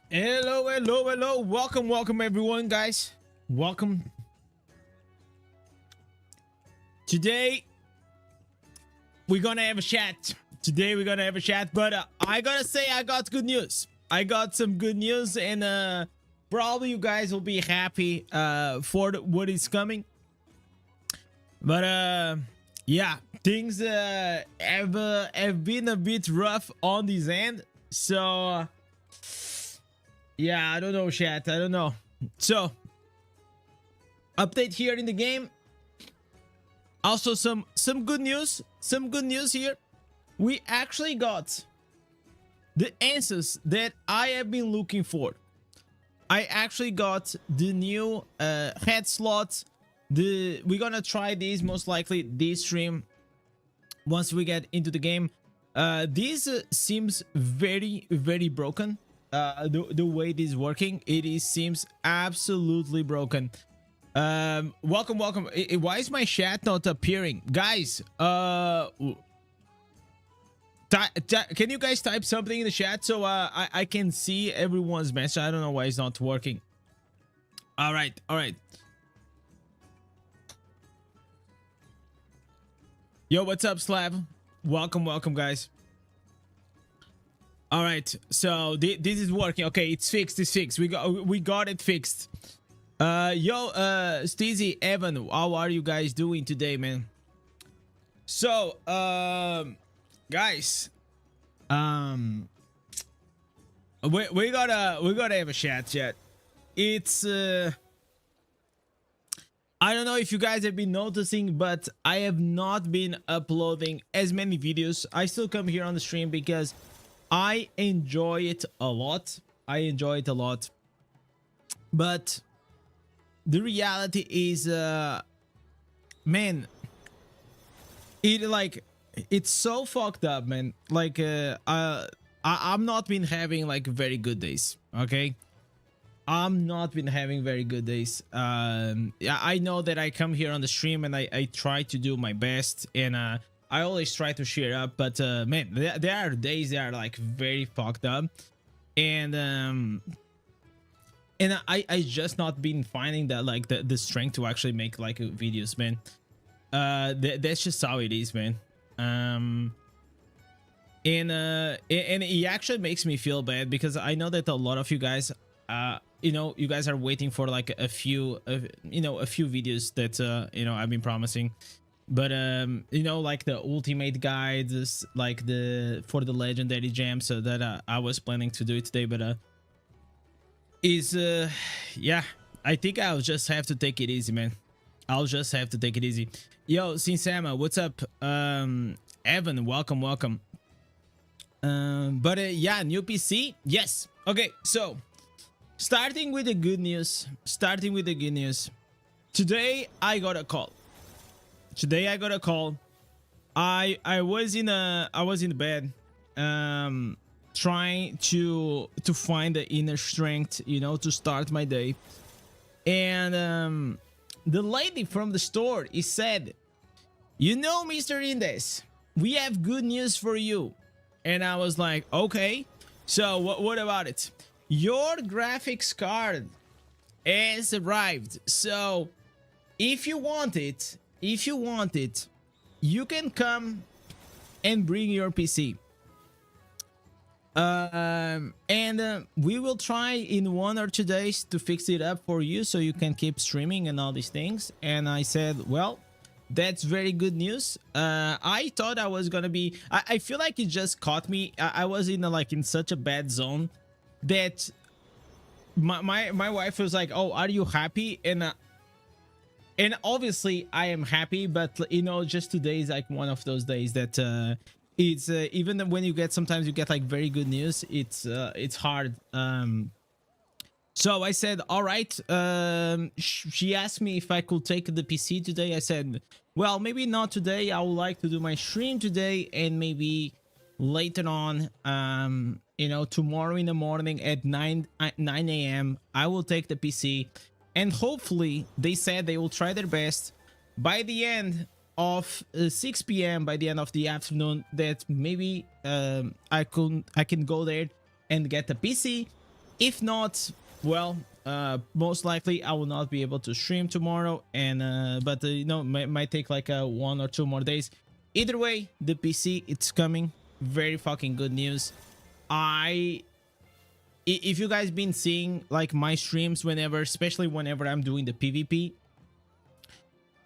Hello, hello, hello. Welcome everyone, guys. Welcome. Today we're gonna have a chat. But I gotta say, I got good news. I got some good news, and probably you guys will be happy for what is coming. But yeah, things have been a bit rough on this end. So yeah, I don't know, chat. I don't know. So update here in the game. Also some good news. Some good news here. We actually got the answers that I have been looking for. I actually got the new head slot. We're gonna try these most likely this stream once we get into the game. This seems very broken. The way this is working, seems absolutely broken. Welcome. Why is my chat not appearing, guys? Can you guys type something in the chat so I can see everyone's message? I don't know why it's not working. All right. Yo, what's up, Slab? Welcome, guys. All right, so this is working. Okay, it's fixed. We got it fixed. Yo, Steezy, Evan, how are you guys doing today, man? So, guys, we gotta have a chat. It's I don't know if you guys have been noticing, but I have not been uploading as many videos. I still come here on the stream because I enjoy it a lot. But the reality is, man, it's so fucked up, man. Like, I'm not been having like very good days. Okay, I'm not been having very good days. Yeah, I know that I come here on the stream and I try to do my best, and I always try to cheer up, but man, there are days that are like very fucked up, and I just not been finding that like the strength to actually make like videos, man. That's just how it is, man. And it actually makes me feel bad because I know that a lot of you guys, you guys are waiting for like a few videos that I've been promising. But like the ultimate guides, like for the legendary gem, so that I was planning to do it today, but yeah, I think I'll just have to take it easy, man. I'll just have to take it easy. Yo, Sinsama, what's up? Evan, welcome. But yeah, new PC, yes. Okay, so starting with the good news. Today I got a call. I was in bed, trying to find the inner strength, to start my day. And the lady from the store said, Mr. Indez, we have good news for you. And I was like, okay, so what about it? Your graphics card has arrived. So if you want it, you can come and bring your PC. And we will try in 1 or 2 days to fix it up for you so you can keep streaming and all these things. And I said, well, that's very good news. I thought I was gonna be, I feel like it just caught me. I was in such a bad zone that my wife was like, oh, are you happy? And obviously I am happy, but just today is like one of those days that it's even when you get, sometimes you get like very good news, it's hard. So I said, all right. She asked me if I could take the PC today. I said, well, maybe not today. I would like to do my stream today, and maybe later on, tomorrow in the morning at 9 a.m. I will take the PC, and hopefully they said they will try their best by the end of 6 p.m. by the end of the afternoon, that maybe I can go there and get the PC. If not, well, most likely I will not be able to stream tomorrow, and but you know, might take like 1 or 2 more days. Either way, the PC, it's coming. Very fucking good news. If you guys been seeing like my streams, whenever, especially whenever I'm doing the PvP,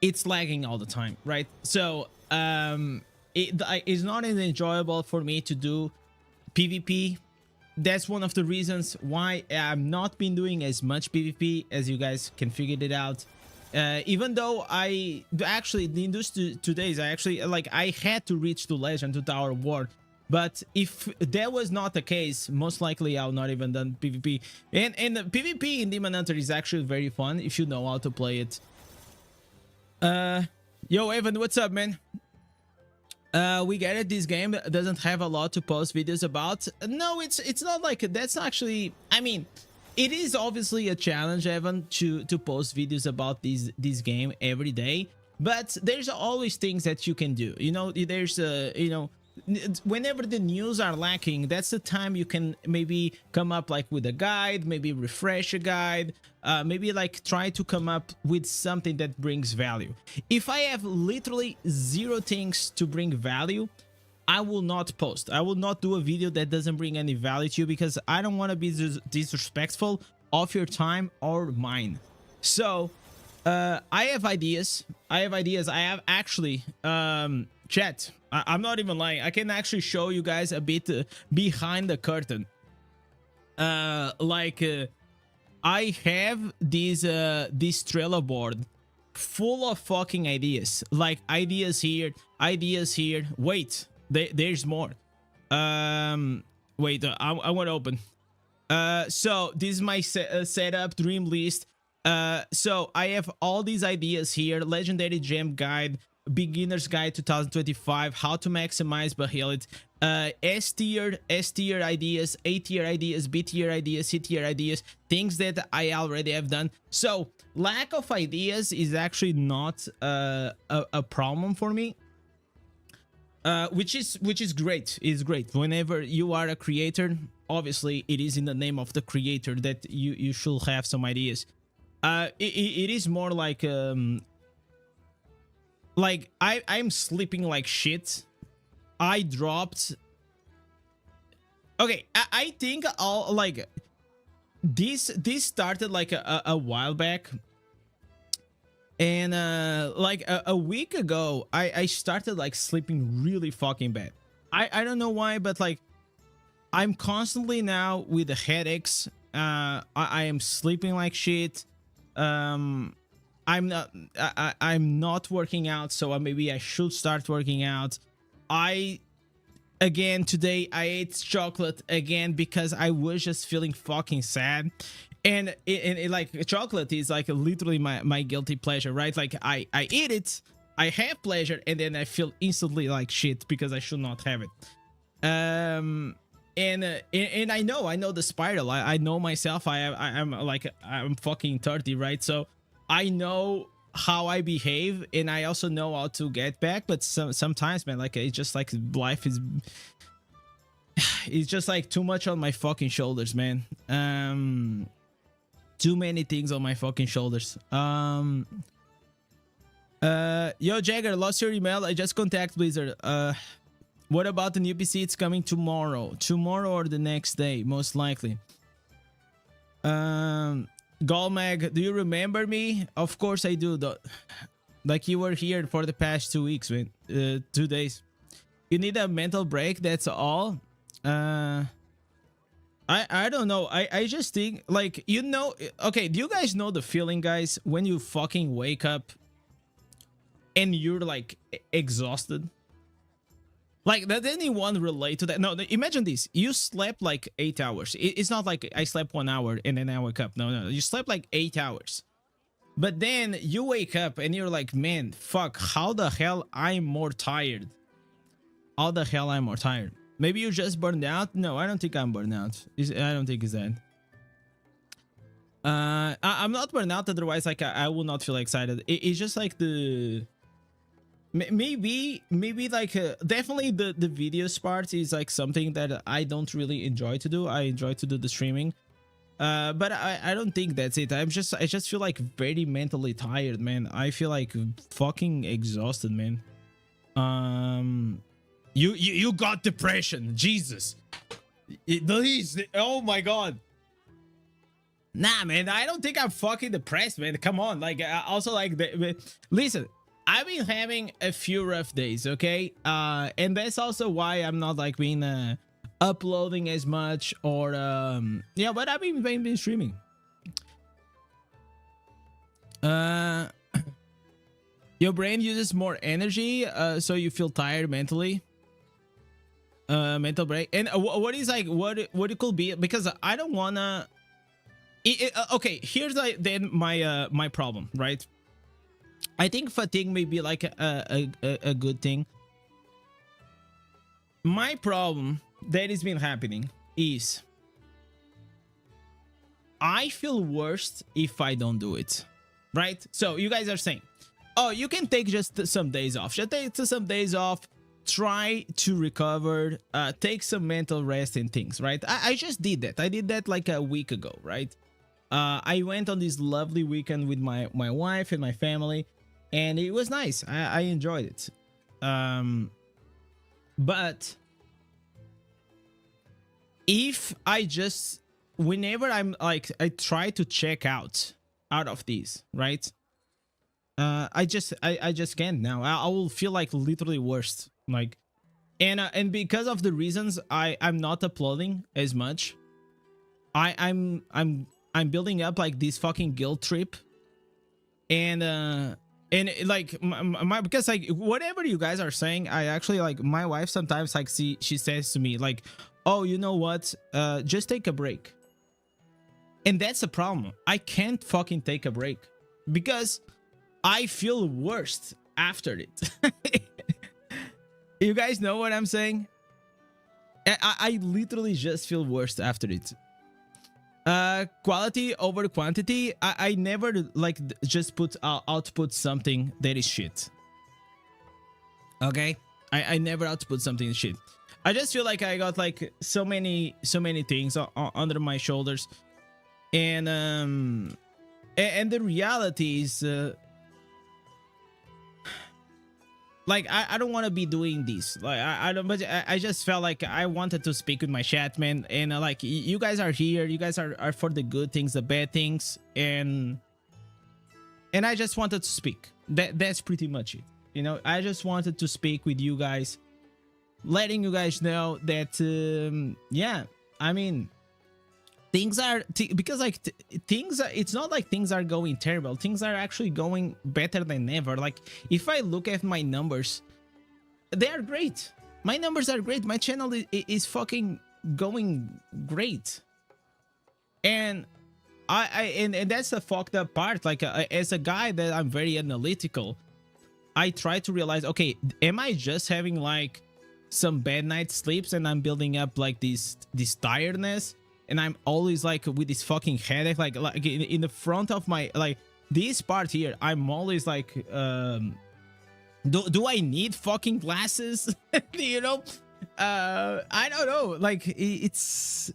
it's lagging all the time, right? So it's not as enjoyable for me to do PvP. That's one of the reasons why I'm not been doing as much PvP, as you guys can figure it out. Even though I actually, the Indez 2 days, I actually like, I had to reach to Legend, to Tower of War. But if that was not the case, most likely I'll not even done PvP. And the PvP in Demon Hunter is actually very fun if you know how to play it. Yo, Evan, what's up, man? We get it. This game doesn't have a lot to post videos about. No, it's not like that's actually. I mean, it is obviously a challenge, Evan, to post videos about this game every day. But there's always things that you can do. You know, there's you know, whenever the news are lacking, that's the time you can maybe come up like with a guide, maybe refresh a guide, maybe like try to come up with something that brings value. If I have literally 0 things to bring value, I will not post. I will not do a video that doesn't bring any value to you, because I don't want to be disrespectful of your time or mine. So I have ideas. I have actually chat, I'm not even lying, I can actually show you guys a bit behind the curtain. I have this Trello board full of fucking ideas, like ideas here, wait, there's more. Wait, I want to open. So this is my setup dream list. So I have all these ideas here: legendary gem guide, beginner's guide 2025, how to maximize Bahelit, S tier ideas, A tier ideas, B tier ideas, C tier ideas, things that I already have done. So lack of ideas is actually not a problem for me, which is great. It's great whenever you are a creator. Obviously it is in the name of the creator that you should have some ideas. It is more like I'm sleeping like shit. I dropped. Okay, I think I'll like this started like a while back, and like a week ago I started like sleeping really fucking bad. I don't know why, but like I'm constantly now with the headaches. I am sleeping like shit. I'm not working out, so maybe I should start working out. Today I ate chocolate again because I was just feeling fucking sad, and it like chocolate is like literally my guilty pleasure, right? Like I eat it, I have pleasure, and then I feel instantly like shit because I should not have it. And I know the spiral. I know myself. I'm fucking 30, right? So I know how I behave, and I also know how to get back. But sometimes, man, like it's just like life is, it's just like too much on my fucking shoulders, man. Too many things on my fucking shoulders. Yo, Jagger, lost your email. I just contact Blizzard. What about the new PC? It's coming tomorrow or the next day, most likely. Golmag, do you remember me? Of course I do, though. Like you were here for the past 2 weeks, man. 2 days. You need a mental break, that's all. I don't know. I just think, like, you know, okay, do you guys know the feeling, guys, when you fucking wake up and you're like exhausted? Like, does anyone relate to that? No, imagine this. You slept like 8 hours. It's not like I slept 1 hour and then I wake up. No. You slept like 8 hours. But then you wake up and you're like, man, fuck, how the hell I'm more tired? How the hell I'm more tired? Maybe you just burned out? No, I don't think I'm burned out. I don't think it's that. I'm not burned out, otherwise like I will not feel excited. It's just like the... Maybe like definitely the videos part is like something that I don't really enjoy to do. I enjoy to do the streaming, But I don't think that's it. I just feel like very mentally tired, man. I feel like fucking exhausted, man. You got depression, Jesus. Please, oh my god. Nah, man, I don't think I'm fucking depressed, man. Come on, like, also, like, listen, I've been having a few rough days, okay? And that's also why I'm not, like, being uploading as much, or yeah, but I've been streaming. Your brain uses more energy, so you feel tired mentally. Mental break. And what is, like, what it could be, because I don't wanna. Okay, here's, like, then my problem, right? I think fatigue may be like a good thing. My problem that has been happening is I feel worse if I don't do it, right? So you guys are saying, oh, you can take just some days off. Just take some days off, try to recover, take some mental rest and things, right? I just did that. I did that like a week ago, right? I went on this lovely weekend with my wife and my family, and it was nice. I enjoyed it. But if I just, whenever I'm like, I try to check out of these, right? I just can't now. I will feel like literally worst. Like, and because of the reasons I'm not uploading as much, I'm building up like this fucking guilt trip, and like my because like whatever you guys are saying, I actually, like, my wife sometimes, like, she says to me, like, oh, you know what, just take a break. And that's the problem. I can't fucking take a break because I feel worst after it. You guys know what I'm saying? I literally just feel worst after it. Quality over quantity. I never, like, just output something that is shit. Okay, I never output something shit. I just feel like I got, like, so many things under my shoulders, and the reality is, like, I don't want to be doing this. Like, I don't, but I just felt like I wanted to speak with my chat, man. And like, you guys are here. You guys are for the good things, the bad things, and I just wanted to speak. That's pretty much it. You know, I just wanted to speak with you guys, letting you guys know that, yeah, I mean, things are because, like, things are, it's not like things are going terrible. Things are actually going better than ever. Like, if I look at my numbers, they are great. My numbers are great. My channel is fucking going great. And and that's the fucked up part. Like, as a guy that I'm very analytical, I try to realize, okay, am I just having, like, some bad night sleeps, and I'm building up, like, this tiredness, and I'm always, like, with this fucking headache, like in the front of my, like, this part here, I'm always like, do I need fucking glasses? You know, I don't know. Like, it sounds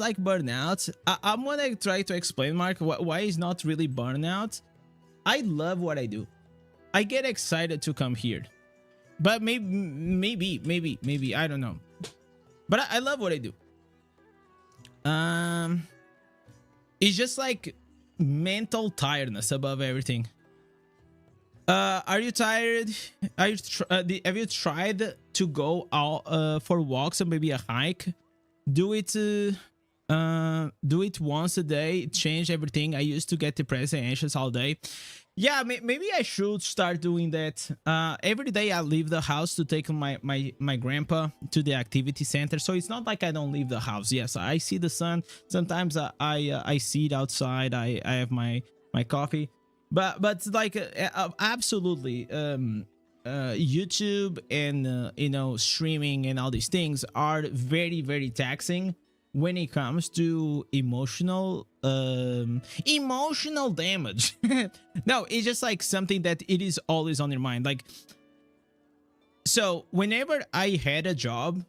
like burnout. I'm gonna try to explain, Mark, why it's not really burnout. I love what I do. I get excited to come here, but maybe I don't know, but I love what I do. It's just like mental tiredness above everything. Are you tired? Have you tried to go out for walks or maybe a hike? Do it once a day. Change everything. I used to get depressed and anxious all day. Yeah, maybe I should start doing that. Every day I leave the house to take my grandpa to the activity center. So it's not like I don't leave the house. Yes, I see the sun. Sometimes I see it outside. I have my coffee. But like, absolutely, YouTube and you know, streaming and all these things are very, very taxing when it comes to emotional damage. No, it's just like something that it is always on your mind. Like, so whenever I had a job,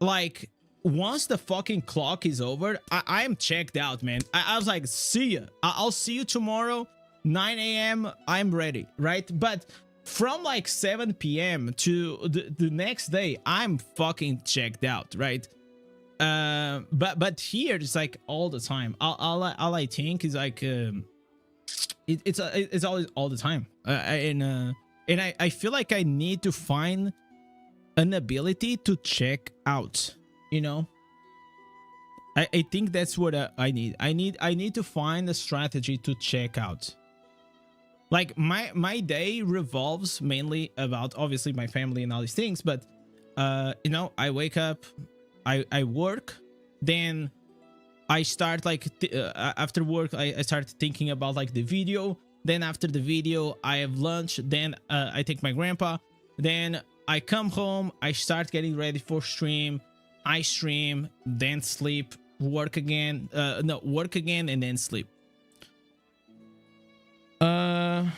like, once the fucking clock is over, I am checked out, man. I was like, see ya. I'll see you tomorrow, 9 a.m. I'm ready, right? But from like 7 p.m. to the next day, I'm fucking checked out, right? But here it's like all the time. All I think is like it's always all the time. And I feel like I need to find an ability to check out. You know, I think that's what I need. I need to find a strategy to check out. Like my day revolves mainly about obviously my family and all these things, but you know, I wake up, I work, then I start like after work I start thinking about like the video. Then after the video I have lunch. Then I take my grandpa. Then I come home. I start getting ready for stream. I stream, then sleep, work again. No, work again and then sleep. And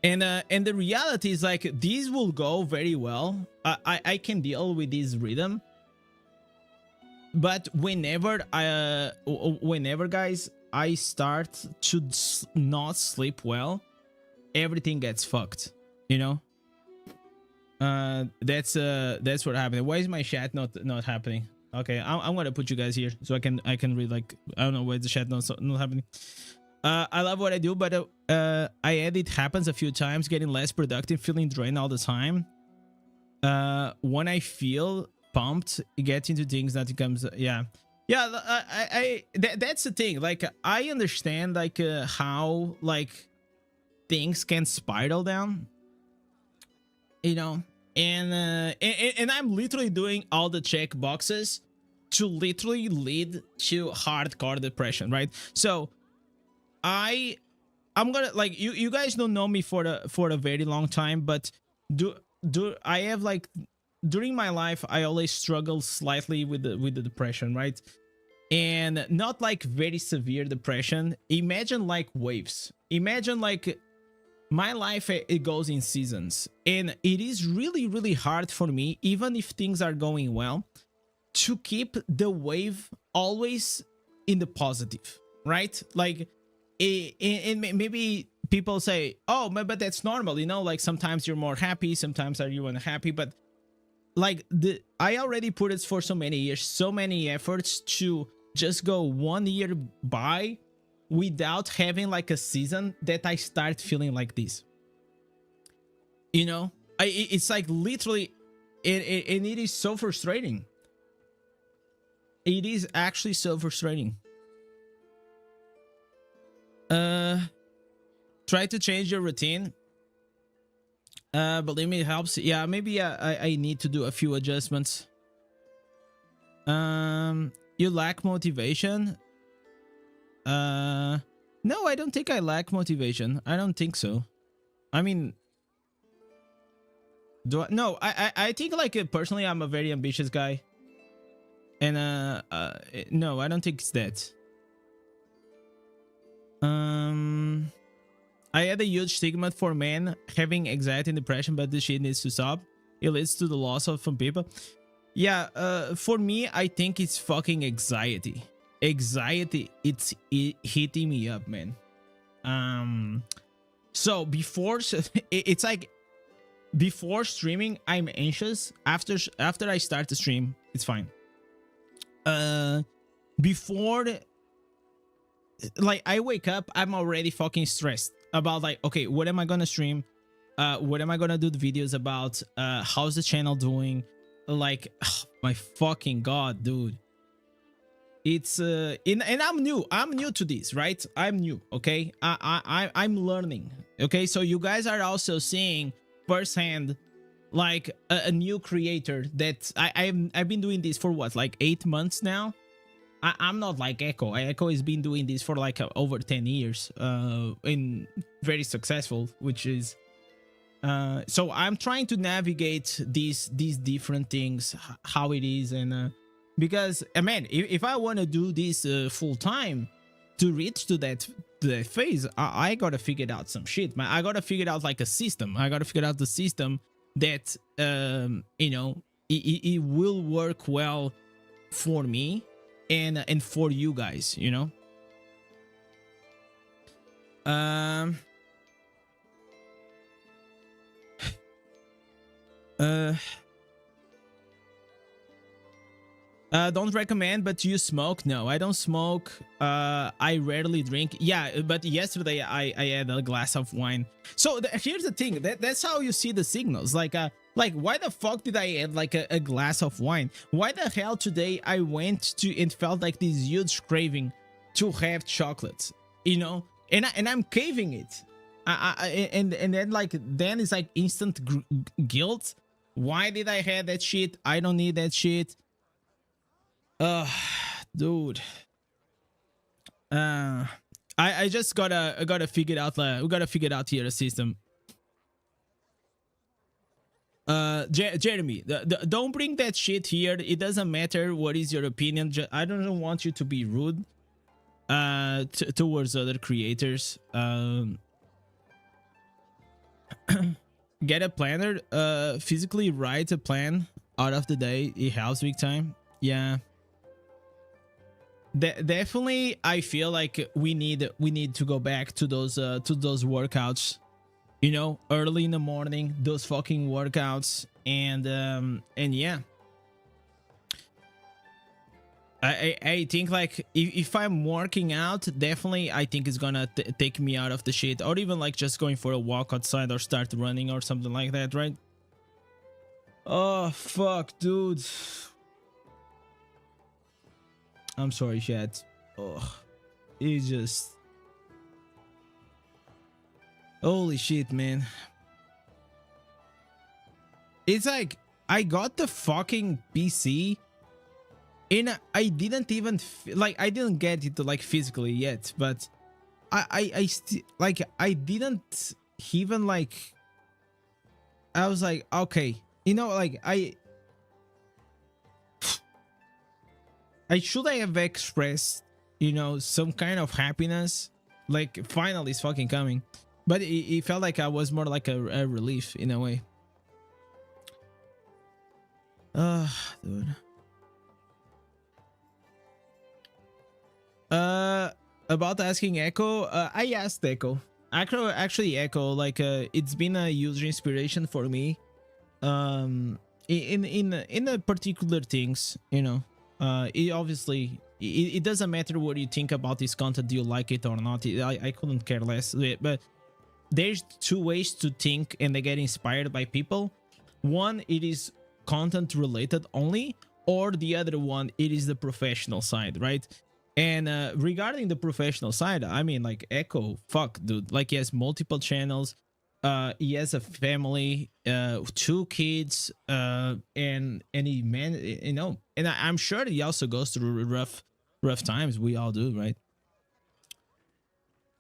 the reality is like these will go very well. I can deal with this rhythm. But whenever guys, I start to not sleep well, everything gets fucked, you know? That's what happened. Why is my chat not happening? Okay, I'm gonna put you guys here so I can read. Like, I don't know why the chat not happening. I love what I do, but I had it happens a few times, getting less productive, feeling drained all the time. When I feel pumped, get into things that comes. Yeah. That's the thing. Like, I understand like how like things can spiral down, you know. And I'm literally doing all the check boxes to literally lead to hardcore depression, right? So I'm gonna, like, you guys don't know me for a very long time, but do I have like during my life I always struggle slightly with the depression, right? And not like very severe depression. Imagine like waves. Imagine like my life, it goes in seasons, and it is really hard for me, even if things are going well, to keep the wave always in the positive, right? Like, and maybe people say, oh, but that's normal, you know, like sometimes you're more happy, sometimes are you unhappy, but like I already put it for so many years, so many efforts to just go 1 year by without having like a season that I start feeling like this, you know. It's like literally and it is so frustrating. It is actually so frustrating. Try to change your routine. Believe me, it helps. Yeah, maybe I need to do a few adjustments. You lack motivation. No, I don't think I lack motivation. I don't think so. I mean, no, I think like personally I'm a very ambitious guy. And no, I don't think it's that. I had a huge stigma for men having anxiety and depression, but this shit needs to stop. It leads to the loss of some people. Yeah, for me, I think it's fucking anxiety. Anxiety, it's hitting me up, man. So before, it's like before streaming, I'm anxious. After I start the stream, it's fine. Before, like, I wake up, I'm already fucking stressed about like, okay, what am I gonna stream? What am I gonna do the videos about? How's the channel doing? Like, oh, my fucking god, dude. It's and I'm new to this, right? I'm new, okay? I'm learning, okay? So you guys are also seeing firsthand like a new creator that I've been doing this for what, like 8 months now. I'm not like Echo. Echo has been doing this for like over 10 years, and very successful, which is so I'm trying to navigate these different things, how it is, and because man, if I want to do this full time to reach to that phase, I gotta figure out some shit, man. I gotta figure out like a system. I gotta figure out the system that you know, it will work well for me and for you guys, you know. um uh don't recommend, but you smoke? No, I don't smoke. I rarely drink. Yeah, but yesterday I had a glass of wine. So here's the thing. That's how you see the signals. Like why the fuck did I add like a glass of wine? Why the hell today I went to and felt like this huge craving to have chocolate? You know, and I'm caving it. And then then it's like instant guilt. Why did I have that shit? I don't need that shit. Dude. I just gotta figure out. We gotta figure out here a system. Jeremy, don't bring that shit here. It doesn't matter what is your opinion. I don't want you to be rude towards other creators. Get a planner. Physically write a plan out of the day. It helps big time. Yeah. Definitely, I feel like we need to go back to those workouts, you know, early in the morning, those fucking workouts, and yeah, I think like if I'm working out, definitely I think it's gonna take me out of the shit, or even like just going for a walk outside or start running or something like that, right? Oh fuck, dude. I'm sorry, chat. Oh, it's just holy shit, man. It's like I got the fucking PC and I didn't even like I didn't get it like physically yet, but I still like I didn't even like I was like, okay, you know, like I should have expressed, you know, some kind of happiness, like finally it's fucking coming, but it felt like I was more like a relief in a way. Dude. About asking Echo, I asked Echo. Actually, Echo, like, it's been a huge inspiration for me. In the particular things, you know. It obviously it doesn't matter what you think about this content, do you like it or not. I couldn't care less, but there's two ways to think and they get inspired by people. One, it is content related only, or the other one, it is the professional side, right? And regarding the professional side, I mean, like Echo, fuck, dude, like he has multiple channels. He has a family, 2 kids, and he man, you know, and I'm sure he also goes through rough times. We all do, right?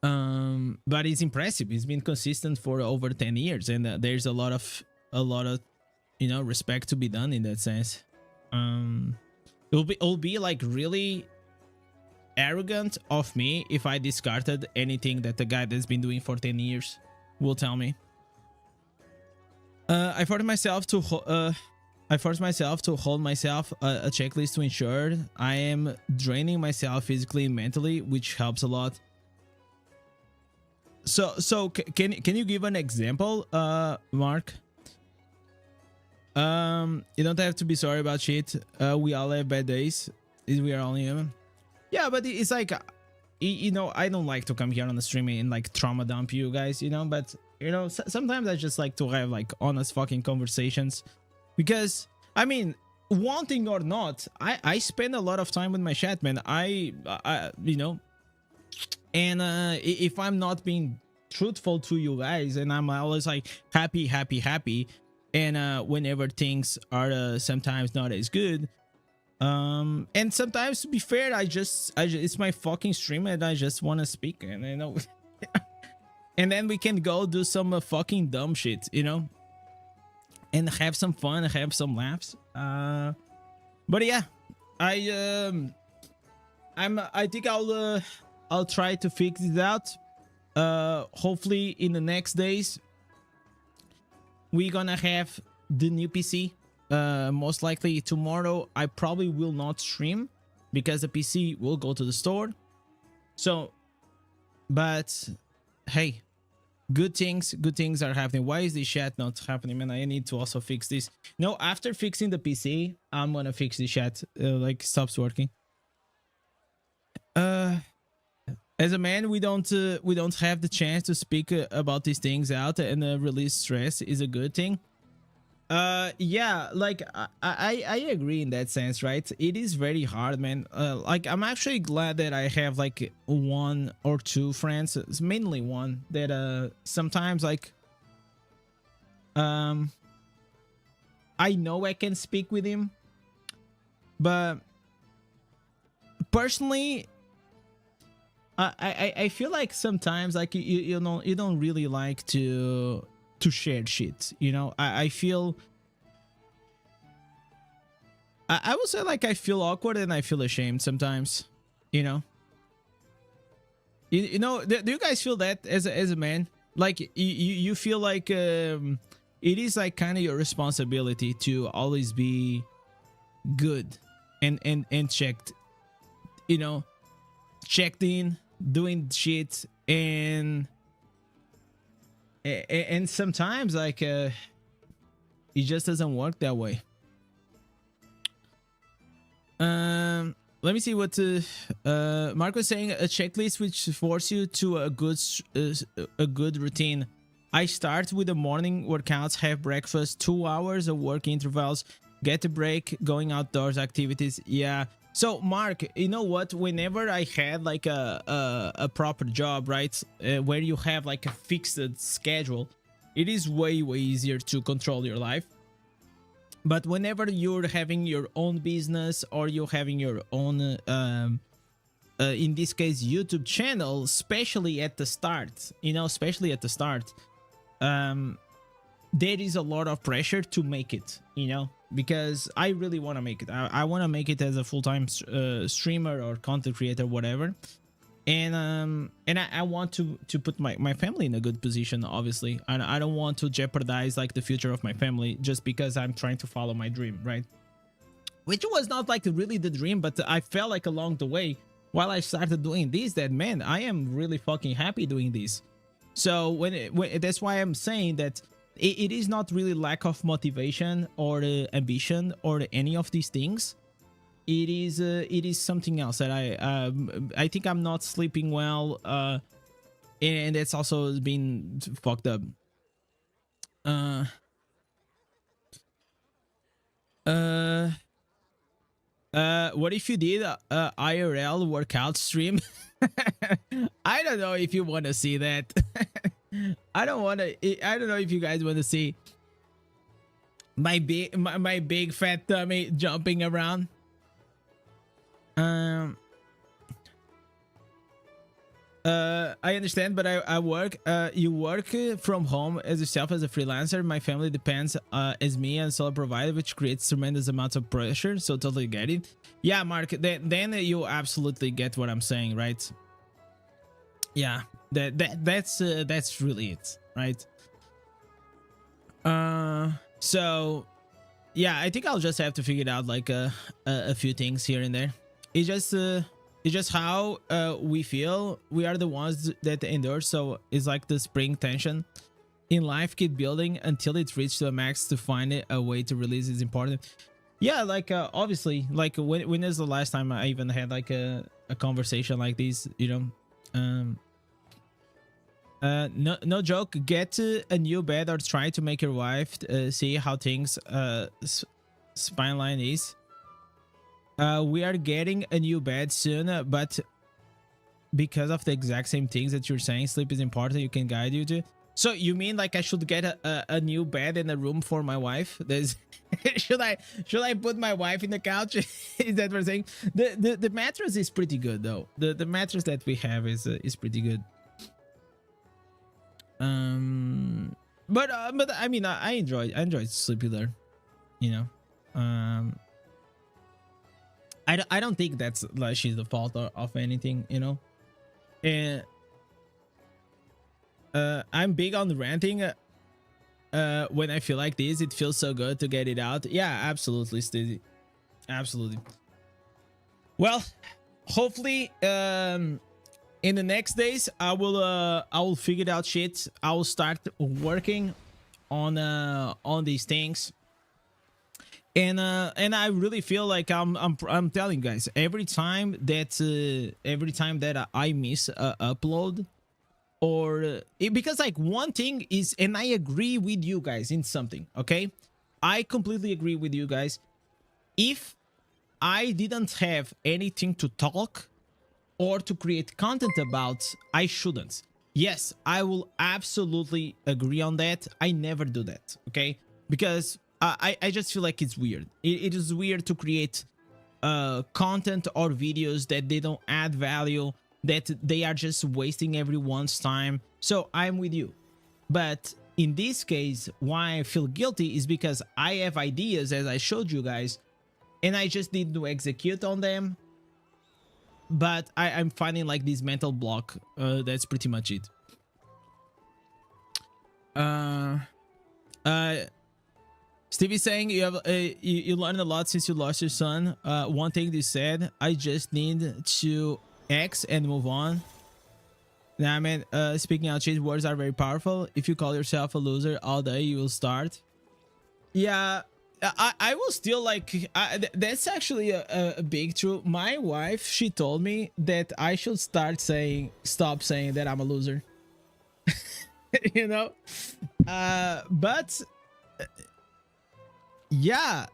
But it's impressive. He's been consistent for over 10 years, and there's a lot of you know, respect to be done in that sense. It'll be like really arrogant of me if I discarded anything that the guy that's been doing for 10 years will tell me. I forced myself to hold myself a checklist to ensure I am draining myself physically and mentally, which helps a lot. So can you give an example, Mark? You don't have to be sorry about shit. We all have bad days. We are all human. Yeah, but it's like, you know, I don't like to come here on the stream and like trauma dump you guys, you know, but you know, sometimes I just like to have like honest fucking conversations, because I mean, wanting or not, I spend a lot of time with my chat, man. I you know, and if I'm not being truthful to you guys, and I'm always like happy, and whenever things are sometimes not as good, and sometimes, to be fair, I just it's my fucking stream and I just want to speak, and you know. And then we can go do some fucking dumb shit, you know, and have some fun, have some laughs. But yeah, I think I'll try to fix it out. Hopefully in the next days we're gonna have the new PC. most likely tomorrow I probably will not stream because the PC will go to the store. So, but hey, good things are happening. Why is this chat not happening, man? I need to also fix this. No, after fixing the PC, I'm gonna fix the chat. Like stops working. As a man, we don't have the chance to speak about these things out, and release stress is a good thing. Yeah, like I agree in that sense, right? It is very hard, man. Like I'm actually glad that I have like one or two friends. It's mainly one that sometimes like I know I can speak with him, but personally I feel like sometimes like you know, you don't really like to share shit, you know. I feel I would say like I feel awkward and I feel ashamed sometimes, you know. You know, do you guys feel that as a man? Like you feel like it is like kind of your responsibility to always be good and checked, you know, checked in, doing shit, and sometimes like it just doesn't work that way. Let me see what Mark was saying. A checklist which force you to a good routine. I start with the morning workouts, have breakfast, 2 hours of work intervals, get a break, going outdoors activities. Yeah. So Mark, you know what? Whenever I had like a proper job, right, where you have like a fixed schedule, it is way easier to control your life. But whenever you're having your own business or you're having your own, in this case, YouTube channel, especially at the start, you know, there is a lot of pressure to make it, you know, because I really want to make it. I want to make it as a full-time streamer or content creator, whatever. And I want to put my family in a good position, obviously. And I don't want to jeopardize like the future of my family just because I'm trying to follow my dream, right? Which was not like really the dream, but I felt like along the way while I started doing this that, man, I am really fucking happy doing this. So when that's why I'm saying that it is not really lack of motivation or ambition or any of these things. It is something else that I think I'm not sleeping well, and it's also been fucked up. What if you did a IRL workout stream? I don't know if you want to see that. I don't know if you guys want to see my big fat tummy jumping around. I understand, but I work. You work from home as yourself as a freelancer. My family depends as me and sole provider, which creates tremendous amounts of pressure. So totally get it. Yeah, Mark. Then you absolutely get what I'm saying, right? Yeah, that's really it, right? So yeah, I think I'll just have to figure it out like a few things here and there. It's just how we feel. We are the ones that endure. So it's like the spring tension in life. Keep building until it reaches to a max. To find a way to release is important. Yeah, like obviously, like when is the last time I even had like a conversation like this, you know? No joke. Get a new bed or try to make your wife see how things spine line is. We are getting a new bed soon, but because of the exact same things that you're saying, sleep is important. You can guide you to. So you mean like I should get a new bed in a room for my wife? There's should I put my wife in the couch? Is that what I'm saying? The mattress is pretty good though. The mattress that we have is pretty good. But I mean I enjoyed sleeping there, you know. I don't think that's like she's the fault of anything, you know. And I'm big on ranting. when I feel like this, it feels so good to get it out. Yeah, absolutely, Stizzy. Absolutely. Well, hopefully in the next days I will figure out shit. I will start working on these things. And I really feel like I'm telling you guys, every time that I miss a upload, or because like one thing is, and I agree with you guys in something, okay? I completely agree with you guys. If I didn't have anything to talk or to create content about, I shouldn't. Yes, I will absolutely agree on that. I never do that, okay? Because I just feel like it's weird. It is weird to create content or videos that they don't add value, that they are just wasting everyone's time. So I'm with you. But in this case, why I feel guilty is because I have ideas, as I showed you guys, and I just need to execute on them. But I'm finding like this mental block. That's pretty much it. Stevie saying you have you learned a lot since you lost your son. One thing you said, I just need to X and move on. Nah, man. Speaking out shit, words are very powerful. If you call yourself a loser all day, you will start. Yeah. I will still like that's actually a big truth. My wife, she told me that I should stop saying that I'm a loser. You know, but yeah,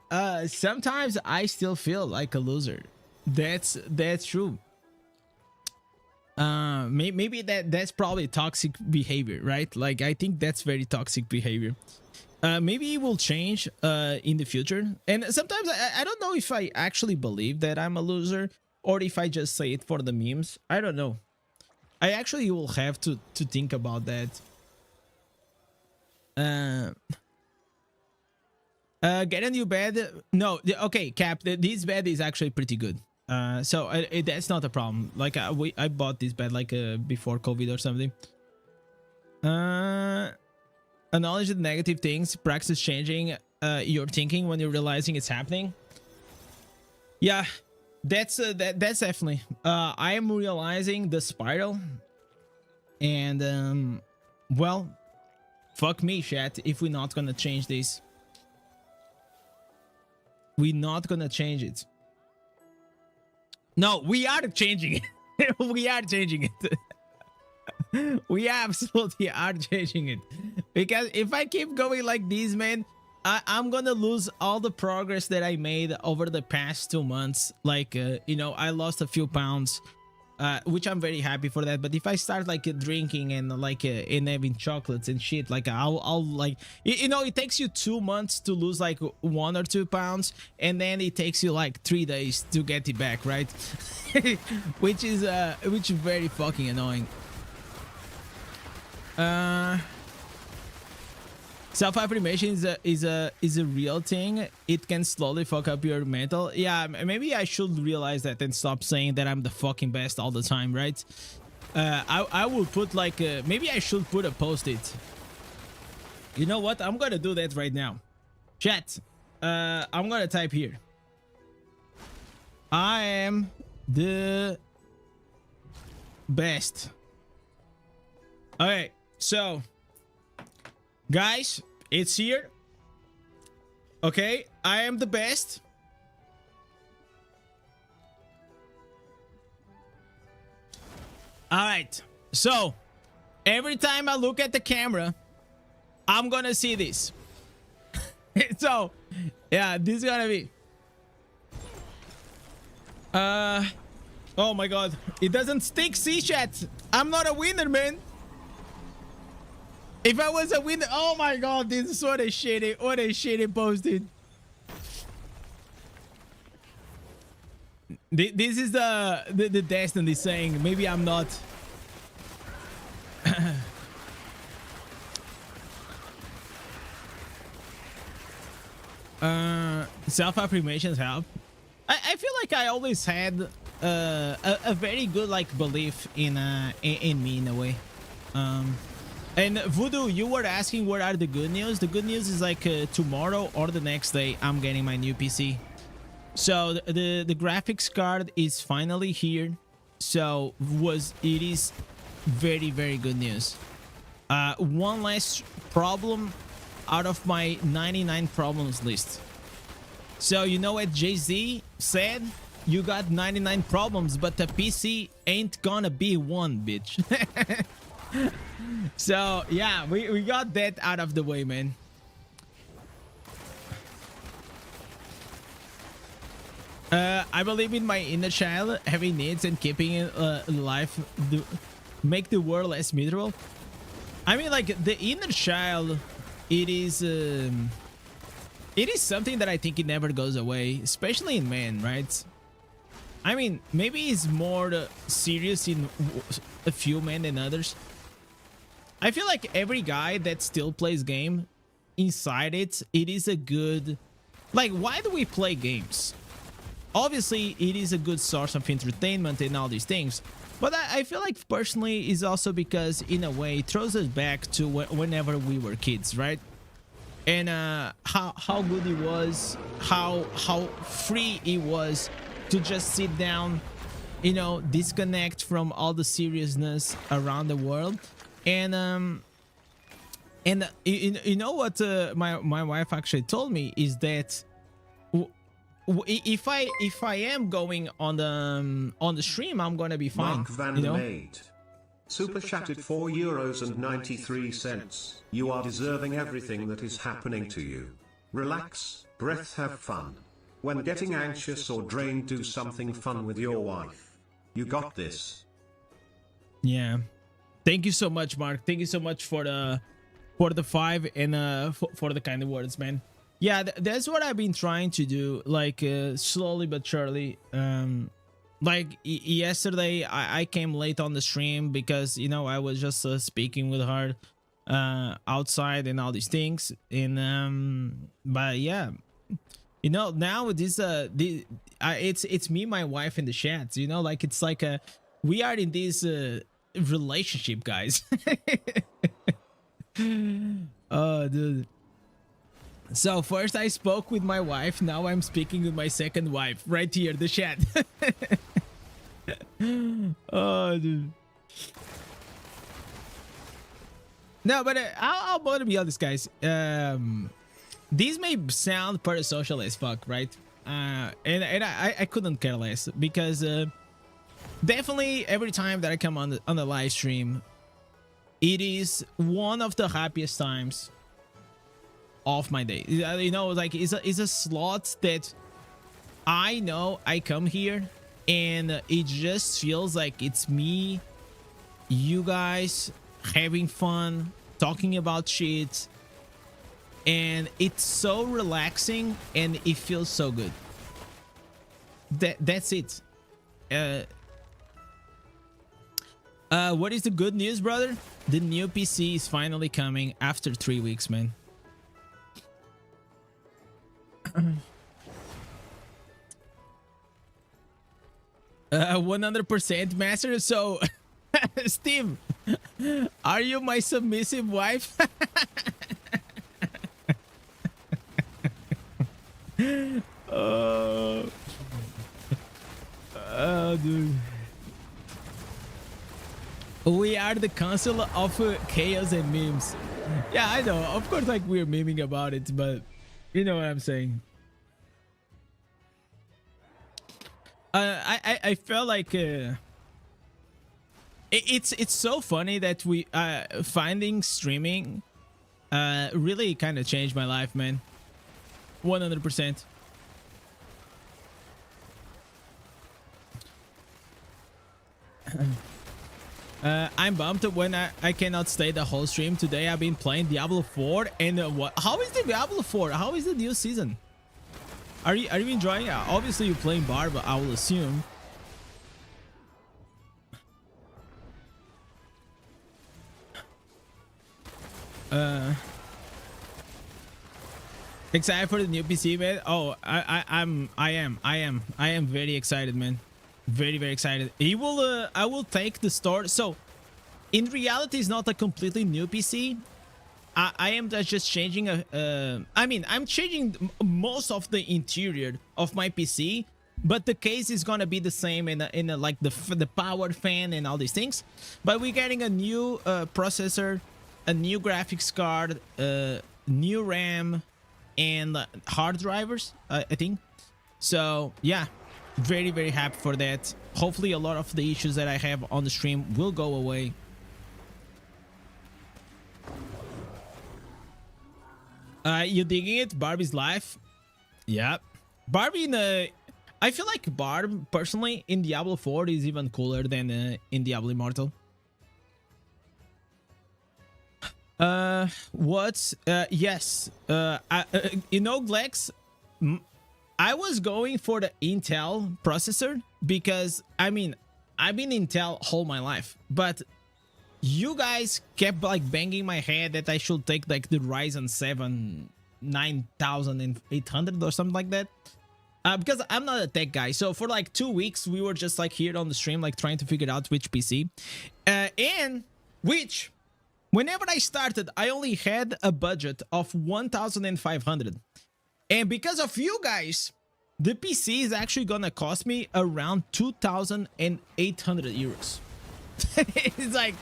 sometimes I still feel like a loser. That's true. Maybe that's probably toxic behavior, right? Like I think that's very toxic behavior. Maybe it will change in the future. And sometimes I don't know if I actually believe that I'm a loser or if I just say it for the memes. I don't know. I actually will have to think about that. Get a new bed. No, okay, Cap. This bed is actually pretty good. So that's not a problem. Like I bought this bed like before COVID or something. Acknowledge the negative things. Practice changing your thinking when you're realizing it's happening. Yeah, that's definitely. I am realizing the spiral, and well, fuck me, chat. If we're not gonna change this, we're not gonna change it. No, we are changing it. We are changing it. We absolutely are changing it, because if I keep going like this, man, I'm gonna lose all the progress that I made over the past 2 months. Like you know, I lost a few pounds, which I'm very happy for that. But if I start like drinking and like and having chocolates and shit, like I'll like, you know, it takes you 2 months to lose like 1 or 2 pounds, and then it takes you like 3 days to get it back, right? which is very fucking annoying. Self-affirmation is a real thing. It can slowly fuck up your mental. Yeah, maybe I should realize that and stop saying that I'm the fucking best all the time, right? I will put like maybe I should put a post-it. You know what? I'm gonna do that right now. Chat. I'm gonna type here. I am the best. Okay. So, guys, it's here. Okay, I am the best. All right. So, every time I look at the camera, I'm gonna see this. So, yeah, this is gonna be. Oh my God, it doesn't stick. See, chat. I'm not a winner, man. If I was a winner, oh my God, this is what a shitty posted. This is the destiny saying maybe I'm not. Self-affirmations help. I feel like I always had a very good like belief in me in a way. And Voodoo, you were asking what are the good news. The good news is like tomorrow or the next day I'm getting my new PC. So the graphics card is finally here. So it is very, very good news. One less problem out of my 99 problems list. So you know what Jay-Z said? You got 99 problems, but the PC ain't gonna be one, bitch. So yeah, we got that out of the way, man. I believe in my inner child having needs and keeping it alive make the world less miserable. I mean, like, the inner child, it is something that I think it never goes away, especially in men, right? I mean, maybe it's more serious in a few men than others. I feel like every guy that still plays game, inside it is a good... Like, why do we play games? Obviously, it is a good source of entertainment and all these things. But I feel like personally is also because, in a way, it throws us back to whenever we were kids, right? And how good it was, how free it was to just sit down, you know, disconnect from all the seriousness around the world. And you know what my wife actually told me is that if I am going on the stream, I'm gonna be fine. Mark Van you know? Maid. Super chatted €4.93. You are deserving everything that is happening to you. Relax, breath, have fun. When getting anxious or drained, do something fun with your wife. You got this. Yeah. Thank you so much, Mark. Thank you so much for the 5 and for the kind of words, man. Yeah, that's what I've been trying to do, like slowly but surely. Like yesterday, I came late on the stream because, you know, I was just speaking with her outside and all these things. And but yeah, you know, now this it's me, my wife, and the chats. You know, like it's like we are in this relationship, guys. Oh, dude. So first I spoke with my wife, now I'm speaking with my second wife. Right here, the chat. Oh, dude. No, but I'll be honest, guys. These may sound parasocial as fuck, right? And I couldn't care less because definitely every time that I come on the live stream, it is one of the happiest times of my day. You know, like it's a slot that I know I come here and it just feels like it's me, you guys having fun, talking about shit, and it's so relaxing and it feels so good. That's it. What is the good news, brother? The new PC is finally coming after 3 weeks, man. 100% master. So Steve, are you my submissive wife? Oh, dude, we are the council of chaos and memes. Yeah, I know, of course, like we're memeing about it, but you know what I'm saying. I felt like it's so funny that we finding streaming really kind of changed my life, man. 100%. I'm bummed when I cannot stay the whole stream. Today I've been playing Diablo 4 and what? How is the Diablo 4? How is the new season? Are you enjoying it? Obviously you're playing Barb, I will assume. Excited for the new PC, man. Oh, I am very excited, man. Very excited. I will take the store. So in reality, it's not a completely new PC. I am just changing I mean, I'm changing most of the interior of my PC, but the case is gonna be the same in like the power fan and all these things. But we're getting a new processor, a new graphics card, new RAM, and hard drivers, I think. So yeah, very, very happy for that. Hopefully a lot of the issues that I have on the stream will go away. You digging it? Barbie's life? Yeah. Barbie in I feel like Barb, personally, in Diablo 4 is even cooler than in Diablo Immortal. What? Yes. You know, Glex, I was going for the Intel processor because, I mean, I've been Intel all my life, but you guys kept like banging my head that I should take like the Ryzen 7 9800 or something like that. Because I'm not a tech guy. So for like 2 weeks, we were just like here on the stream, like trying to figure out which PC. And which, whenever I started, I only had a budget of 1,500. And because of you guys, the PC is actually gonna cost me around 2,800 euros. It's like,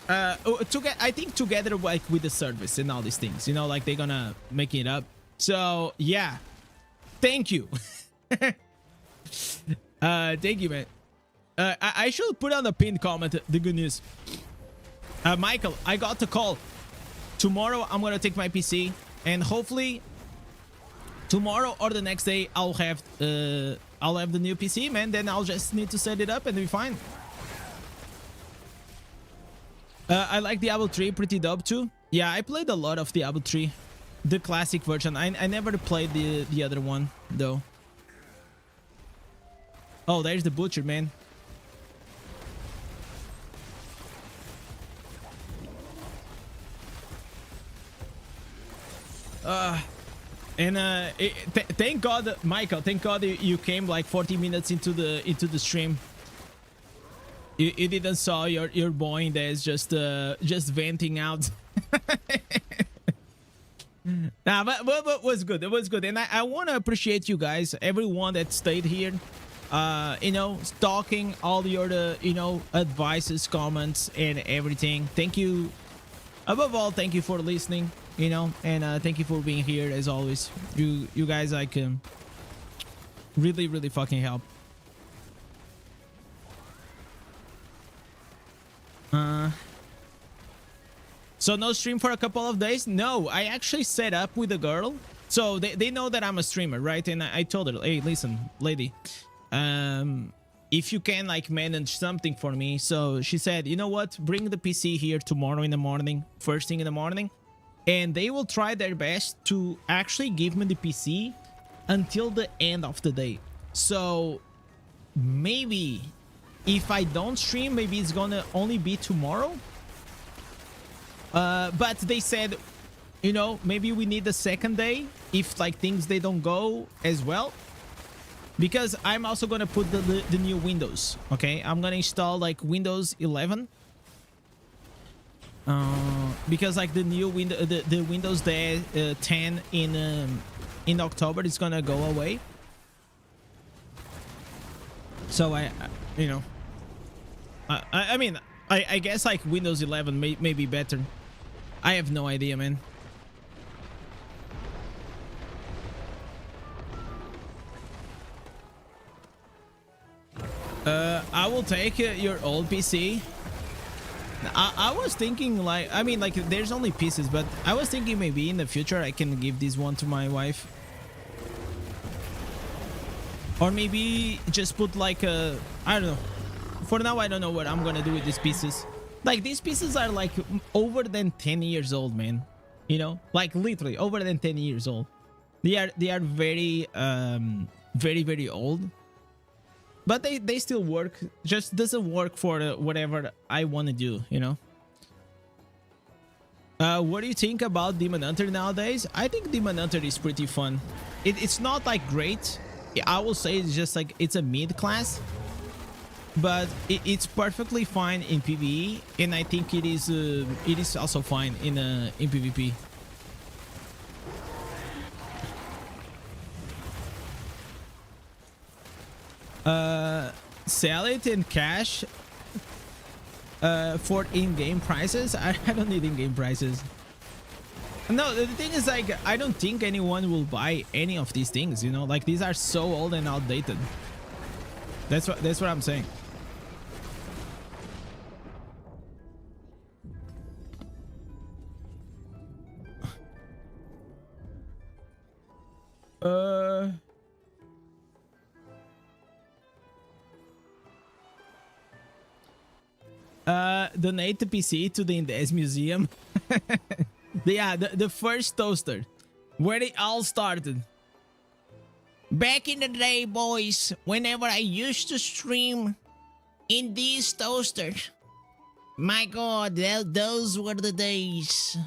I think together like with the service and all these things, you know, like they're gonna make it up. So yeah, thank you. Thank you, man. I should put on the pinned comment the good news. Michael, I got the call. Tomorrow I'm gonna take my PC, and hopefully tomorrow or the next day I'll have the new PC, man. Then I'll just need to set it up and be fine. I like Diablo 3, pretty dope too. Yeah, I played a lot of Diablo 3, the classic version. I never played the other one though. Oh, there's the butcher, man. Thank God, Michael. Thank God you came like 40 minutes into the stream. You didn't saw your boy Indez just venting out. Nah, but it was good. It was good, and I want to appreciate you guys, everyone that stayed here. You know, stalking all your you know, advices, comments, and everything. Thank you. Above all, thank you for listening. You know, and thank you for being here as always. You guys like really fucking help. So no stream for a couple of days? No, I actually set up with a girl. So they know that I'm a streamer, right? And I told her, hey, listen, lady, if you can like manage something for me. So she said, you know what? Bring the PC here tomorrow in the morning, first thing in the morning. And they will try their best to actually give me the PC until the end of the day. So maybe if I don't stream, maybe it's gonna only be tomorrow. But they said, you know, maybe we need the second day if like things they don't go as well, because I'm also gonna put the new Windows. Okay, I'm gonna install like Windows 11, because like the new the Windows 10 in October is gonna go away. So you know, I mean, I guess like Windows 11 may be better. I have no idea, man. I will take your old PC. I was thinking like, I mean, like there's only pieces, but I was thinking maybe in the future I can give this one to my wife. Or maybe just put like a, I don't know. For now, I don't know what I'm gonna do with these pieces. Like these pieces are like over than 10 years old, man. You know, like literally over than 10 years old. They are very very old. But they still work. Just doesn't work for whatever I want to do, you know. What do you think about Demon Hunter nowadays? I think Demon Hunter is pretty fun. It's not like great. I will say it's just like it's a mid class. but it's perfectly fine in PvE, and I think it is also fine in PvP. Sell it in cash for in-game prices. I don't need in-game prices. No, the thing is, like, I don't think anyone will buy any of these things, you know, like these are so old and outdated. That's what I'm saying. Donate the PC to the Indez Museum. Yeah, the first toaster, where it all started. Back in the day, boys, whenever I used to stream in these toasters, my God, those were the days.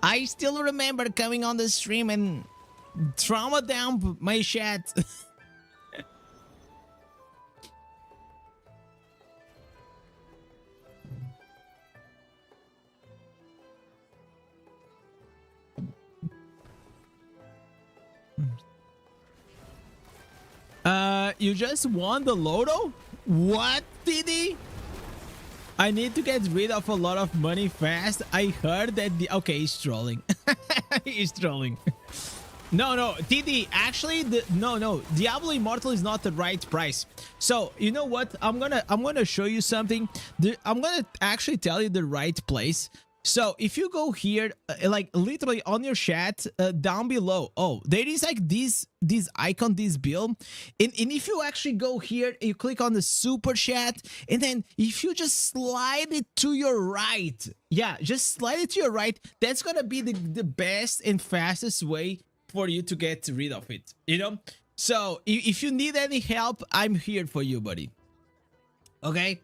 I still remember coming on the stream and trauma down my chat. You just won the lotto? What, TD? I need to get rid of a lot of money fast. I heard that okay, he's trolling. He's trolling. No, TD, actually, no, Diablo Immortal is not the right price. So, you know what? I'm gonna show you something. I'm gonna actually tell you the right place. So if you go here, like literally on your chat, down below, oh, there is like this icon, this bill, and if you actually go here, you click on the super chat, and then if you just slide it to your right, yeah, just slide it to your right, that's gonna be the best and fastest way for you to get rid of it, you know? So if you need any help, I'm here for you, buddy. Okay?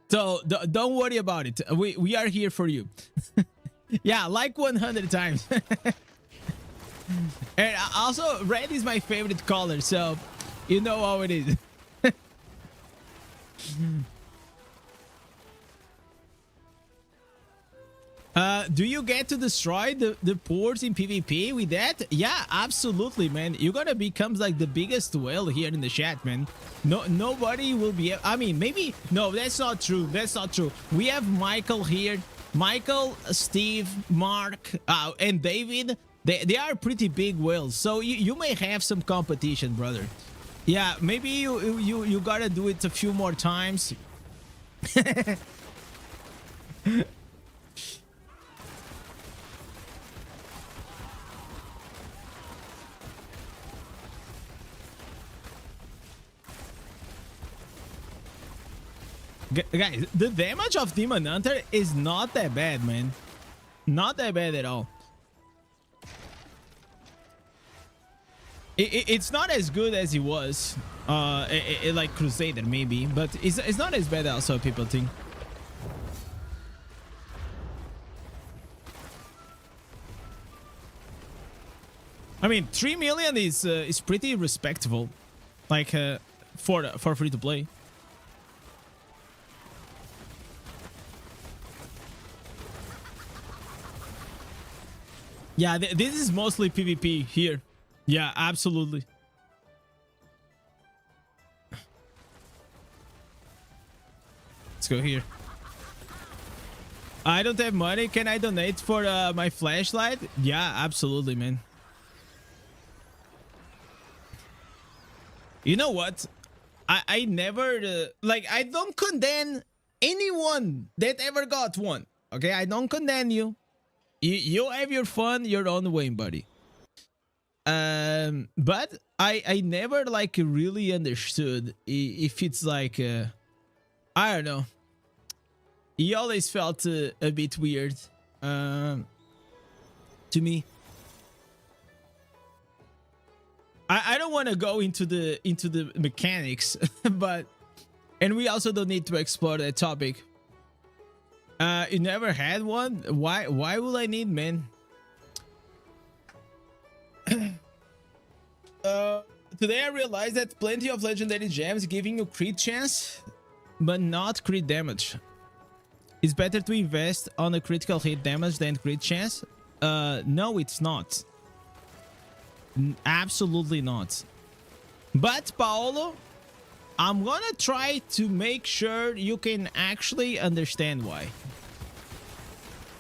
So don't worry about it. We are here for you. Yeah, like 100 times. And also, red is my favorite color, so you know how it is. Do you get to destroy the ports in PvP with that? Yeah, absolutely, man. You're gonna become like the biggest whale here in the chat, man. Nobody will be. I mean, maybe. No, that's not true. That's not true. We have Michael here. Michael, Steve, Mark, and David. They are pretty big whales, so you may have some competition, brother. Yeah, maybe you gotta do it a few more times. Guys, the damage of Demon Hunter is not that bad, man. Not that bad at all. It's not as good as it was, like Crusader maybe, but it's not as bad also, people think. I mean, 3 million is pretty respectable, like for free to play. Yeah, this is mostly PvP here. Yeah, absolutely. Let's go here. I don't have money. Can I donate for my flashlight? Yeah, absolutely, man. You know what? I never like, I don't condemn anyone that ever got one. Okay, I don't condemn you. You have your fun your own way, buddy. But I never like really understood if it's like I don't know. He always felt a bit weird to me. I don't want to go into the mechanics, but and we also don't need to explore that topic. You never had one? Why will I need, man? Today I realized that plenty of legendary gems giving you crit chance, but not crit damage. It's better to invest on a critical hit damage than crit chance. No, it's not. Absolutely not. But Paolo, I'm gonna try to make sure you can actually understand why.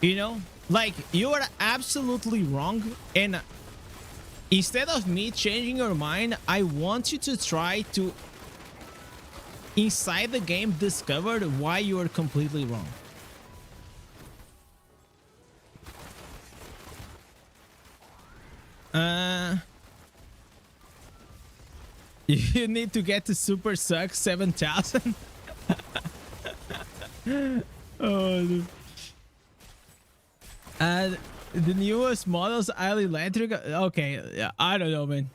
You know, like, you are absolutely wrong, and instead of me changing your mind, I want you to try to, inside the game, discover why you are completely wrong. You need to get to Super Suck 7000. Oh, dude. The newest models, highly electric. Okay, yeah, I don't know, man.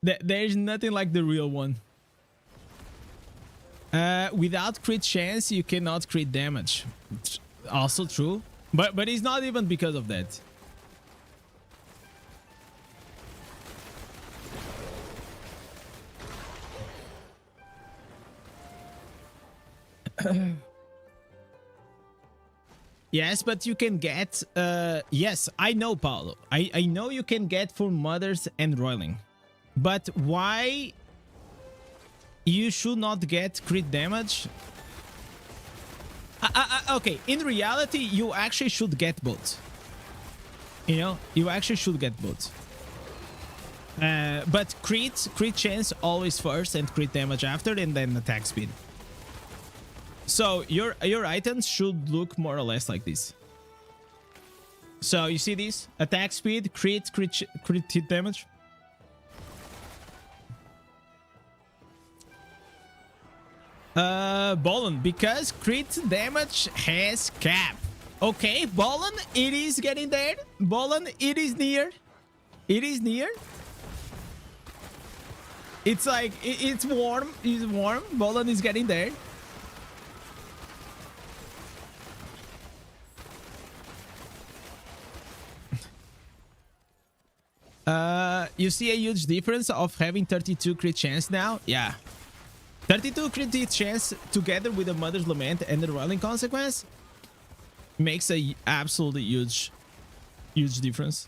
There's nothing like the real one. Without crit chance, you cannot crit damage. Also true, but it's not even because of that. Yes, but you can get yes, I know, Paolo. I know you can get for mothers and roiling. But why you should not get crit damage? Okay, in reality, you actually should get both. You know, you actually should get both. But crit chance always first and crit damage after, and then attack speed. So your items should look more or less like this. So you see this? Attack speed, crit hit damage. Bolin, because crit damage has cap. Okay, Bolin, it is getting there. Bolin, it is near. It is near. It's like, it's warm. It's warm. Bolin is getting there. You see a huge difference of having 32 crit chance now? Yeah. 32 crit hit chance together with the Mother's Lament and the Rolling Consequence makes a absolutely huge difference.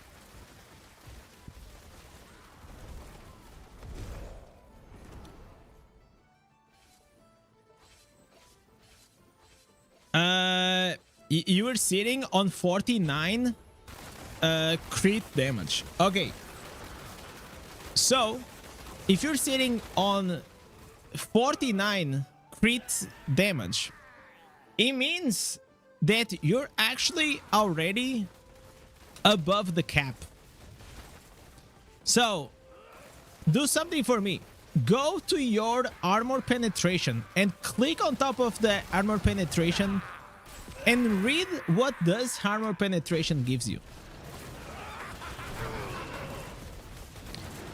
You were sitting on 49 crit damage. Okay. So, if you're sitting on 49 crit damage, it means that you're actually already above the cap. So, do something for me. Go to your armor penetration and click on top of the armor penetration and read what does armor penetration gives you.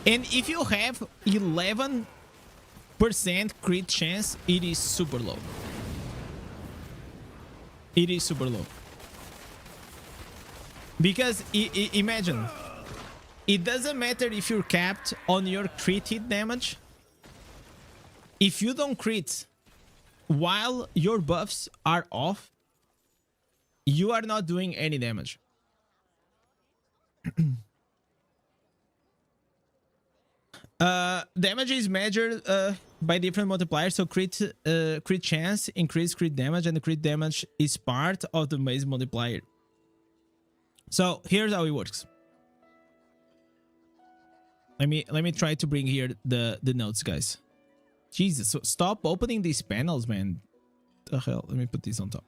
And if you have 11% crit chance, it is super low. It is super low. Because imagine, it doesn't matter if you're capped on your crit hit damage. If you don't crit while your buffs are off, you are not doing any damage. Damage is measured by different multipliers. So crit chance, increase crit damage, and the crit damage is part of the base multiplier. So here's how it works. Let me try to bring here the notes, guys. Jesus, so stop opening these panels, man. The hell? Let me put this on top.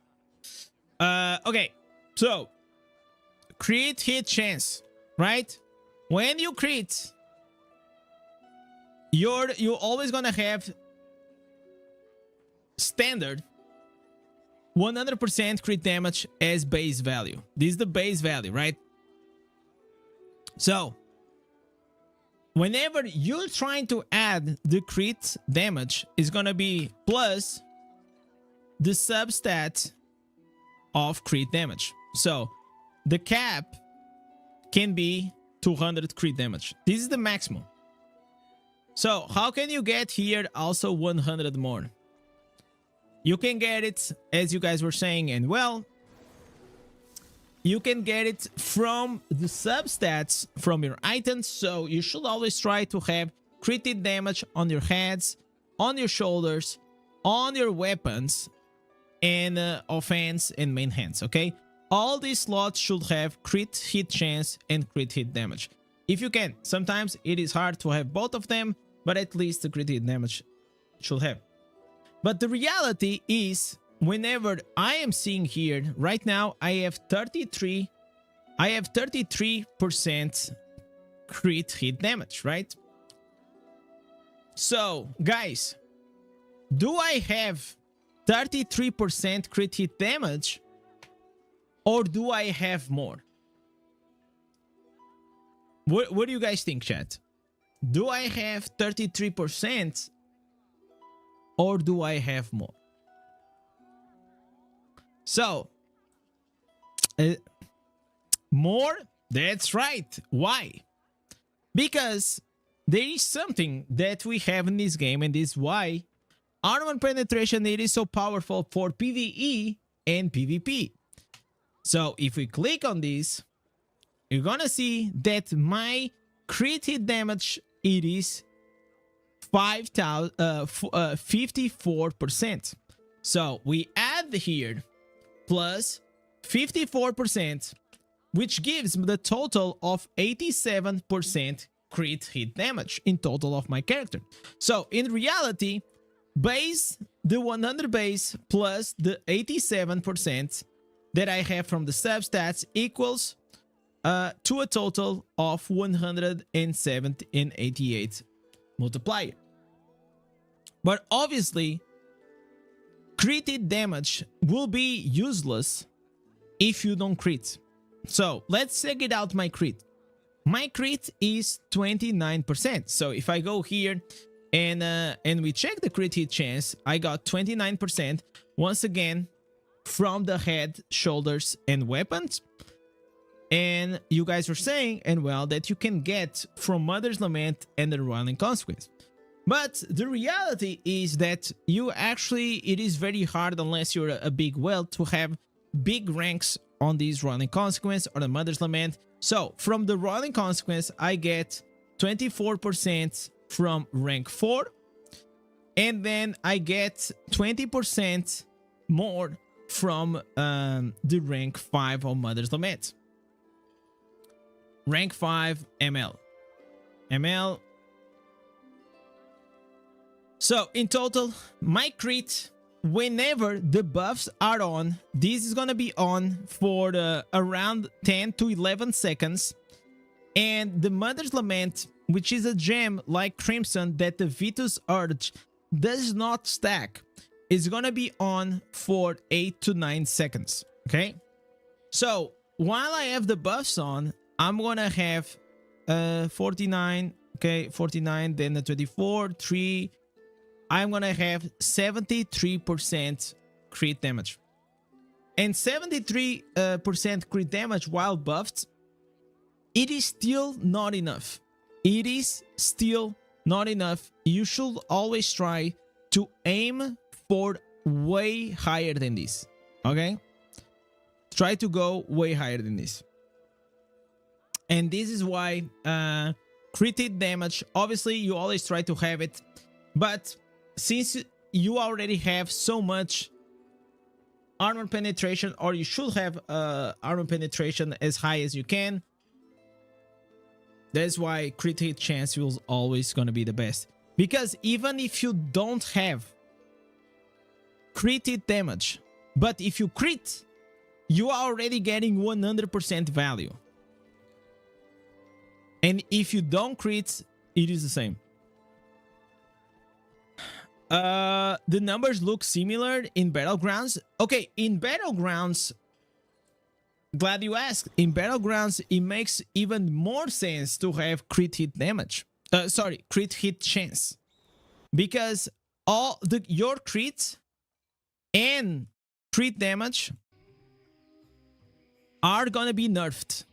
Okay, so crit hit chance, right? When you crit, you're always gonna have standard 100% crit damage as base value. This is the base value, right? So whenever you're trying to add the crit damage, is gonna be plus the substat of crit damage. So the cap can be 200 crit damage. This is the maximum. So how can you get here also 100 more? You can get it, as you guys were saying, and well, you can get it from the substats from your items. So you should always try to have crit hit damage on your heads, on your shoulders, on your weapons, and offense and main hands, okay? All these slots should have crit hit chance and crit hit damage. If you can. Sometimes it is hard to have both of them, but at least the crit hit damage should have. But the reality is, whenever I am seeing here, right now I have 33% crit hit damage, right? So, guys, do I have 33% crit hit damage, or do I have more? What do you guys think, chat? Do I have 33%, or do I have more? So, more? That's right. Why? Because there is something that we have in this game, and this is why armor penetration, it is so powerful for PvE and PvP. So if we click on this, you're gonna see that my crit hit damage, it is 54%. So we add here plus 54%, which gives the total of 87% crit hit damage in total of my character. So in reality, the 100 base plus the 87% that I have from the substats equals to a total of 188 multiplier. But obviously, crit hit damage will be useless if you don't crit. So let's check it out. My crit is 29%. So if I go here and we check the crit hit chance, I got 29% once again from the head, shoulders, and weapons. And you guys were saying, and well, that you can get from Mother's Lament and the Running Consequence. But the reality is that it is very hard, unless you're a big whale, to have big ranks on these Running Consequence or the Mother's Lament. So from the Running Consequence, I get 24% from rank 4, and then I get 20% more from the rank 5 of Mother's Lament. Rank 5 ML. So in total, my crit, whenever the buffs are on, this is gonna be on for around 10 to 11 seconds. And the Mother's Lament, which is a gem like Crimson that the Vitus Urge does not stack, is gonna be on for 8 to 9 seconds. Okay? So while I have the buffs on, I'm gonna have 49, okay, 49, then the 24, 3. I'm gonna have 73% crit damage. And 73% crit damage while buffed, it is still not enough. It is still not enough. You should always try to aim for way higher than this. Okay? Try to go way higher than this. And this is why crit hit damage, obviously you always try to have it, but since you already have so much armor penetration, or you should have armor penetration as high as you can, that's why crit hit chance is always going to be the best. Because even if you don't have crit hit damage, but if you crit, you are already getting 100% value. And if you don't crit, it is the same. The numbers look similar in Battlegrounds. Okay, in Battlegrounds, glad you asked. In Battlegrounds, it makes even more sense to have crit hit damage. Crit hit chance. Because your crit and crit damage are gonna be nerfed,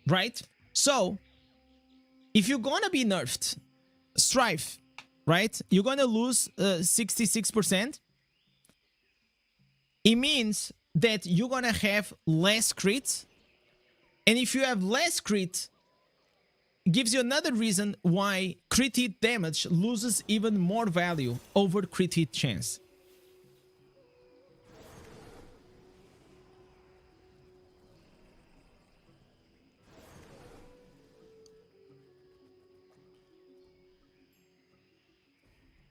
right? So if you're gonna be nerfed, Strife, right? You're gonna lose 66%. It means that you're gonna have less crit, and if you have less crit, it gives you another reason why crit hit damage loses even more value over crit hit chance.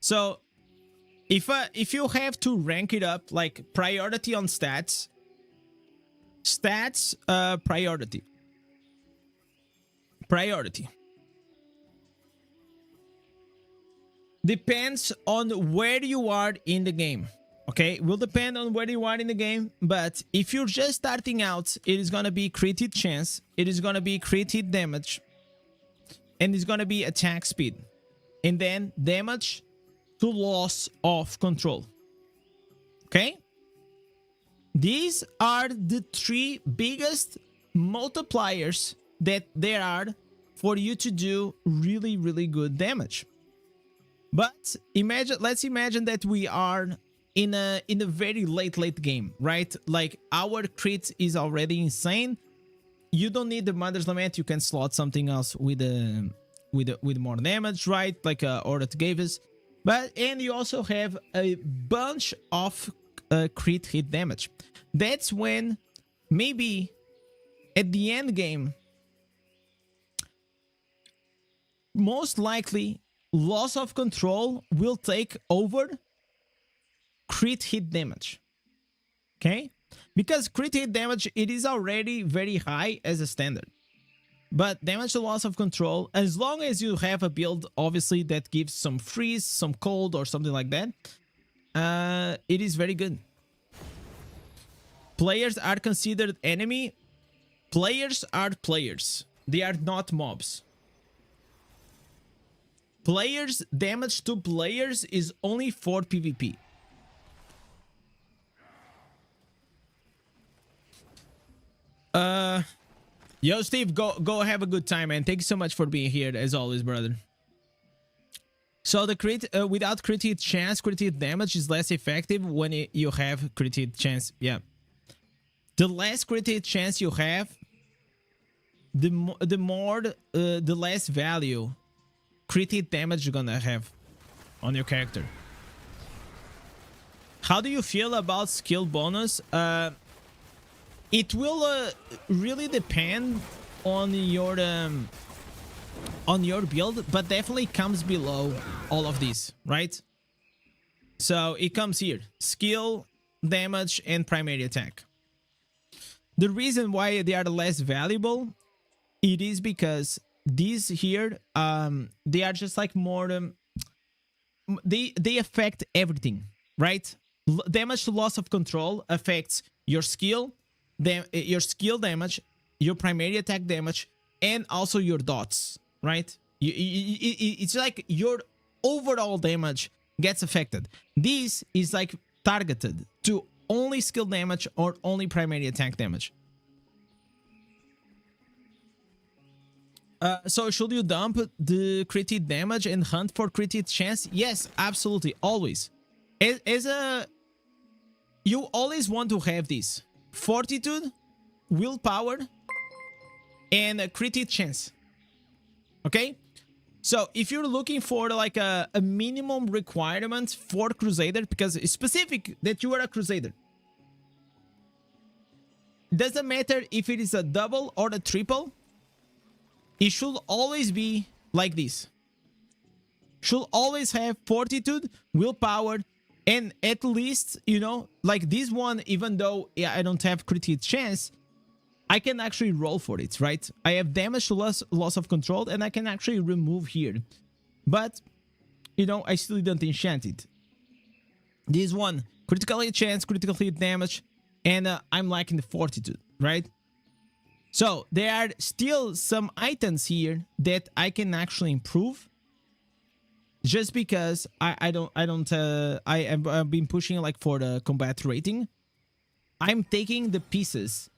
So if you have to rank it up, like priority on stats, priority depends on where you are in the game. Okay, will depend on where you are in the game, but if you're just starting out, it is gonna be crit hit chance, it is gonna be crit hit damage, and it's gonna be attack speed, and then damage to loss of control. Okay, these are the three biggest multipliers that there are for you to do really, really good damage. But let's imagine that we are in a very late game, right? Like our crit is already insane. You don't need the Mother's Lament. You can slot something else with more damage, right? Like Aurat gave us. And you also have a bunch of crit hit damage. That's when maybe at the end game, most likely loss of control will take over crit hit damage. Okay, because crit hit damage, it is already very high as a standard, but damage to loss of control, as long as you have a build obviously that gives some freeze, some cold, or something like that, it is very good. Players are considered enemy. Players are players, they are not mobs. Players, damage to players is only for PvP. Yo, Steve, go have a good time, man. Thank you so much for being here, as always, brother. So the crit, without crit hit chance, crit hit damage is less effective when you have crit hit chance. Yeah. The less crit hit chance you have, the less value crit hit damage you're gonna have on your character. How do you feel about skill bonus? It will really depend on your build, but definitely comes below all of these, right? So it comes here: skill, damage, and primary attack. The reason why they are less valuable, it is because these here, they are just like more, they affect everything, right? Damage to loss of control affects your skill, your skill damage, your primary attack damage, and also your dots, right? It's like your overall damage gets affected. This is like targeted to only skill damage or only primary attack damage. So should you dump the crit hit damage and hunt for crit hit chance? Yes, absolutely, always. You always want to have this fortitude, willpower, and a crit hit chance. Okay, so if you're looking for like a minimum requirement for Crusader, because it's specific that you are a Crusader, doesn't matter if it is a double or a triple, it should always be like this. Should always have fortitude, willpower, and at least, you know, like this one, even though I don't have crit hit chance, I can actually roll for it, right? I have damage to loss of control, and I can actually remove here. But, you know, I still don't enchant it. This one, critical hit chance, critical hit damage, and I'm lacking the fortitude, right? So there are still some items here that I can actually improve, just because I've been pushing like for the combat rating. I'm taking the pieces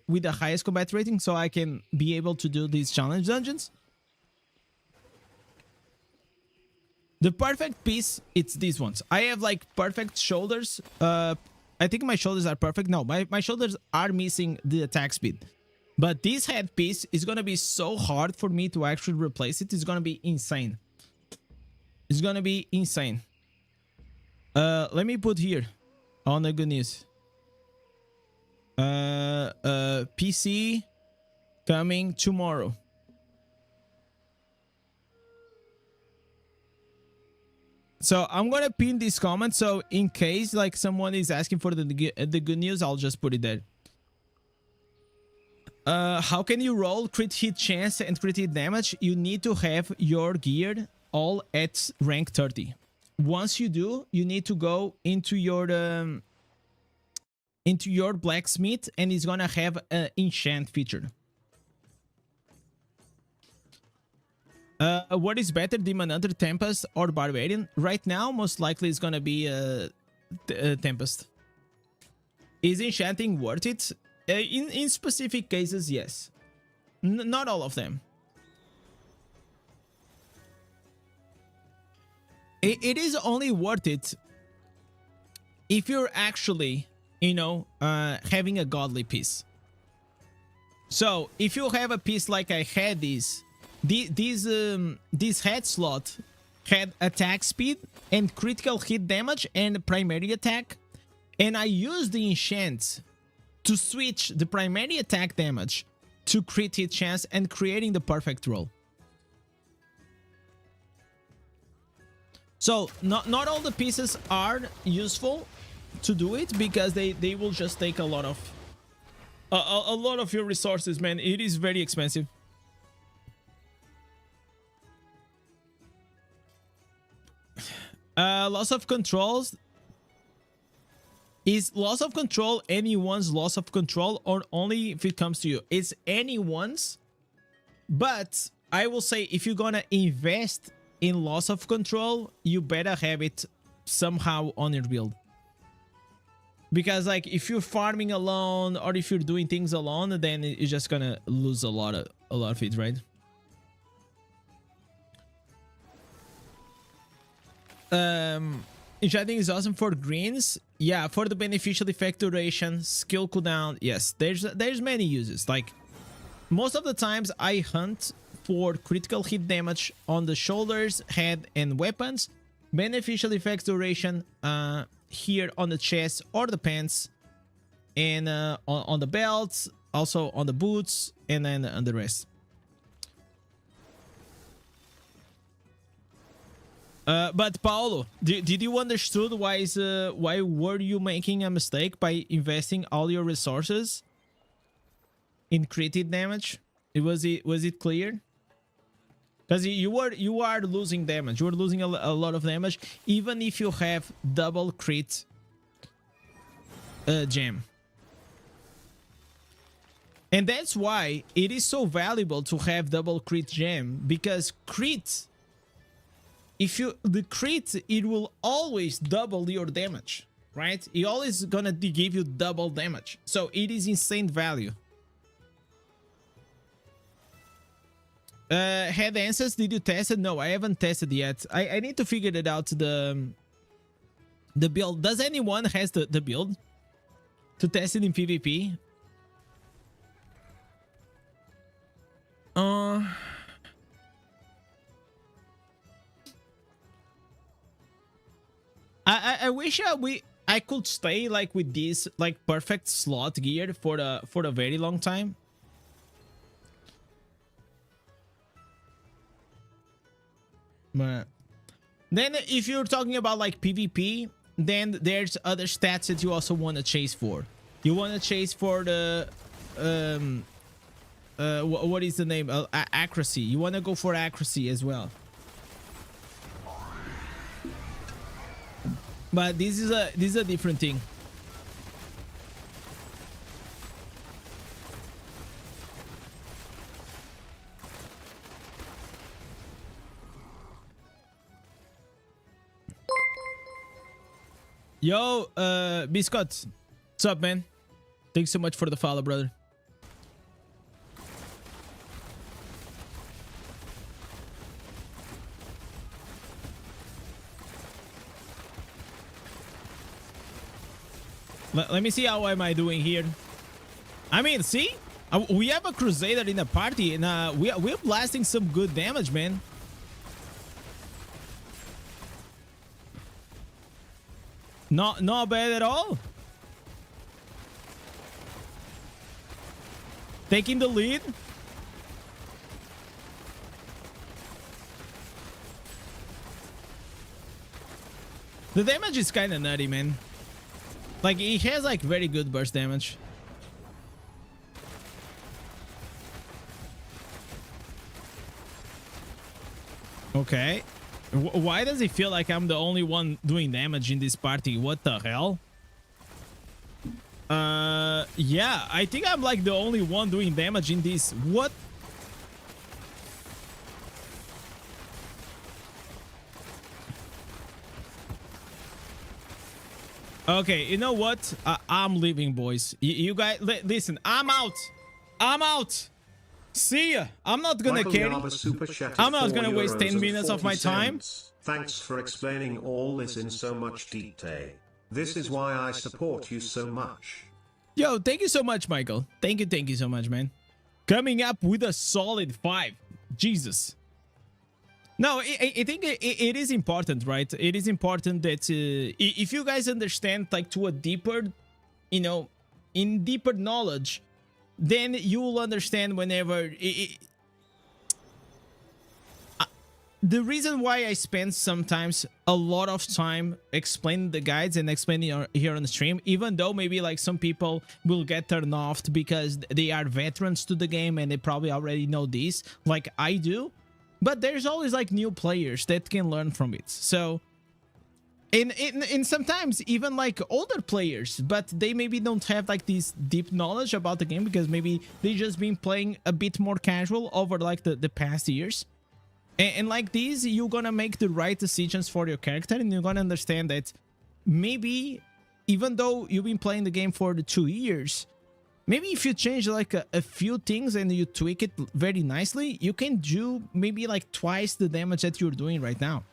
with the highest combat rating so I can be able to do these challenge dungeons. The perfect piece, it's these ones. I have like perfect shoulders. I think my shoulders are perfect. No, my shoulders are missing the attack speed. But this head piece is gonna be so hard for me to actually replace it. It's gonna be insane. It's gonna be insane. Let me put here on the good news. PC coming tomorrow. So I'm gonna pin this comment, so in case like someone is asking for the good news, I'll just put it there. How can you roll crit hit chance and crit hit damage? You need to have your gear all at rank 30. Once you do, you need to go into your blacksmith, and it's gonna have an enchant feature. What is better, Demon Hunter, Tempest, or Barbarian? Right now, most likely it's gonna be Tempest. Is enchanting worth it? In specific cases, yes. Not all of them. It is only worth it if you're actually, you know, having a godly piece. So if you have a piece like I had this head slot had attack speed and critical hit damage and primary attack, and I used the enchant to switch the primary attack damage to crit hit chance and creating the perfect roll. So not all the pieces are useful to do it, because they will just take a lot of your resources, man. It is very expensive. Loss of controls. Is loss of control anyone's loss of control, or only if it comes to you? It's anyone's, but I will say if you're gonna invest in loss of control, you better have it somehow on your build. Because like if you're farming alone, or if you're doing things alone, then you're just gonna lose a lot of it, right? Enchanting is awesome for greens. Yeah, for the beneficial effect duration, skill cooldown. Yes, there's many uses. Like most of the times I hunt for critical hit damage on the shoulders, head, and weapons. Beneficial effects duration here on the chest or the pants, and on the belts, also on the boots, and then on the rest. But Paolo, did you understood why were you making a mistake by investing all your resources in crit hit damage? Was it clear? Because you are losing damage. You are losing a lot of damage, even if you have double crit gem. And that's why it is so valuable to have double crit gem, because crit, if you the crit, it will always double your damage, right? It always gonna give you double damage, so it is insane value. Head answers, did you test it? No, I haven't tested yet. I need to figure it out, the build. Does anyone has the build to test it in PvP? I wish I could stay like with this like perfect slot gear for a very long time. But then if you're talking about like PvP, then there's other stats that you also want to chase for. You want to chase for the what is the name? Accuracy. You want to go for accuracy as well. But this is a different thing. Yo, Biscott, what's up, man? Thanks so much for the follow, brother. Let me see how am I doing here. I mean, see? We have a Crusader in the party, and we're blasting some good damage, man. Not bad at all. Taking the lead. The damage is kind of nutty, man. Like, he has like very good burst damage. Okay. Why does it feel like I'm the only one doing damage in this party? What the hell? Yeah, I think I'm like the only one doing damage in this. What? Okay, you know what? I'm leaving, boys. You guys, listen, I'm out. I'm out. See ya. I'm not gonna carry. I'm not gonna waste 10 minutes of my time. Thanks for explaining all this in so much detail. This is why I support you so much. Yo, thank you so much, Michael. Thank you so much, man. Coming up with a solid 5. Jesus. No, I think it is important, right? It is important that if you guys understand, like, to a deeper, you know, in deeper knowledge, then you will understand whenever the reason why I spend sometimes a lot of time explaining the guides and explaining here on the stream, even though maybe like some people will get turned off because they are veterans to the game and they probably already know this, like I do. But there's always like new players that can learn from it. So, and sometimes even like older players, but they maybe don't have like this deep knowledge about the game because maybe they just been playing a bit more casual over like the past years. And like this, you're gonna make the right decisions for your character, and you're gonna understand that maybe even though you've been playing the game for the 2 years, maybe if you change like a few things and you tweak it very nicely, you can do maybe like twice the damage that you're doing right now.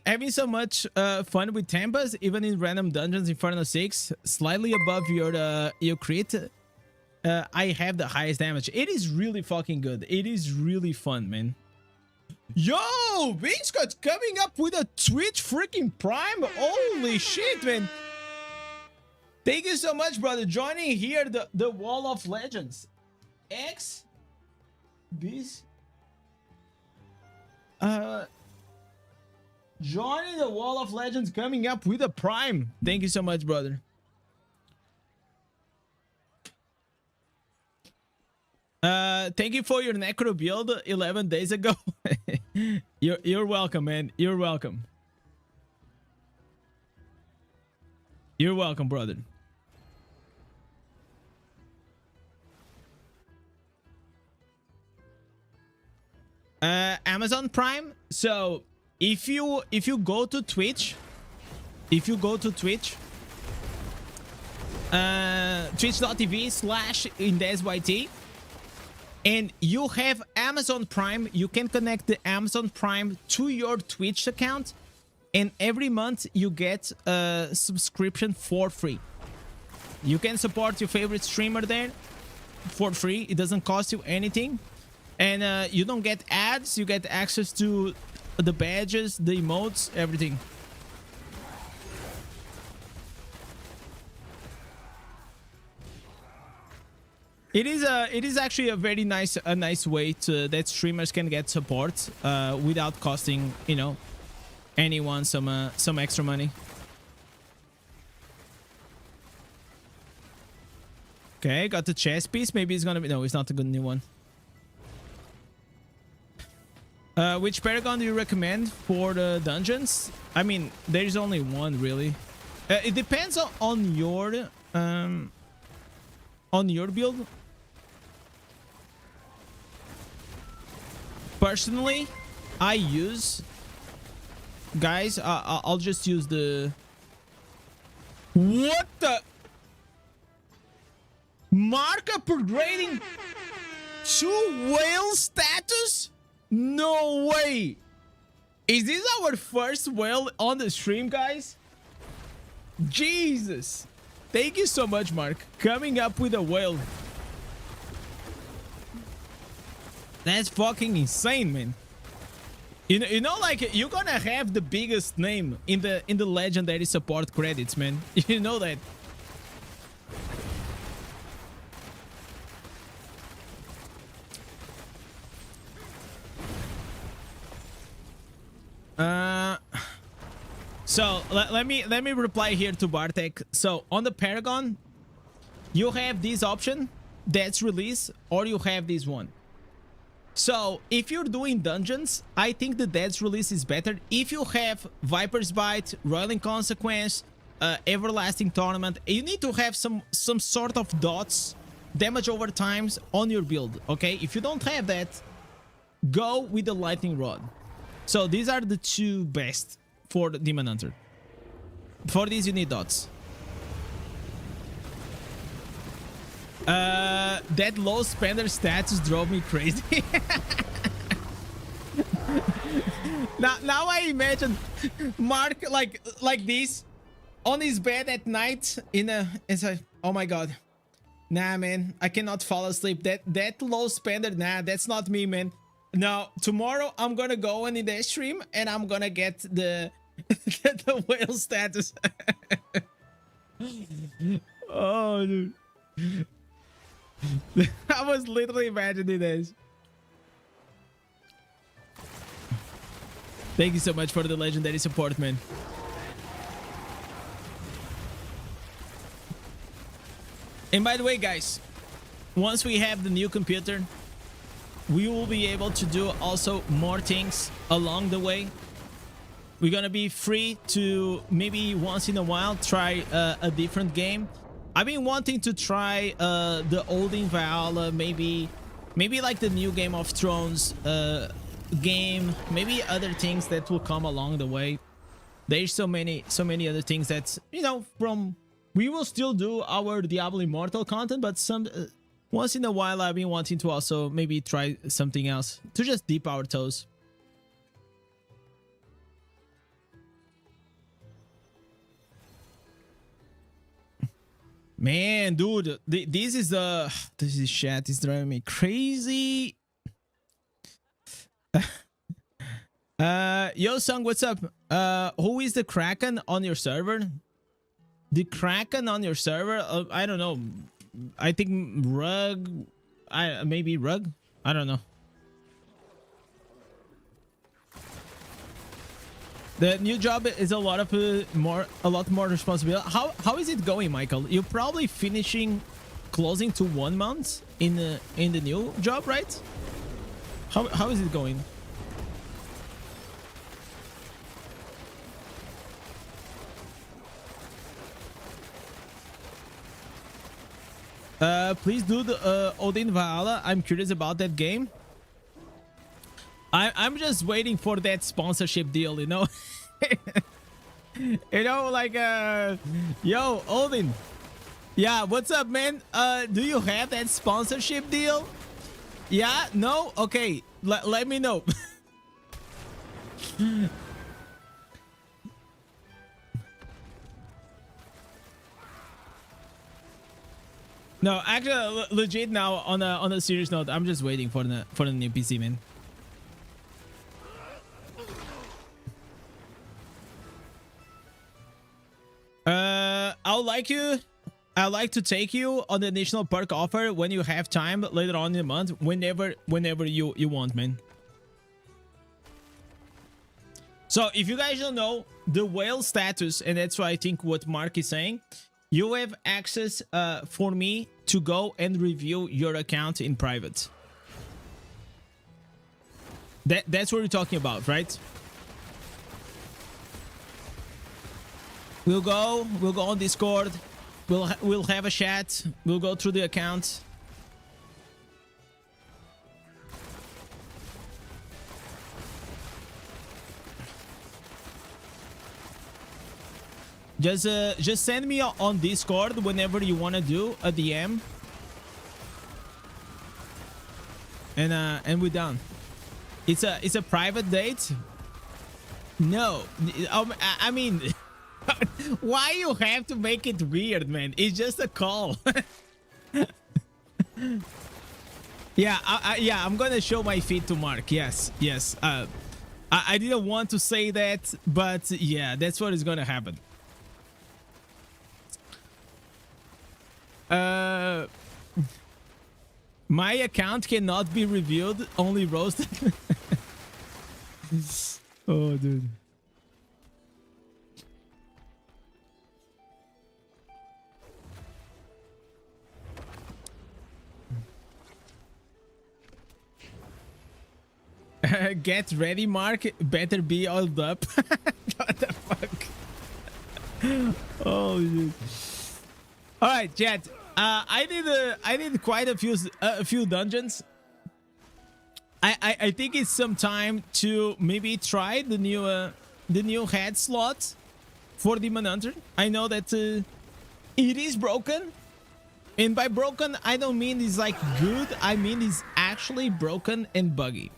Having so much fun with Tampas, even in random dungeons, Inferno 6, slightly above your crit. I have the highest damage. It is really fucking good. It is really fun, man. Yo, Vince got coming up with a Twitch freaking Prime. Holy shit, man. Thank you so much, brother. Joining here the Wall of Legends. X this joining the Wall of Legends, coming up with a Prime. Thank you so much, brother. Thank you for your necro build 11 days ago. You're welcome, man. You're welcome. You're welcome, brother. Amazon Prime. So if you go to Twitch, twitch.tv/IndezYT, and you have Amazon Prime, you can connect the Amazon Prime to your Twitch account, and every month you get a subscription for free. You can support your favorite streamer there for free. It doesn't cost you anything, and you don't get ads. You get access to the badges, the emotes, everything. It is actually a very nice way to that streamers can get support without costing, you know, anyone some extra money. Okay, got the chess piece. Maybe it's gonna be, no, it's not a good new one. Which Paragon do you recommend for the dungeons? I mean, there is only one really. It depends on your build. Personally, I use, guys, I'll just use the, what the markup per grading. 2 whale status? No way. Is this our first whale on the stream, guys? Jesus. Thank you so much, Mark. Coming up with a whale. That's fucking insane, man. You know, like, you're gonna have the biggest name in the legendary support credits, man. You know that. So let me reply here to Bartek. So on the Paragon, you have this option, that's release, or you have this one. So if you're doing dungeons, I think the Dead's release is better. If you have Viper's Bite, Roiling Consequence, Everlasting Tournament, you need to have some sort of dots, damage over times on your build, okay? If you don't have that, go with the Lightning Rod. So these are the 2 best for the Demon Hunter. For these you need dots. That low spender status drove me crazy. now I imagine Mark like this on his bed at night it's like, oh my god, nah man, I cannot fall asleep. That low spender, nah, that's not me, man. Now tomorrow I'm gonna go in the stream and I'm gonna get the the whale status. Oh dude. I was literally imagining this. Thank you so much for the legendary support, man. And by the way, guys, once we have the new computer, we will be able to do also more things along the way. We're gonna be free to maybe once in a while try a different game. I've been wanting to try the old in Valhalla, maybe like the new Game of Thrones game, maybe other things that will come along the way. There's so many other things that, you know, we will still do our Diablo Immortal content, but once in a while I've been wanting to also maybe try something else to just dip our toes. Man, dude, this chat is driving me crazy. Yo, Sung, what's up? Who is the Kraken on your server? The Kraken on your server? I don't know. I think Rug. Maybe Rug. I don't know. The new job is a lot more responsibility. How is it going, Michael? You're probably closing to 1 month in the new job, right? How is it going? Please do the Odin Valhalla. I'm curious about that game. I'm just waiting for that sponsorship deal, you know. You know, like yo, Odin. Yeah, what's up, man? Do you have that sponsorship deal? Yeah? No? Okay, let me know. No, actually, legit now, on a serious note, I'm just waiting for the new PC, man. I'd like to take you on the additional perk offer when you have time later on in the month, whenever you want, man. So if you guys don't know the whale status, and that's why I think what Mark is saying, you have access for me to go and review your account in private. That's what we're talking about, right? We'll go on Discord. We'll have a chat. We'll go through the account. Just send me on Discord whenever you want to do a DM. and we're done. It's a private date. No, I mean, why you have to make it weird, man? It's just a call. Yeah, yeah, I'm gonna show my feet to Mark. Yes, yes. I didn't want to say that, but yeah, that's what is gonna happen. My account cannot be reviewed, only roasted. Oh, dude. Get ready, Mark. Better be oiled up. What the fuck? Oh, dude. All right, chat. I did quite a few dungeons. I think it's some time to maybe try the new head slot for Demon Hunter. I know that it is broken, and by broken I don't mean it's like good. I mean it's actually broken and buggy.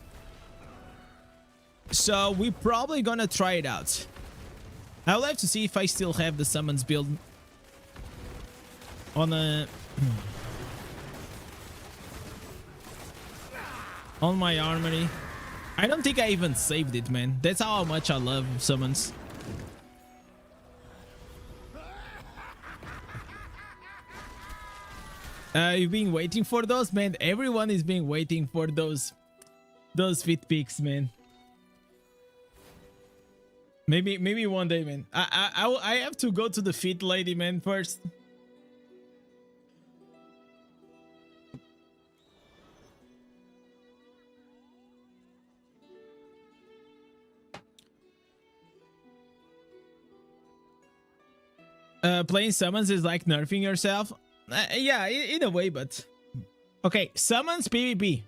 So we're probably gonna try it out. I'll have to see if I still have the summons build on a on my armory. I don't think I even saved it, man. That's how much I love summons. You've been waiting for those, man. Everyone is been waiting for those fit picks, man. Maybe one day, man. I have to go to the fit lady, man, first. Playing summons is like nerfing yourself. Yeah, in a way, but okay. Summons PvP.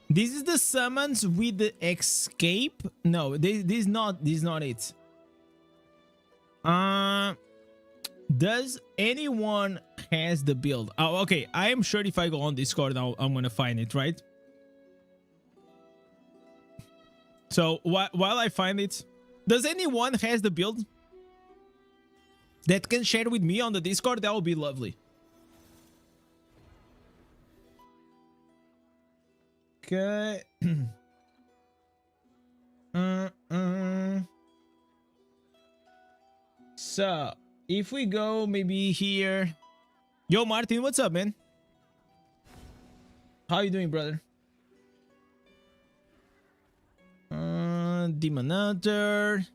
This is the summons with the escape. No, this is not it. Does anyone has the build? Oh, okay. I am sure if I go on Discord, I'm gonna find it, right? So while I find it, does anyone has the build that can share with me on the Discord? That would be lovely. Okay. So if we go maybe here. Yo, Martin, what's up, man? How you doing, brother? Demon Hunter.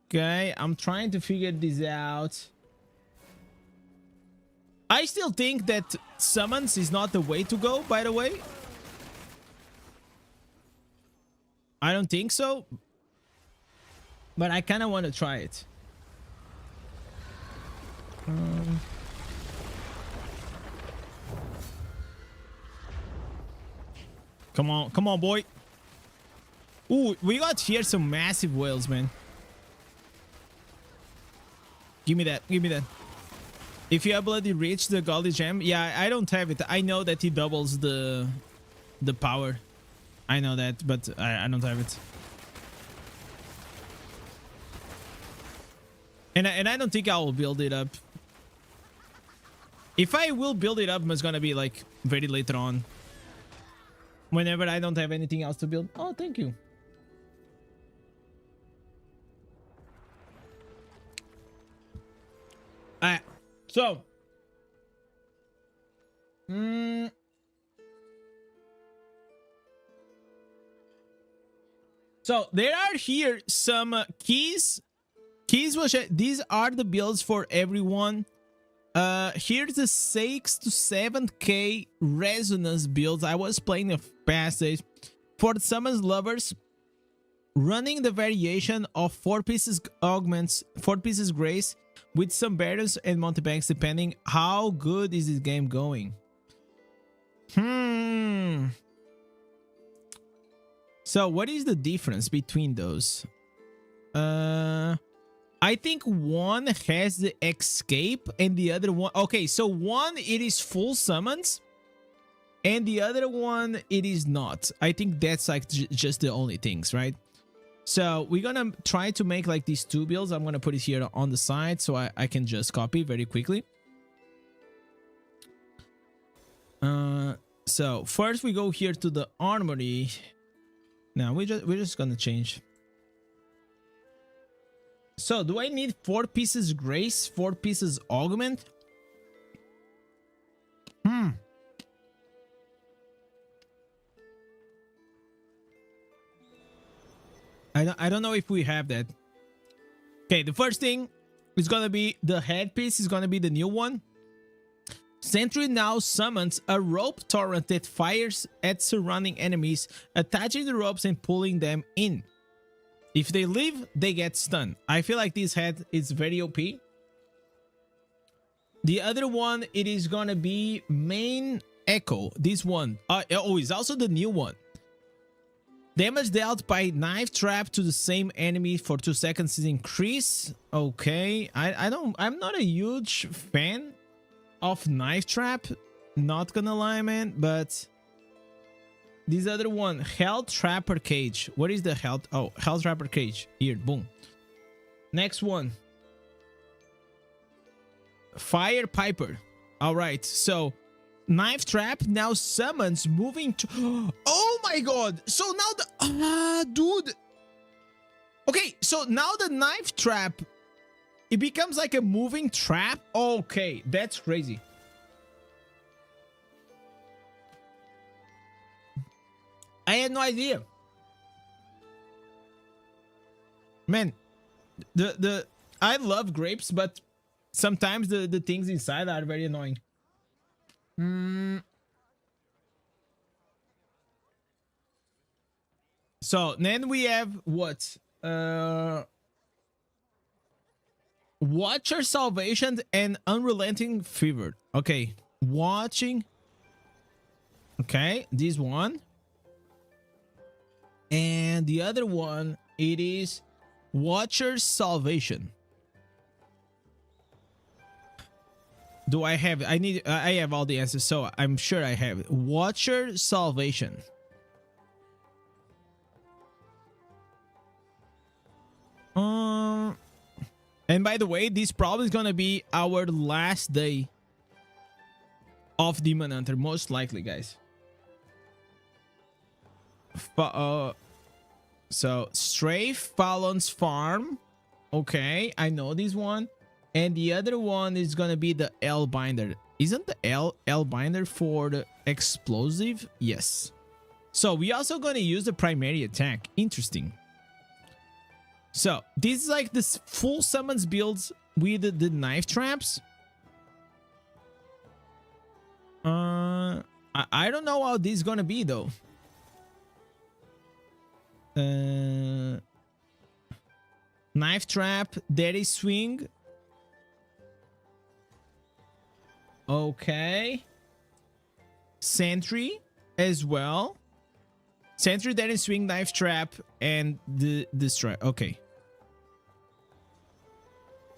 Okay, I'm trying to figure this out. I still think that summons is not the way to go, by the way. I don't think so. But I kind of want to try it. Come on, boy. Ooh, we got here some massive whales, man. Give me that. Give me that. If you have bloody reach the golden gem, yeah, I don't have it. I know that he doubles the power. I know that, but I don't have it. And I don't think I will build it up. If I will build it up, it's gonna be like very later on. Whenever I don't have anything else to build. Oh, thank you. Alright, so. So there are here some keys. These are the builds for everyone. Here's the 6 to 7k resonance builds. I was playing the past days for the summons lovers, running the variation of 4 pieces augments, 4 pieces grace with some barriers and mountebanks depending how good is this game going. So what is the difference between those? I think one has the escape and the other one. Okay, so one, it is full summons. and the other one it is not. I think that's like just the only things, right? So we're gonna try to make like these two builds. I'm gonna put it here on the side so I can just copy very quickly. So first we go here to the armory. Now we're just gonna change. So do I need 4 pieces grace, 4 pieces augment? I don't know if we have that. Okay, the first thing is gonna be the headpiece is gonna be the new one. Sentry now summons a rope torrent that fires at surrounding enemies, attaching the ropes and pulling them in. If they leave, they get stunned. I feel like this head is very OP. The other one, it is gonna be main echo. This one, oh, it's also the new one. Damage dealt by knife trap to the same enemy for 2 seconds is increased. Okay, I'm not a huge fan of knife trap, not gonna lie, man, but this other one, Hell Trapper Cage. What is the Hell? Oh, Hell Trapper Cage. Here, boom. Next one, Fire Piper. All right, so knife trap now summons moving to oh my god, so now the dude, okay, so now the knife trap, it becomes like a moving trap. Okay, that's crazy. I had no idea, man. The I love grapes, but sometimes the things inside are very annoying. So then we have what? Watcher Salvation and Unrelenting Fever. Okay, watching. Okay, this one. And the other one, it is Watcher's Salvation. Do I have? I have all the answers, so I'm sure I have it. Watcher Salvation. And by the way, this probably is gonna be our last day of Demon Hunter, most likely, guys. So Strafe Fallon's Farm. Okay, I know this one. And the other one is gonna be the L binder. Isn't the L binder for the explosive? Yes. So we also gonna use the primary attack. Interesting. So this is like this full summons builds with the knife traps. I don't know how this is gonna be though. Knife trap, daddy swing. Okay. Sentry as well. Sentry, daddy swing, knife trap, and the strike. Okay.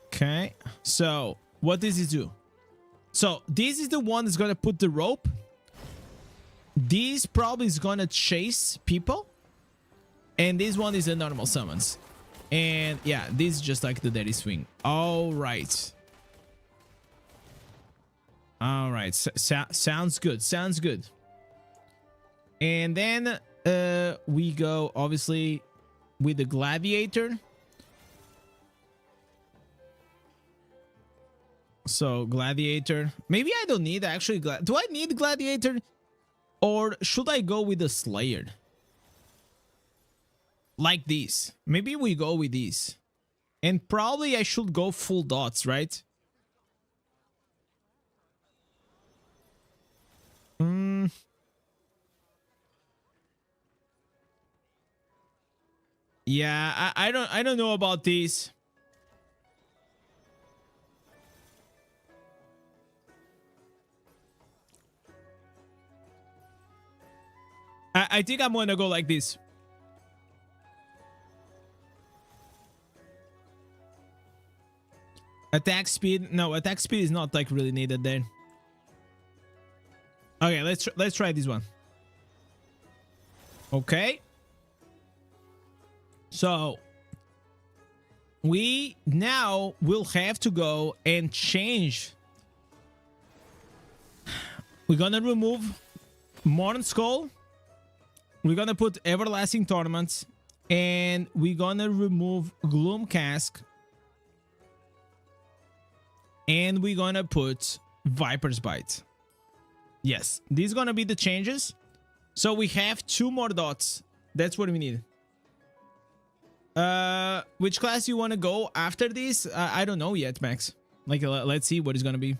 Okay. So what does it do? So this is the one that's gonna put the rope. This probably is gonna chase people. And this one is a normal summons. And yeah, this is just like the daddy swing. All right. All right. Sounds good. Sounds good. And then we go obviously with the gladiator. So gladiator. Maybe I don't need actually. Do I need gladiator? Or should I go with the slayer? Like these. Maybe we go with these. And probably I should go full dots, right? Yeah, I don't know about these. I think I'm gonna go like this. Attack speed. No, attack speed is not like really needed there. Okay, let's try this one. Okay. So we now will have to go and change. We're gonna remove Modern Skull. We're gonna put Everlasting Tournaments, and we're gonna remove Gloom Cask, and we're gonna put Viper's Bite. Yes, these are gonna be the changes. So we have 2 more dots. That's what we need. Which class you want to go after this? I don't know yet, Max. Like, let's see what it's gonna be.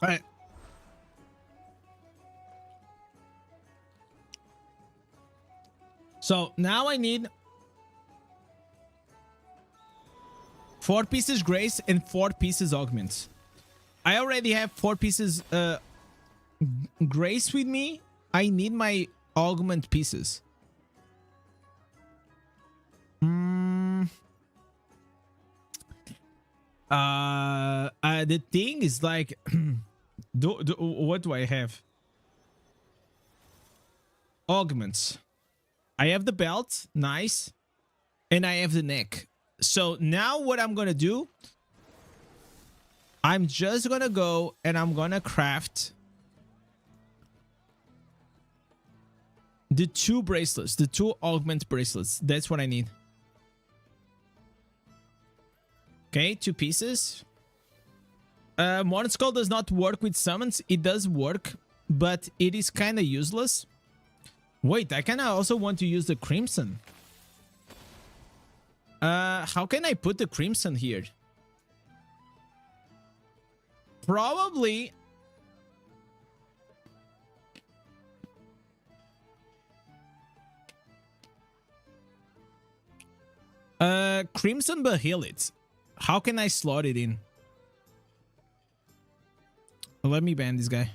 All right. So now I need 4 pieces Grace and 4 pieces Augments. I already have 4 pieces Grace with me. I need my Augment pieces. The thing is like, what do I have? Augments. I have the belt, nice, and I have the neck. So now what I'm gonna do, I'm just gonna go and I'm gonna craft the 2 bracelets, the 2 augment bracelets. That's what I need. Okay, 2 pieces. Modern Skull does not work with summons. It does work, but it is kind of useless. Wait, I kind of also want to use the Crimson. How can I put the Crimson here? Probably... Crimson Bahilit. How can I slot it in? Let me ban this guy.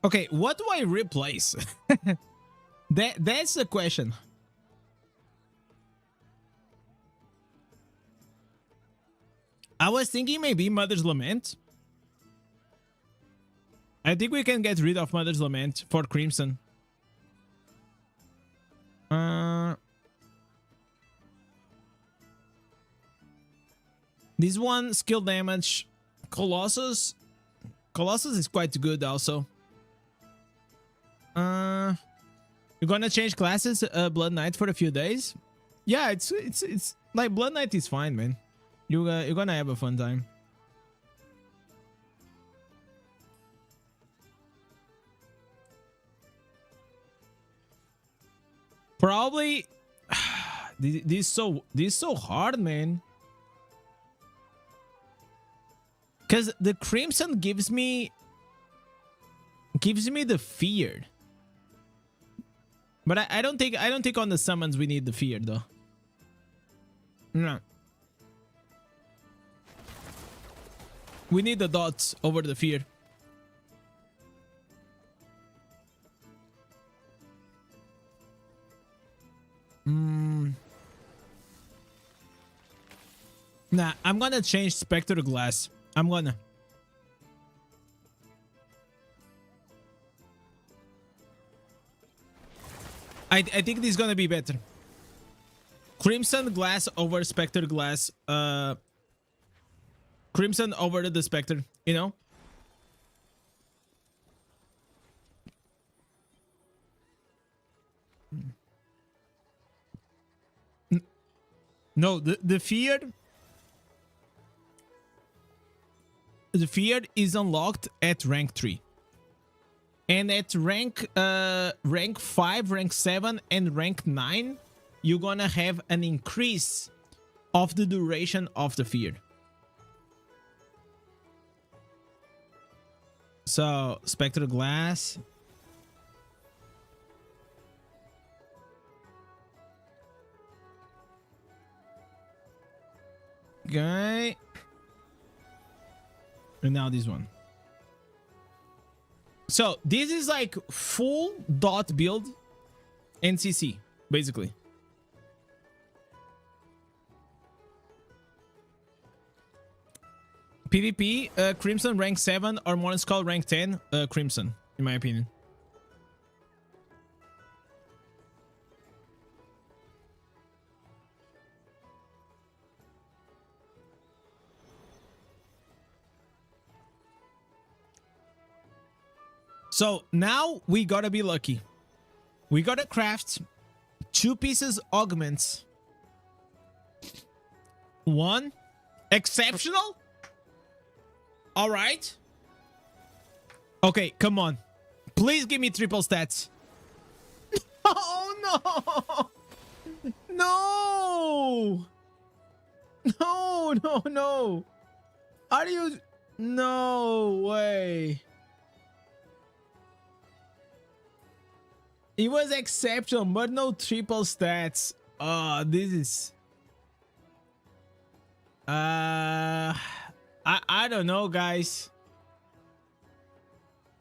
Okay, what do I replace? That's the question. I was thinking maybe Mother's Lament. I think we can get rid of Mother's Lament for Crimson. This one, skill damage. Colossus. Colossus is quite good also. You're gonna change classes, Blood Knight for a few days? Yeah, it's like Blood Knight is fine, man. You're gonna have a fun time. Probably this is so hard, man. Cause the Crimson gives me the fear. But I don't think on the summons we need the fear though. No. We need the dots over the fear. Nah, I'm gonna change Spectre Glass. I'm gonna. I think this is gonna be better. Crimson Glass over Spectre Glass. Crimson over the Spectre, you know? No, the fear... The fear is unlocked at rank 3. And at rank 5, rank 7, and rank 9, you're gonna have an increase of the duration of the fear. So, Spectral Glass. Okay. And now this one. So this is like full dot build. NCC, basically. PvP, Crimson rank 7 or Morning Skull rank 10, Crimson, in my opinion. So now we gotta be lucky. We gotta craft 2 pieces augments. 1 exceptional. All right. Okay, come on. Please give me triple stats. Oh no! No! No, no, no. Are you? No way. It was exceptional, but no triple stats. Oh, this is... I don't know, guys.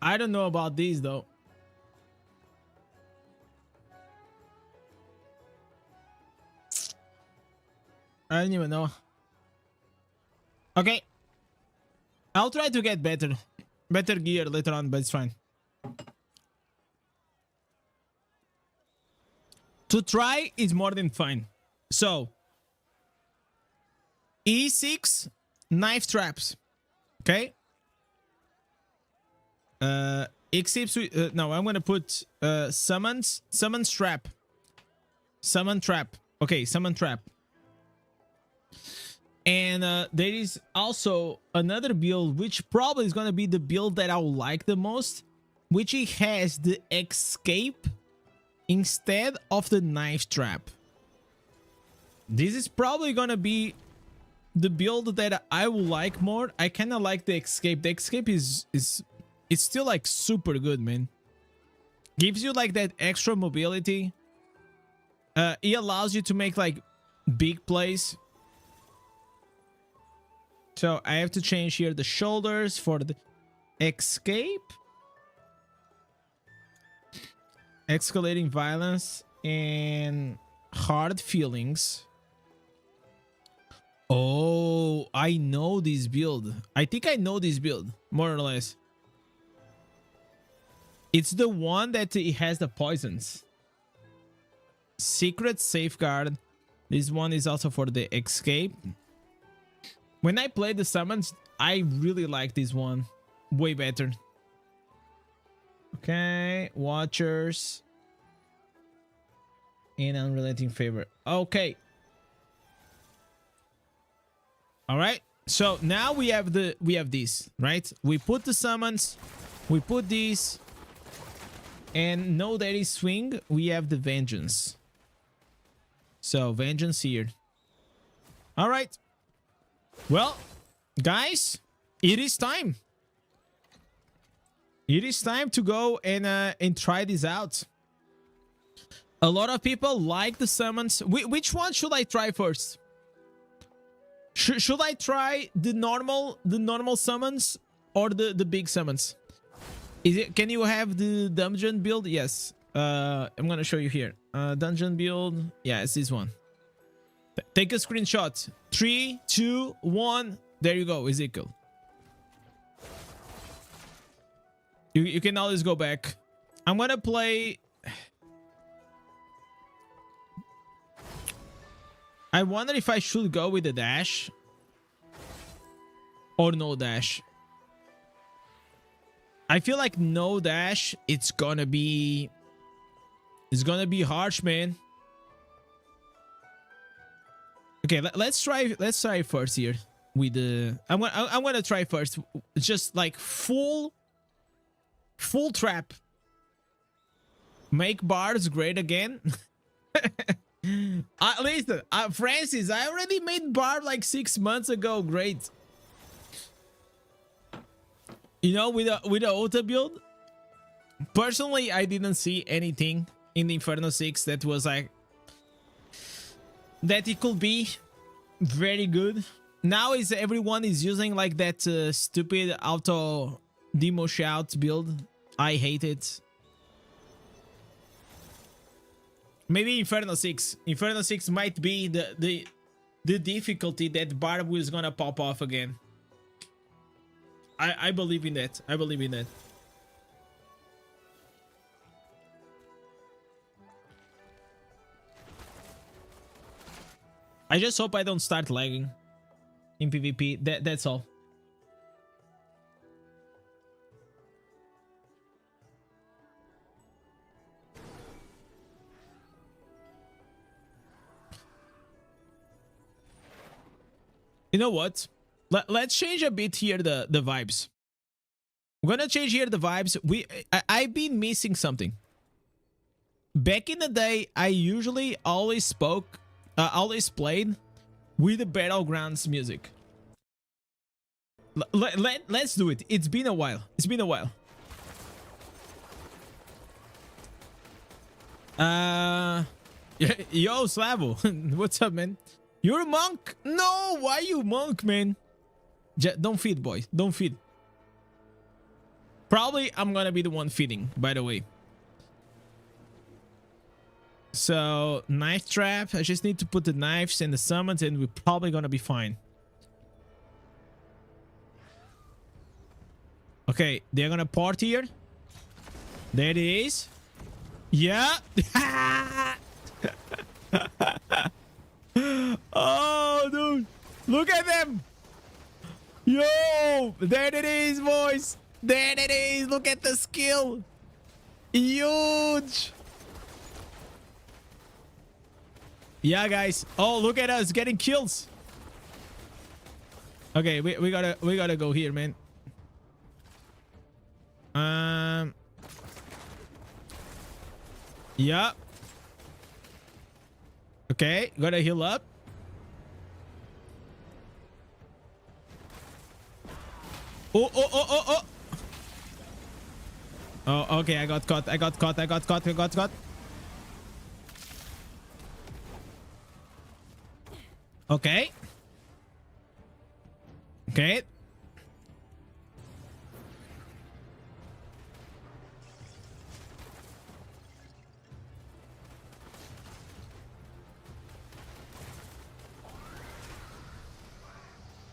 I don't know about these, though. I don't even know. Okay. I'll try to get better gear later on, but it's fine. To try is more than fine. So, E6 knife traps. Okay. X6. No, I'm gonna put summon trap. Summon trap. Okay, summon trap. And there is also another build, which probably is gonna be the build that I'll like the most, which it has the escape instead of the knife trap. This is probably gonna be the build that I will like more. I kind of like the escape. The escape is it's still like super good, man. Gives you like that extra mobility. It allows you to make like big plays. So I have to change here the shoulders for the escape. Escalating violence and hard feelings. Oh, I know this build. I think I know this build, more or less. It's the one that it has the poisons. Secret safeguard. This one is also for the escape. When I played the summons, I really like this one. Way better. Okay, watchers. And unrelenting favor. Okay. All right. So now we have this, right? We put the summons, we put these, and no daddy swing. We have the vengeance. So vengeance here. All right. Well, guys, it is time. It is time to go and try this out. A lot of people like the summons. Which one should I try first? Should I try the normal summons or the big summons? Can you have the dungeon build? Yes. I'm gonna show you here. Dungeon build. Yeah, it's this one. Take a screenshot. 3, 2, 1. There you go, Ezekiel. You can always go back. I'm gonna play. I wonder if I should go with the dash or no dash. I feel like no dash, it's gonna be harsh, man. Okay, let's try first here with the I'm gonna try first just like full trap. Make bars great again. Listen, Francis, I already made bar like 6 months ago. Great. You know, with the auto build, personally, I didn't see anything in the Inferno 6 that was like that it could be very good. Now is everyone is using like that stupid auto demo shout build. I hate it. Maybe Inferno 6. Inferno 6 might be the difficulty that Barb is gonna pop off again. I believe in that. I believe in that. I just hope I don't start lagging in PvP. That's all. You know what? Let's change a bit here the vibes. I'm gonna change here the vibes. I've been missing something. Back in the day, I usually always played with the Battlegrounds music. Let's do it. It's been a while. It's been a while. Yo, Slavo. What's up, man? You're a monk? No, why you monk, man? Don't feed, boy. Don't feed. Probably I'm gonna be the one feeding, by the way. So, knife trap. I just need to put the knives and the summons and we're probably gonna be fine. Okay, they're gonna port here. There it is. Yeah. Oh, dude. Look at them. Yo, there it is, boys. There it is. Look at the skill. Huge. Yeah, guys. Oh, look at us getting kills. Okay, we gotta go here, man. Yeah. Okay, gotta heal up. Oh, oh, oh, oh, oh. Oh, okay, I got caught. I got caught. Okay. Okay.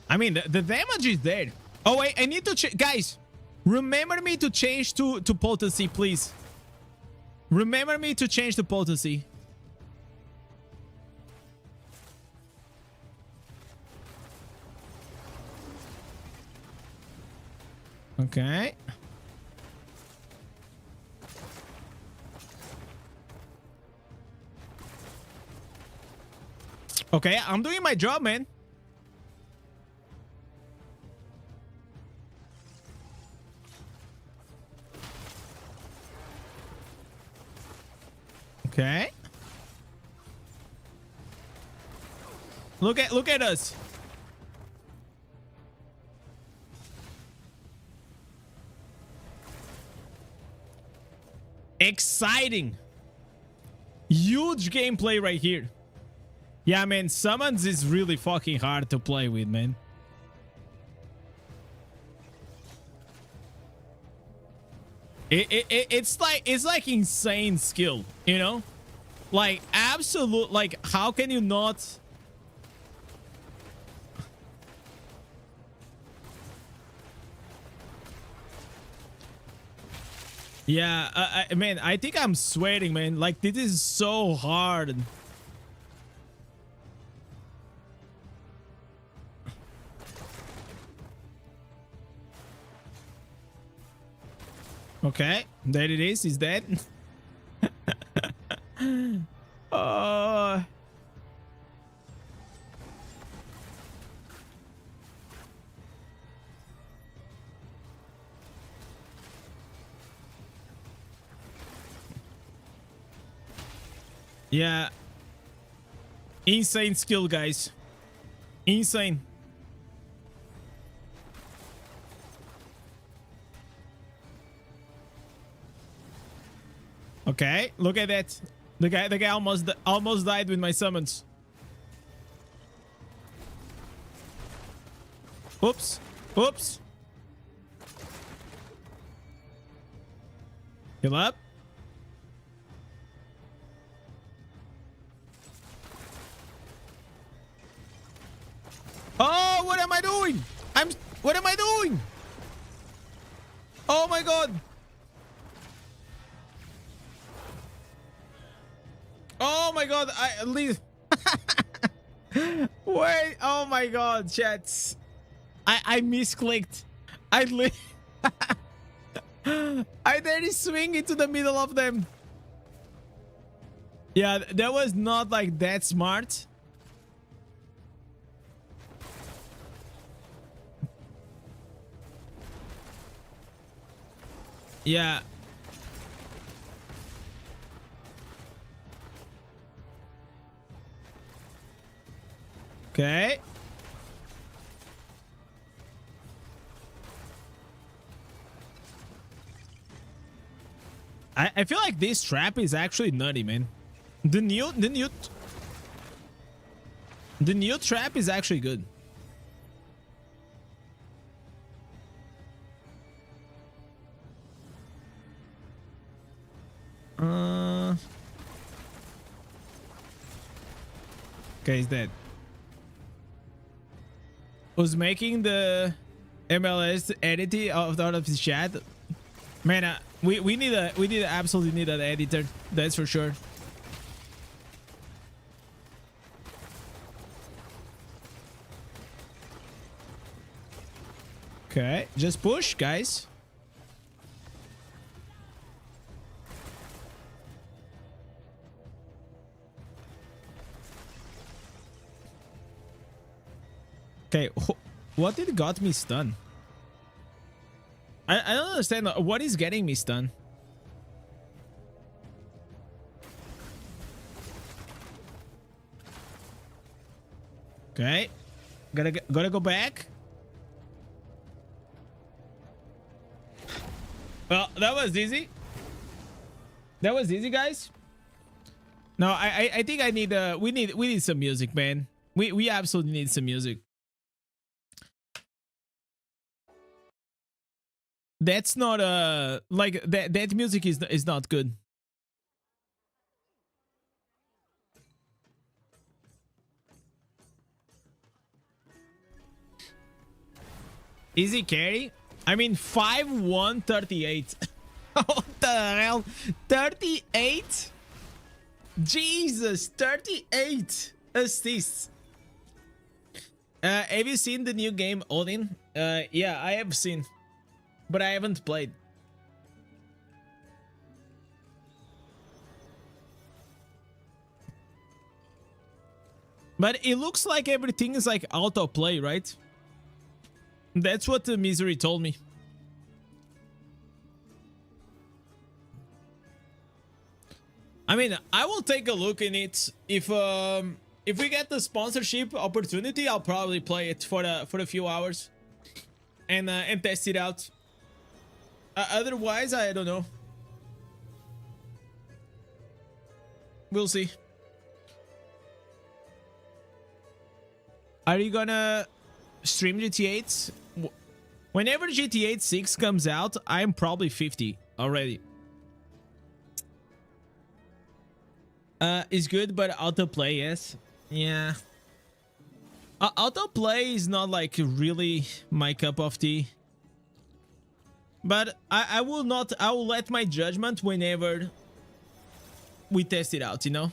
I mean, the damage is there. Oh, wait, I need to guys, remember me to change to potency, please. Remember me to change the potency. Okay. Okay, I'm doing my job, man. Okay. Look at us. Exciting. Huge gameplay right here. Yeah, man, summons is really fucking hard to play with, man. It's like insane skill, you know? Like absolute, like how can you not? Yeah, man, I think I'm sweating, man. Like this is so hard. Okay, there it is. He's dead. Yeah. Insane skill, guys. Insane. Okay, look at that. The guy almost died with my summons. Oops. Oops. Heal up. doing? What am I doing? Oh my god. Oh my god, I leave. Wait, oh my god, chats. I misclicked. I nearly swing into the middle of them. Yeah, that was not like that smart. Yeah. Okay. I feel like this trap is actually nutty, man. The new trap is actually good. Okay, he's dead. Who's making the MLS editing out of his chat? Man, we absolutely need an editor. That's for sure. Okay, just push, guys. Okay, what did got me stunned? I don't understand what is getting me stunned. Okay, gotta go back. Well, that was easy. That was easy, guys. No, I think I need we need some music, man. We absolutely need some music. That's not like that music is not good. Easy carry. I mean 5-1-38. What the hell? 38? Jesus, 38 assists. Have you seen the new game Odin? Yeah, I have seen, but I haven't played. But it looks like everything is like autoplay, right? That's what the misery told me. I mean, I will take a look in it. If we get the sponsorship opportunity, I'll probably play it for a few hours and test it out. Otherwise, I don't know. We'll see. Are you gonna stream GTA 8? Whenever GTA 6 comes out, I'm probably 50 already. It's good, but autoplay, yes. Yeah. Autoplay is not like really my cup of tea. But I will let my judgment whenever we test it out, you know?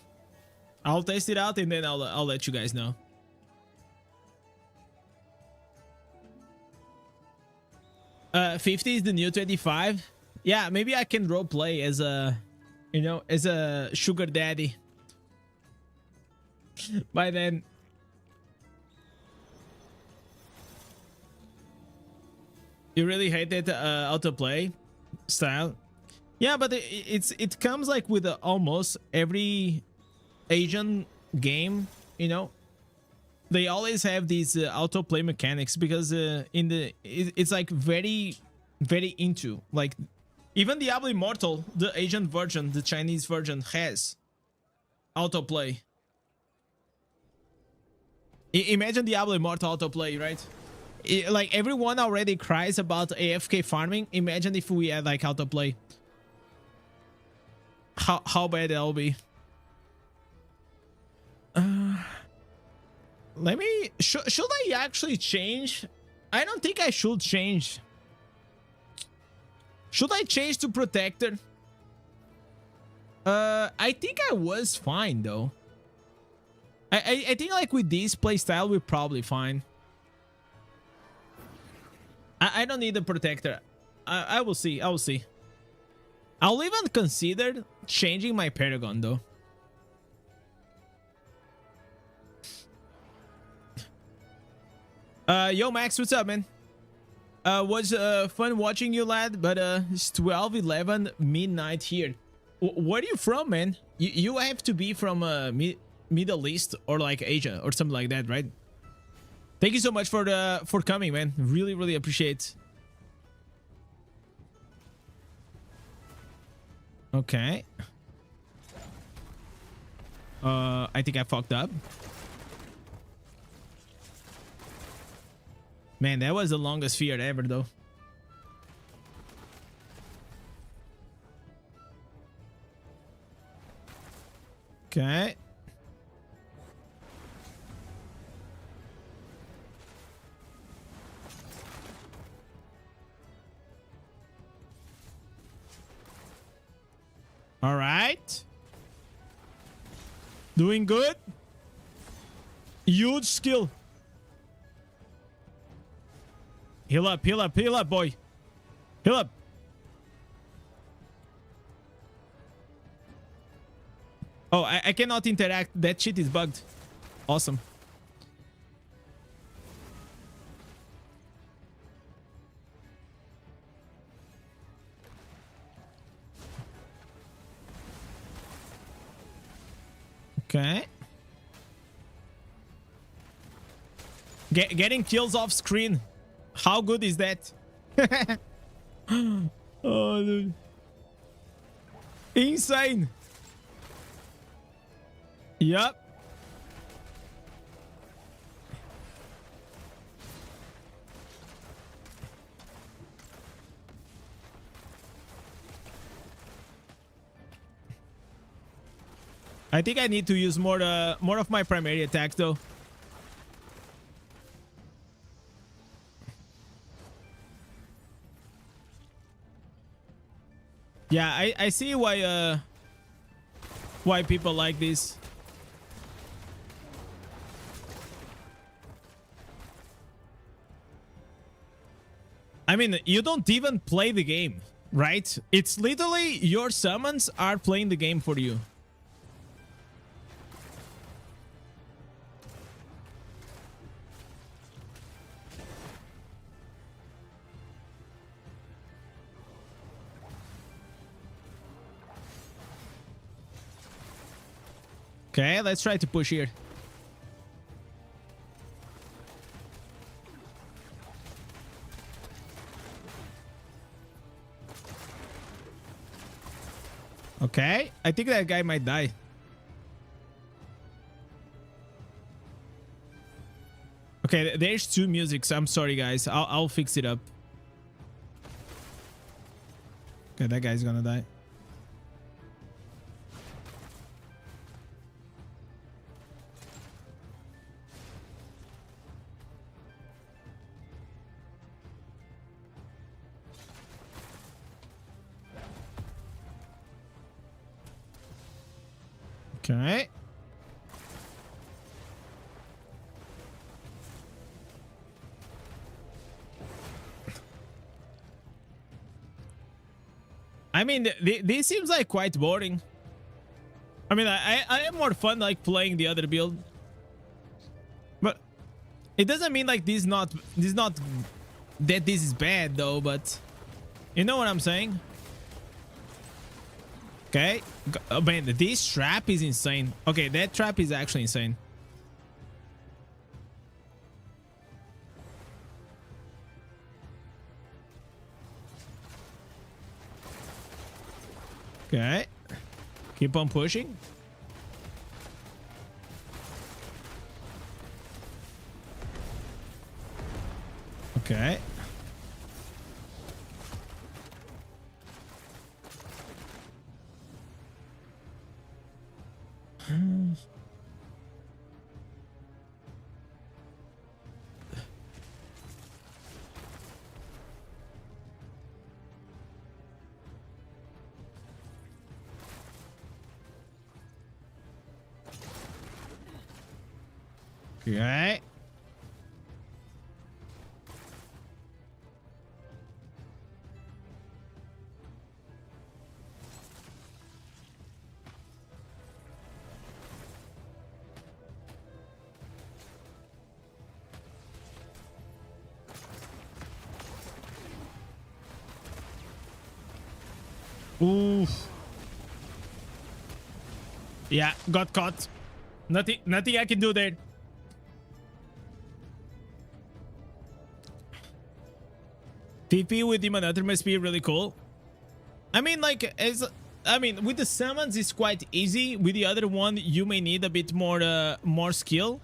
I'll test it out and then I'll let you guys know. Uh, 50 is the new 25. Yeah, maybe I can roleplay as a, you know, as a sugar daddy. By then. You really hate that autoplay style? Yeah, but it comes like with almost every Asian game, you know. They always have these autoplay mechanics because it's like very into, like, even Diablo Immortal, the Asian version, the Chinese version, has autoplay. Imagine Diablo Immortal autoplay, right? Like everyone already cries about AFK farming. Imagine if we had like autoplay. How bad that'll be. Let me should I actually change I don't think I should change. Should I change to protector? I think I was fine though. I think like with this playstyle we're probably fine. I don't need a protector. I will see. I will see. I'll even consider changing my Paragon though. Yo Max, what's up, man? Was fun watching you, lad, but it's 12:11 midnight here. Where are you from, man? You have to be from Middle East or like Asia or something like that, right? Thank you so much for coming, man. Really appreciate. Okay. I think I fucked up. Man, that was the longest fear ever, though. Okay. All right. Doing good. Huge skill. Heal up, boy. Heal up. Oh, I cannot interact. That shit is bugged. Awesome. Okay. Getting kills off screen. How good is that? Oh, dude. Insane. Yep. I think I need to use more of my primary attacks though. Yeah, I see why people like this. I mean, you don't even play the game, right? It's literally your summons are playing the game for you. Okay, let's try to push here. Okay, I think that guy might die. Okay, there's two musics. I'm sorry, guys. I'll fix it up. Okay, that guy's gonna die. Okay. I mean, this seems like quite boring. I mean, I have more fun like playing the other build, but it doesn't mean like this not that this is bad though. But you know what I'm saying? Okay. Oh, man, this trap is insane. Okay, that trap is actually insane. Okay. Keep on pushing. Okay. Okay. Oof. Yeah, got caught. Nothing I can do there. TP with Demon Hunter must be really cool. I mean, like, with the summons it's quite easy. With the other one, you may need a bit more skill.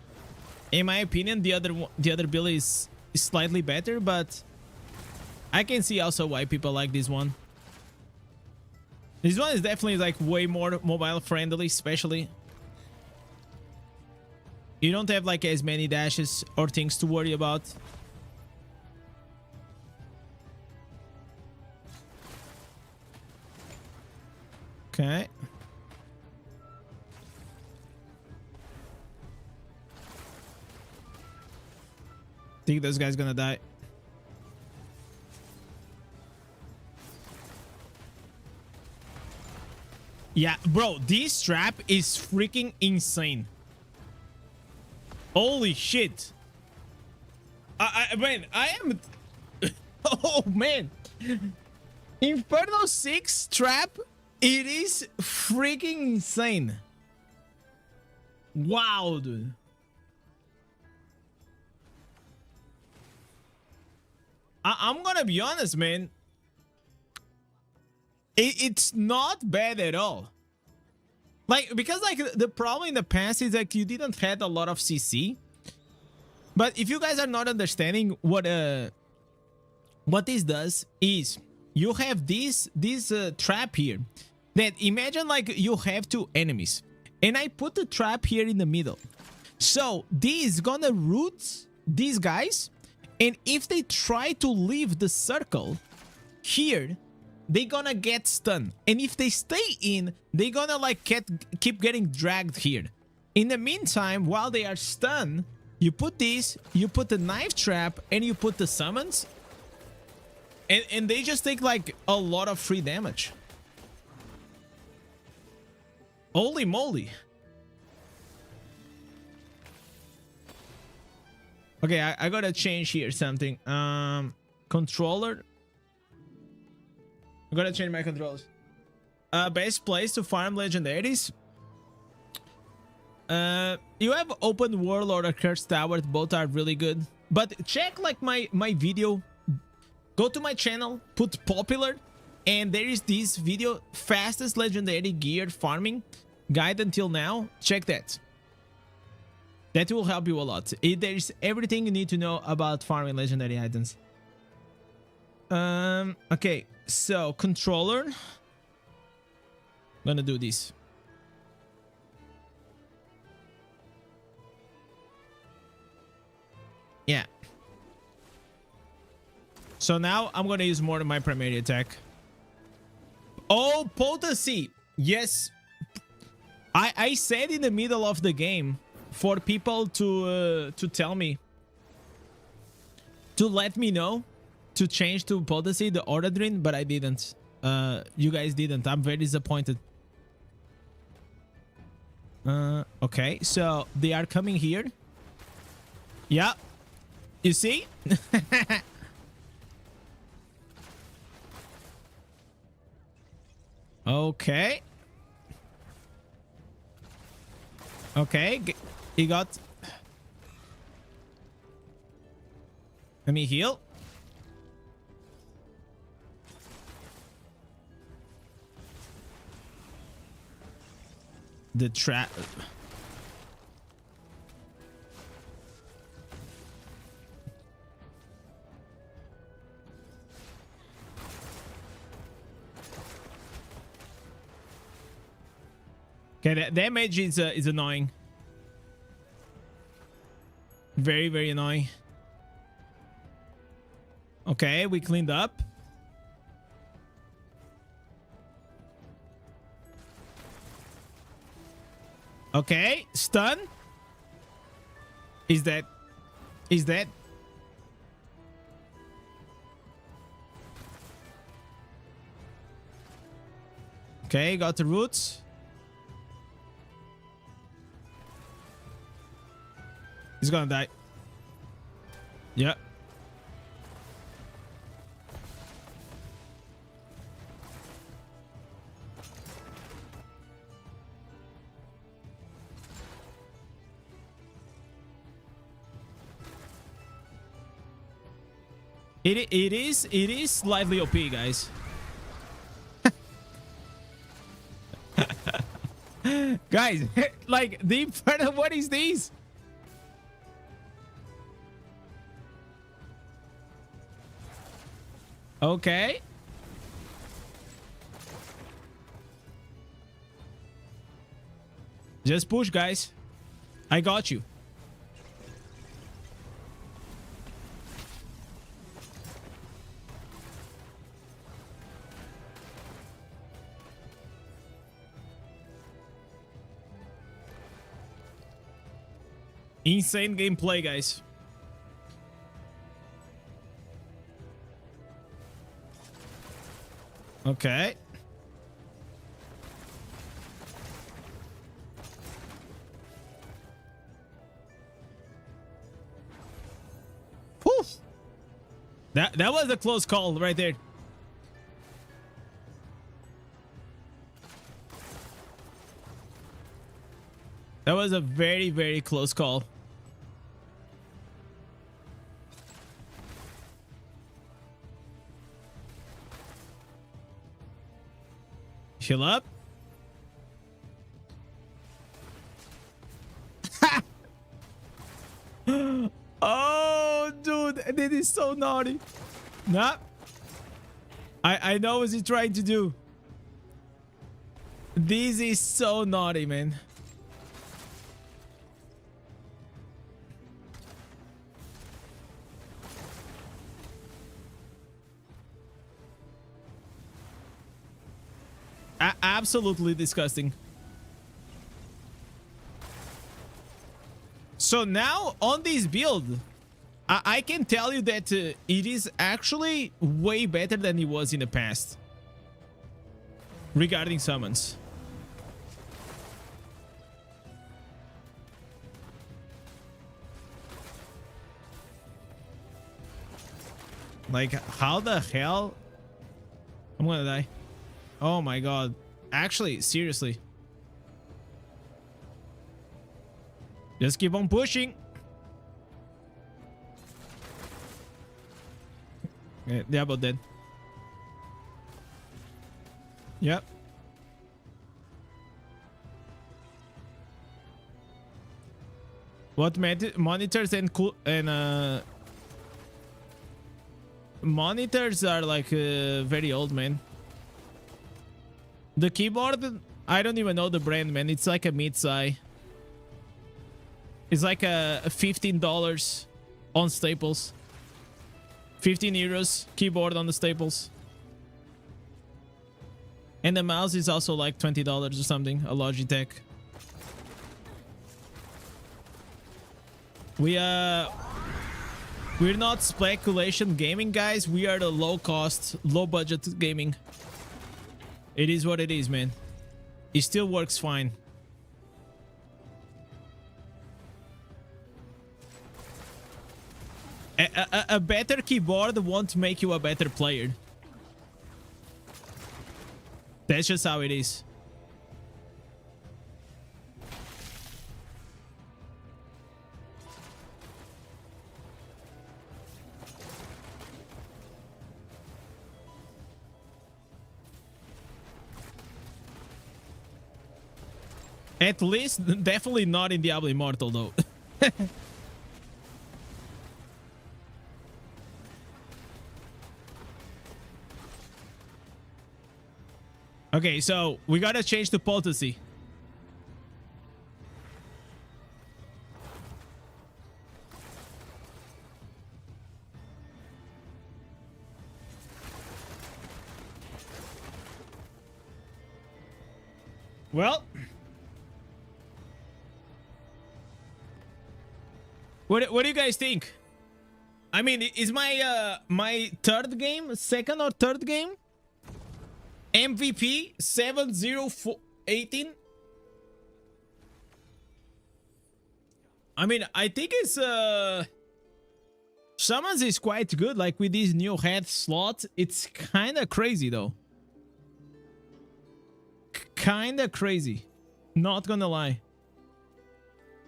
In my opinion, the other build is slightly better, but I can see also why people like this one. This one is definitely like way more mobile friendly, especially. You don't have like as many dashes or things to worry about. Okay. Think this guy's gonna die. Yeah, bro, this trap is freaking insane. Holy shit. Man, I am... Oh, man. Inferno 6 trap, it is freaking insane. Wow, dude. I'm gonna be honest, man. It's not bad at all. Like, because like the problem in the past is like you didn't have a lot of CC. But if you guys are not understanding what this does is you have this trap here that imagine like you have two enemies and I put the trap here in the middle. So this is gonna root these guys, and if they try to leave the circle here, they gonna get stunned, and if they stay in, they gonna like keep getting dragged here. In the meantime, while they are stunned, you put this, you put the knife trap, and you put the summons, and they just take like a lot of free damage. Holy moly. Okay, I gotta change here something. Controller. I'm gonna change my controls. Best place to farm legendaries. You have open world or a cursed tower. Both are really good. But check like my video. Go to my channel, put popular, and there is this video, fastest legendary gear farming guide until now. Check that. That will help you a lot. There is everything you need to know about farming legendary items. Okay, so controller. Gonna do this. Yeah. So now I'm gonna use more of my primary attack. Oh, potency. Yes. I said in the middle of the game for people to tell me, to let me know to change to potency, the Ordadrin, but I didn't. You guys didn't. I'm very disappointed. Okay, so they are coming here. Yeah. You see? Okay. Okay, he got... Let me heal. The trap... Okay, that damage is annoying. Very, very annoying. Okay, we cleaned up. Okay, stun. Is that? Is that? Okay, got the roots. He's gonna die. Yeah. It is slightly OP, guys. Guys, like the what is this? Okay. Just push, guys. I got you. Insane gameplay, guys. Okay. Whew. That was a close call right there. That was a very, very close call. Chill up. Oh, dude, this is so naughty. Nah. I know what he's trying to do. This is so naughty, man. Absolutely disgusting. So now on this build, I can tell you that it is actually way better than it was in the past regarding summons. Like, how the hell? I'm gonna die. Oh my god. Actually, seriously. Just keep on pushing. Yeah, they're about dead. Yep. What monitors and monitors are like very old, man. The keyboard, I don't even know the brand, man. It's like a mid-size. It's like a $15 on Staples. 15 euros keyboard on the Staples. And the mouse is also like $20 or something, a Logitech. We're not speculation gaming, guys. We are the low cost, low budget gaming. It is what it is, man. It still works fine. A better keyboard won't make you a better player. That's just how it is. At least, definitely not in Diablo Immortal, though. Okay, so we gotta change the potency. Well, What do you guys think? I mean, is my my third game, second or third game? MVP 70418. I mean, I think it's summons is quite good. Like with these new head slots, it's kind of crazy though. Kind of crazy. Not gonna lie.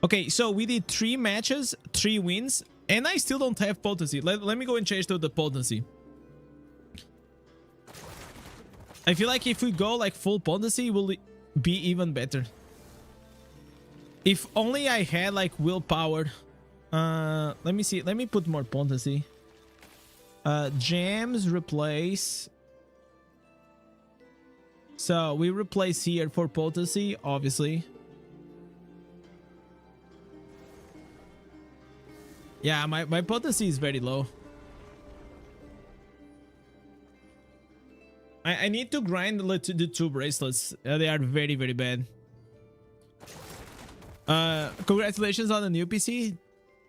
Okay, so we did 3 matches, 3 wins, and I still don't have potency. Let me go and change to the potency. I feel like if we go like full potency, it will be even better. If only I had like willpower. Let me see. Let me put more potency. Gems replace. So we replace here for potency, obviously. Yeah, my potency is very low. I need to grind the 2 bracelets. They are very, very bad. Congratulations on the new PC.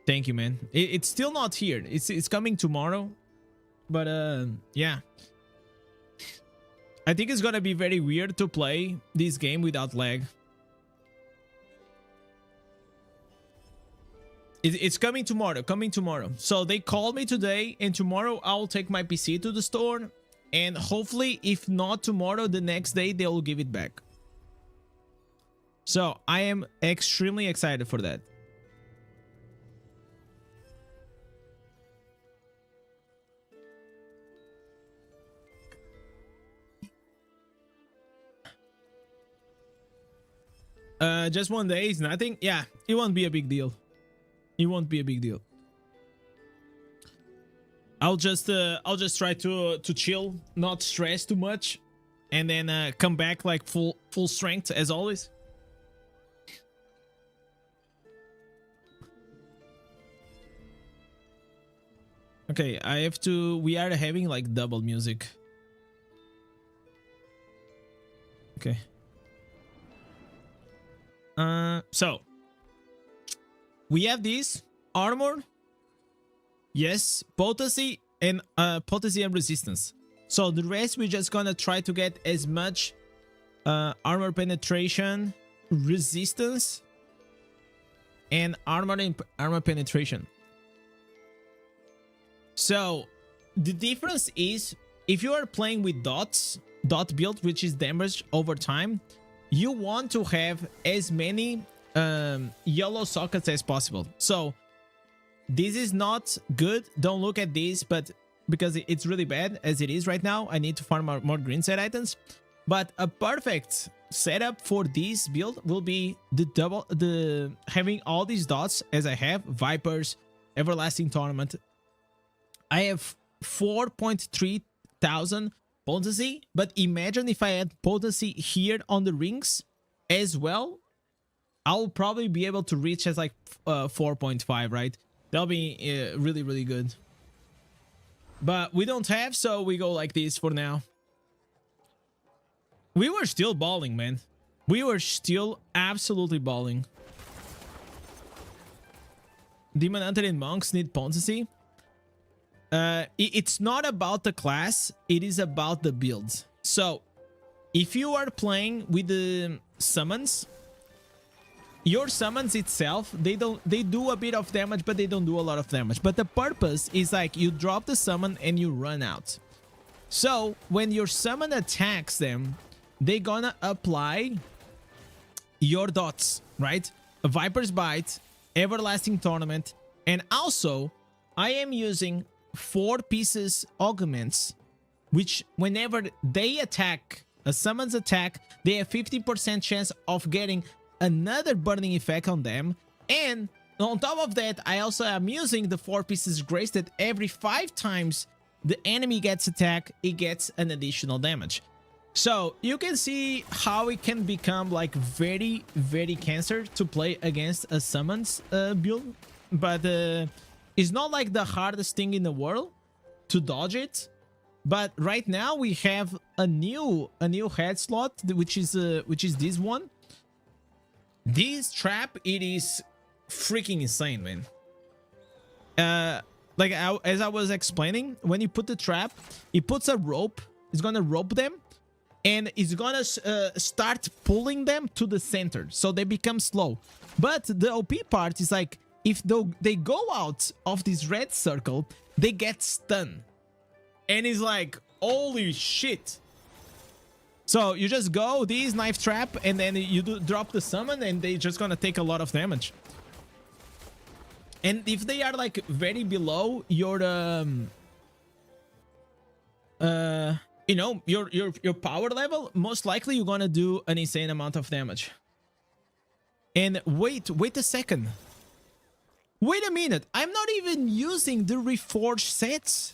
Thank you, man. It's still not here. It's coming tomorrow. But yeah. I think it's gonna be very weird to play this game without lag. It's coming tomorrow, So they called me today, and tomorrow I'll take my PC to the store, and hopefully, if not tomorrow, the next day they'll give it back. So I am extremely excited for that. Just 1 day is nothing. Yeah, it won't be a big deal. It won't be a big deal. I'll just try to chill, not stress too much, and then come back like full strength as always. Okay, I have to. We are having like double music. Okay. So we have this armor, yes, potency and resistance. So the rest we're just gonna try to get as much armor penetration, resistance, and armor penetration. So the difference is if you are playing with dot build, which is damage over time, you want to have as many yellow sockets as possible. So this is not good. Don't look at this, but because it's really bad as it is right now, I need to farm more green set items. But a perfect setup for this build will be the having all these dots as I have Vipers, Everlasting Tournament. I have 4.3 thousand potency, but imagine if I had potency here on the rings as well, I'll probably be able to reach as like 4.5, right? That'll be really, really good. But we don't have, so we go like this for now. We were still balling, man. We were still absolutely balling. Demon Hunter and Monks need potency. It's not about the class, it is about the builds. So if you are playing with the summons, your summons itself, they do a bit of damage, but they don't do a lot of damage. But the purpose is like you drop the summon and you run out. So when your summon attacks them, they gonna apply your dots, right? A Viper's Bite, Everlasting Tournament, and also I am using 4 pieces augments, which whenever they attack, a summons attack, they have 50% chance of getting another burning effect on them. And on top of that, I also am using the 4 pieces grace that every 5 times the enemy gets attacked, it gets an additional damage. So you can see how it can become like very, very cancer to play against a summons build. But it's not like the hardest thing in the world to dodge it. But right now we have a new head slot, which is this one. This trap, it is freaking insane, man. like as I was explaining, when you put the trap, it puts a rope. It's gonna rope them, and it's gonna start pulling them to the center, so they become slow. But the OP part is like, if they go out of this red circle, they get stunned, and it's like, holy shit. So you just go these knife trap, and then you drop the summon, and they just gonna take a lot of damage. And if they are like very below your you know, your power level, most likely you're gonna do an insane amount of damage. And wait a second. Wait a minute. I'm not even using the reforged sets.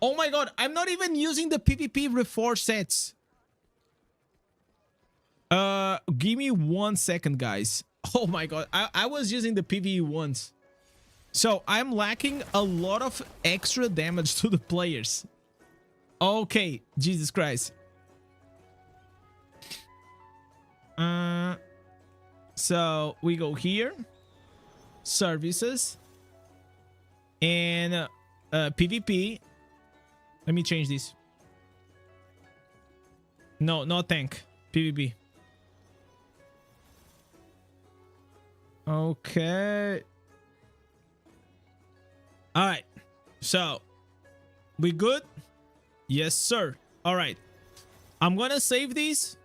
Oh my god, I'm not even using the PvP reforged sets. Give me 1 second, guys. Oh my god, I was using the PvE ones. So I'm lacking a lot of extra damage to the players. Okay, Jesus Christ. So we go here, services, and PvP. Let me change this. No, no tank. PvP. Okay. All right. So, we good? Yes, sir. All right. I'm gonna save these.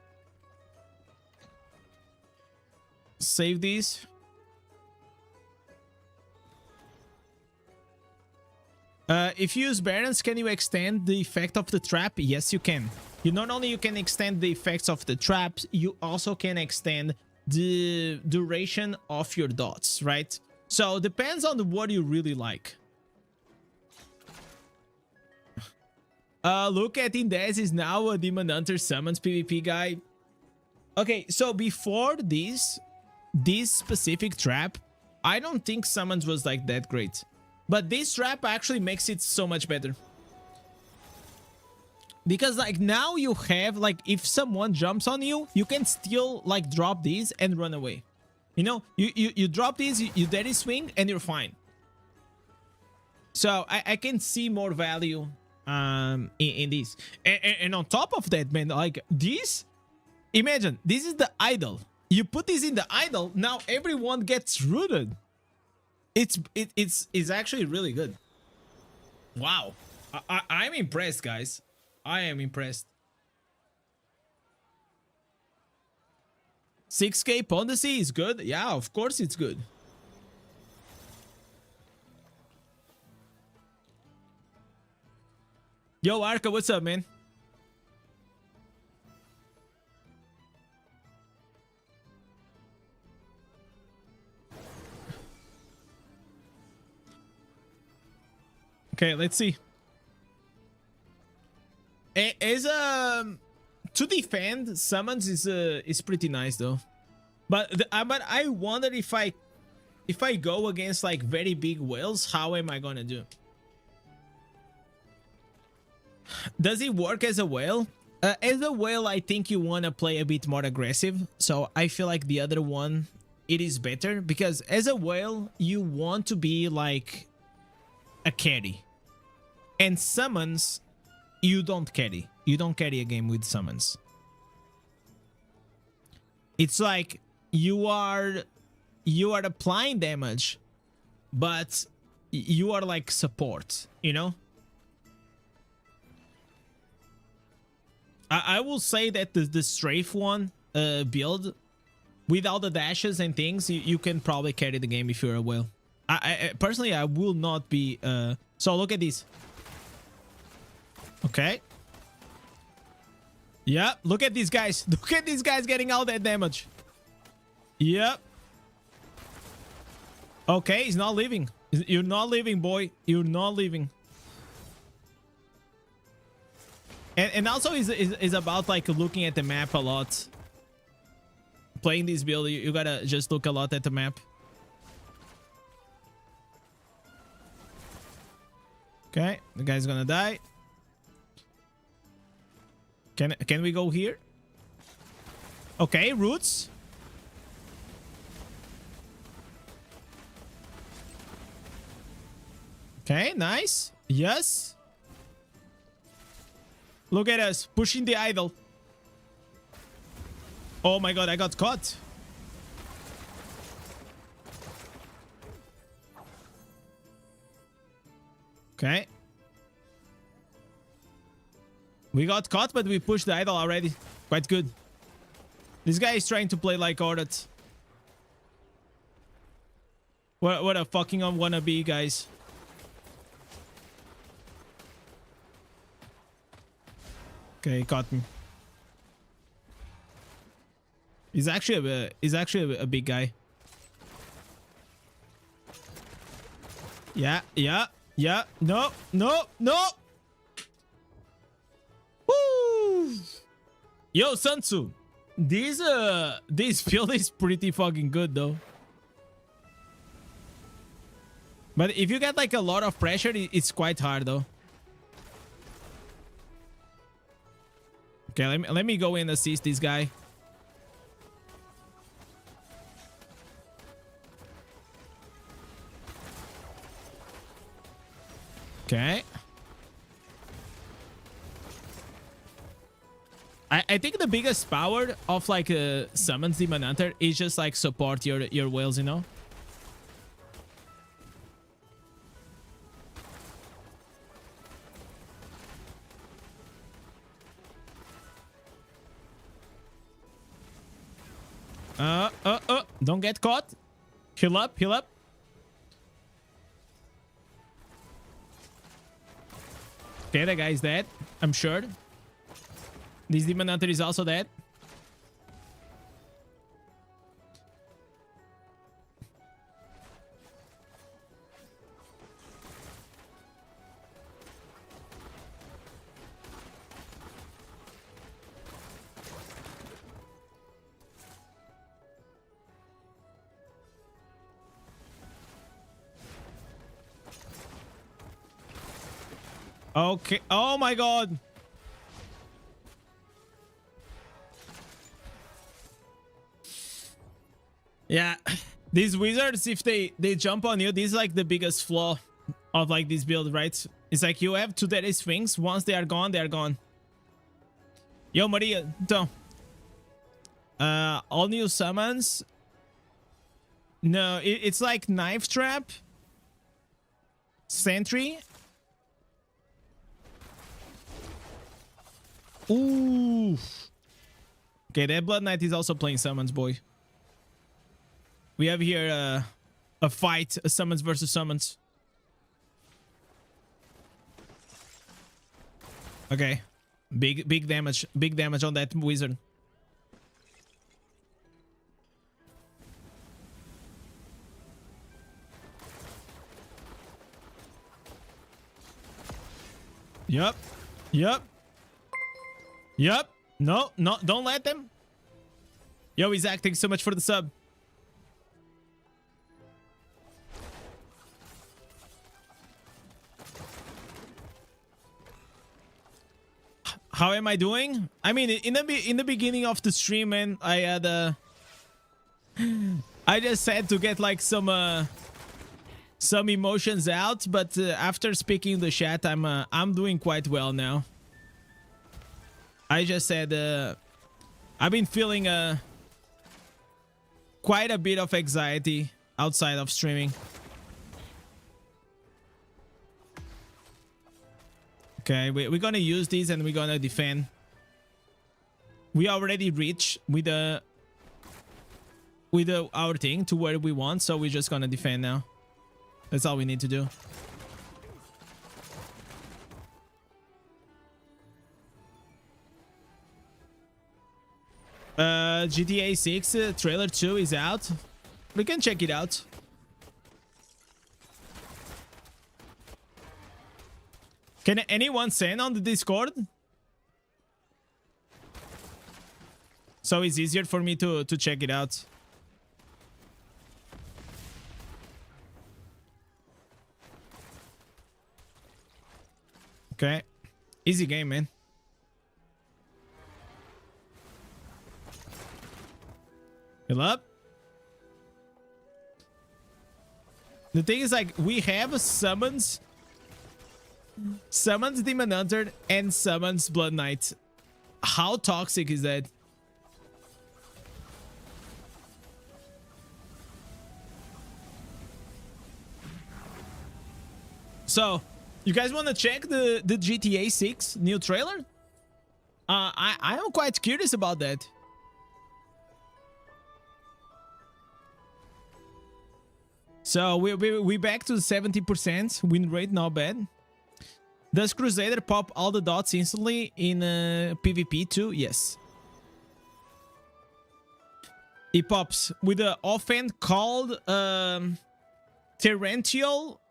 Save these. If you use Barons, can you extend the effect of the trap? Yes, you can. You not only you can extend the effects of the traps, you also can extend the duration of your dots, right? So depends on what you really like. Look at Indez is now a Demon Hunter summons PvP guy. Okay, so before this specific trap, I don't think summons was like that great. But this trap actually makes it so much better. Because like now you have like, if someone jumps on you, you can still like drop these and run away. You know, you drop these, you daddy swing and you're fine. So I can see more value in these. And on top of that, man, like this, imagine this is the idol. You put this in the idol, now everyone gets rooted. It's actually really good. Wow. I'm impressed, guys. I am impressed. 6k Pondacy is good. Yeah, of course it's good. Yo, Arca, what's up, man? Okay, let's see. As to defend, summons is pretty nice though. But I wonder if I go against like very big whales, how am I gonna do? Does it work as a whale? As a whale, I think you wanna play a bit more aggressive. So I feel like the other one, it is better because as a whale, you want to be like a carry. And summons, you don't carry. You don't carry a game with summons. It's like you are applying damage, but you are like support, you know? I will say that the strafe one build, without the dashes and things, you can probably carry the game if you're a whale. I personally, I will not be... So look at this. Okay. Yep, look at these guys. Look at these guys getting all that damage. Yep. Okay, he's not leaving. You're not leaving, boy. You're not leaving. And also is about like looking at the map a lot. Playing this build, you gotta just look a lot at the map. Okay, the guy's gonna die. Can we go here? Okay, roots. Okay, nice. Yes. Look at us pushing the idol. Oh my god, I got caught. Okay. We got caught, but we pushed the idol already. Quite good. This guy is trying to play like Audit. What a fucking wannabe, guys. Okay, he caught me. He's actually a big guy. Yeah. No. Woo! Yo, Sun-Tzu. This field is pretty fucking good though. But if you get like a lot of pressure, it's quite hard though. Okay, let me go and assist this guy. Okay. I think the biggest power of like summons Demon Hunter is just like support your whales, you know? Don't get caught. Heal up. Okay, that guy is dead, I'm sure. This Demon Hunter is also dead. Okay. Oh my god. Yeah. These wizards, if they jump on you, this is like the biggest flaw of like this build, right? It's like you have 2 deadly swings. Once they are gone, they are gone. Yo, Maria, don't. All new summons. No, it's like Knife Trap, Sentry. Ooh. Okay, that Blood Knight is also playing summons, boy. We have here a fight, a summons versus summons. Okay, big damage on that wizard. Yup. No, don't let them. Yo, Isaac, thanks so much for the sub. How am I doing? I mean, in the beginning of the stream, man, I had I just had to get like some emotions out, but after speaking in the chat, I'm doing quite well now. I just said I've been feeling quite a bit of anxiety outside of streaming. Okay, we're gonna use these and we're gonna defend. We already reached with our thing to where we want, so we're just gonna defend now. That's all we need to do. GTA 6 trailer 2 is out. We can check it out. Can anyone send on the Discord? So it's easier for me to check it out. Okay. Easy game, man. Heal up. The thing is, like, we have summons Summons Demon Hunter and summons Blood Knight. How toxic is that? So, you guys want to check the GTA 6 new trailer? I am quite curious about that. So we back to 70% win rate, not bad. Does Crusader pop all the dots instantly in PvP too? Yes. It pops with an offhand called Torrential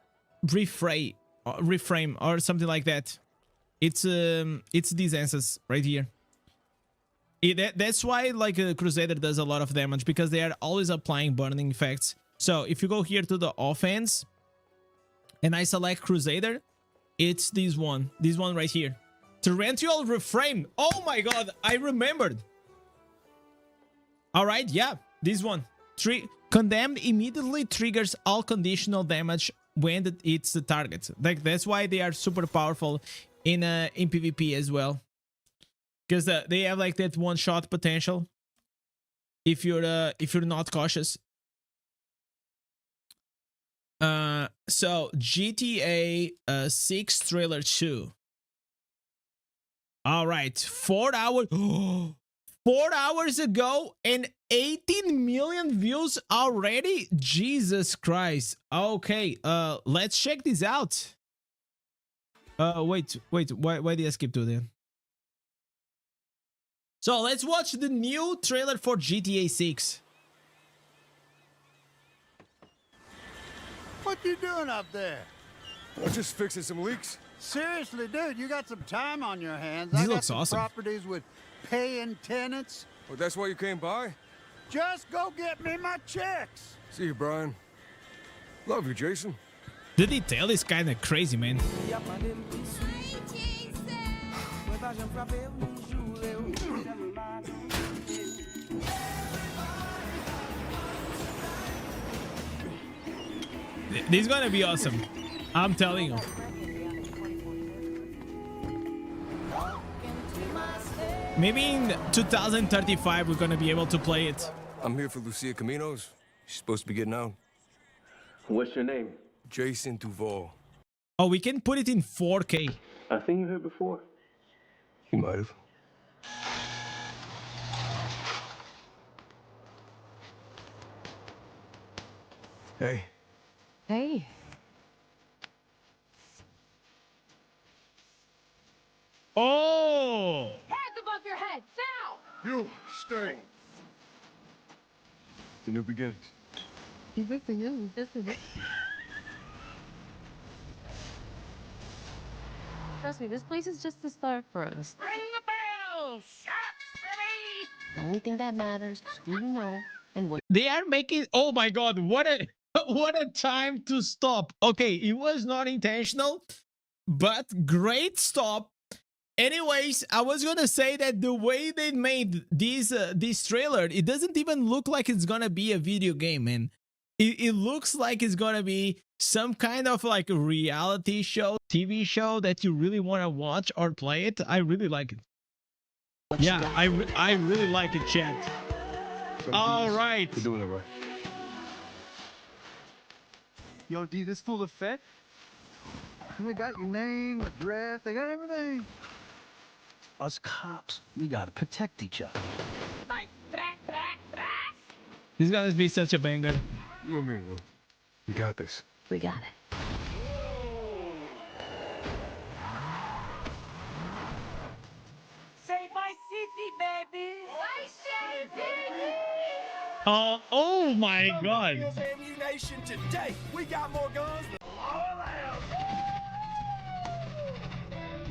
reframe or something like that. It's these answers right here. That's why like Crusader does a lot of damage, because they are always applying burning effects. So if you go here to the offense and I select Crusader, it's this one right here. Torrential reframe. Oh my god, I remembered. All right, yeah, this one. Condemned immediately triggers all conditional damage when it's the target. Like that's why they are super powerful in PvP as well, because they have like that one shot potential if you're not cautious. So GTA 6 trailer 2. All right, 4 hours 4 hours ago and 18 million views already. Jesus Christ. Okay, let's check this out. Wait, why did I skip to them? So let's watch the new trailer for GTA 6. What you doing up there? I'm just fixing some leaks. Seriously, dude, you got some time on your hands. This I got looks some awesome. properties with paying tenants. Well, that's why you came by? Just go get me my checks. See you, Brian. Love you, Jason. The detail is kind of crazy, man. This is gonna be awesome. I'm telling you. Maybe in 2035 we're gonna be able to play it. I'm here for Lucia Caminos. She's supposed to be getting out. What's your name? Jason Duval. Oh, we can put it in 4K. I seen you here before. You might have. Hey. Hey. Oh! Hands above your head, now! You, stay. The new beginnings. Everything is, isn't it? Trust me, this place is just the start for us. Ring the bell! Shots released! The only thing that matters is who you know and what. They are making, oh my god, what a what a time to stop. Okay, it was not intentional, but great stop. Anyways, I was gonna say that the way they made this trailer, it doesn't even look like it's gonna be a video game, man. It looks like it's gonna be some kind of like a reality show, TV show that you really want to watch or play it. I really like it. Yeah, I really like it, chat. All right. You're doing it right. Yo, D, this full effect? They got your name, address, they got everything. Us cops, we gotta protect each other. This is gonna be such a banger. You and me, Will. You got this. We got it. Save my city, baby! Oh my god. Ammunition today. We got more guns than all else.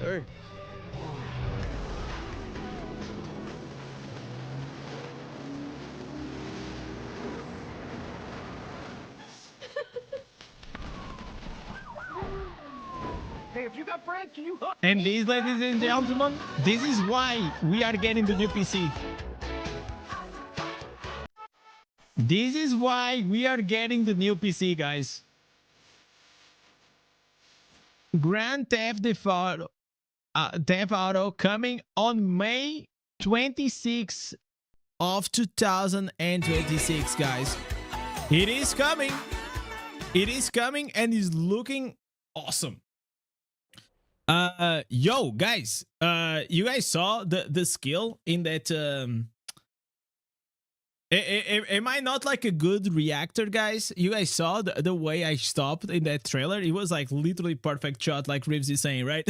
Hey. Hey, if you got friends, can you hook? And these, ladies and gentlemen, this is why we are getting the new PC. This is why we are getting the new PC, guys. Grand Theft Auto coming on May 26th of 2026, guys. It is coming. It is coming and is looking awesome. Yo, guys. You guys saw the skill in that. Am I not like a good reactor, guys? You guys saw the way I stopped in that trailer? It was like literally perfect shot, like Reeves is saying, right?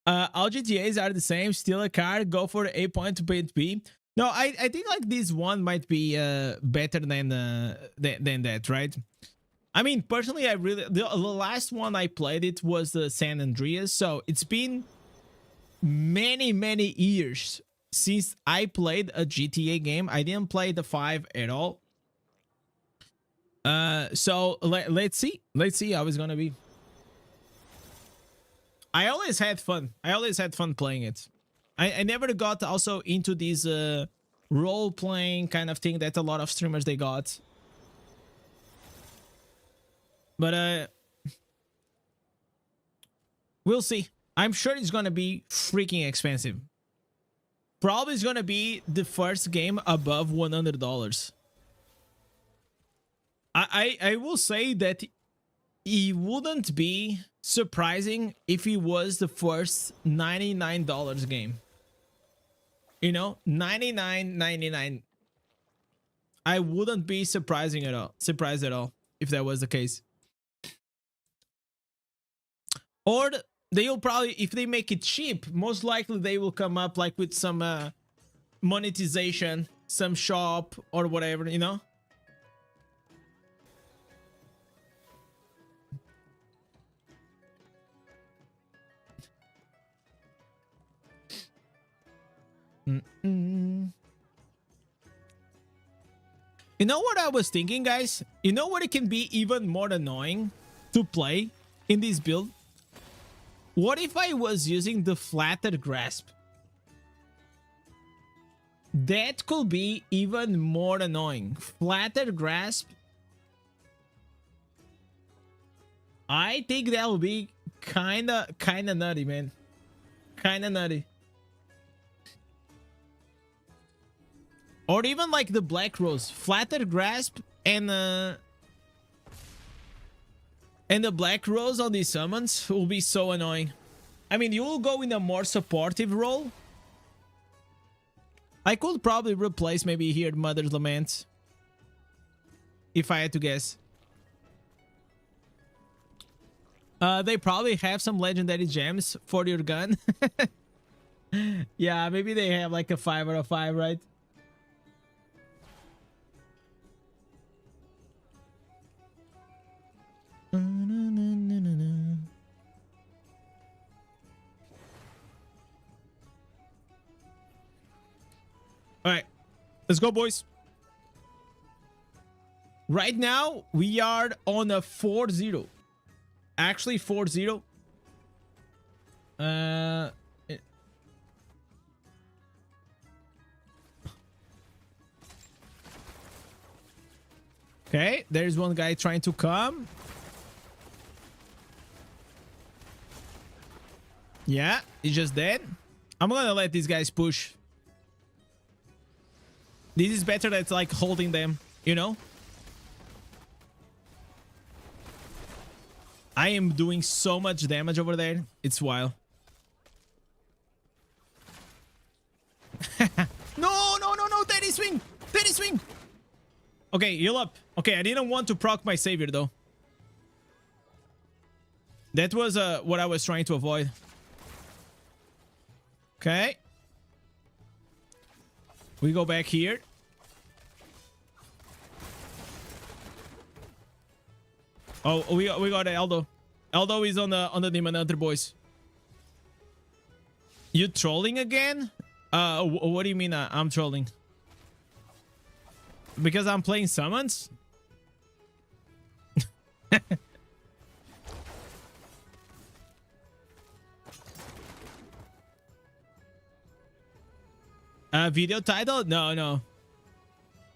All GTAs are the same. Steal a car, go for A point to point B. No, I think like this one might be better than that, right? I mean, personally, I really the last one I played it was the San Andreas, so it's been many years since I played a GTA game. I didn't play the 5 at all. So let's see how it's gonna be. I always had fun playing it. I never got also into this role-playing kind of thing that a lot of streamers they got. But we'll see. I'm sure it's gonna be freaking expensive. Probably it's gonna be the first game above $100. I will say that it wouldn't be surprising if it was the first $99 game. You know, $99.99. I wouldn't be surprised at all if that was the case. Or they'll probably, if they make it cheap, most likely they will come up like with some monetization, some shop or whatever, you know? You know what I was thinking, guys? You know what it can be even more annoying to play in this build? What if I was using the flattened grasp? That could be even more annoying. Flattened grasp. I think that would be kinda nutty, man. Kinda nutty. Or even like the Black Rose. Flattened grasp and the Black Rose on these summons will be so annoying. I mean, you will go in a more supportive role. I could probably replace maybe here Mother's Lament, if I had to guess. They probably have some legendary gems for your gun. Yeah, maybe they have like a 5 out of 5, right? All right, let's go, boys. Right now, we are on a 4-0. Actually, 4-0. Okay, there's one guy trying to come. Yeah, he's just dead. I'm gonna let these guys push. This is better than like holding them, you know? I am doing so much damage over there. It's wild. No, Teddy swing! Teddy swing! Okay, heal up. Okay, I didn't want to proc my savior though. That was what I was trying to avoid. Okay. We go back here. Oh, we got Aldo. Aldo is on the Demon Hunter, boys. You trolling again? What do you mean I'm trolling? Because I'm playing summons? Video title? No,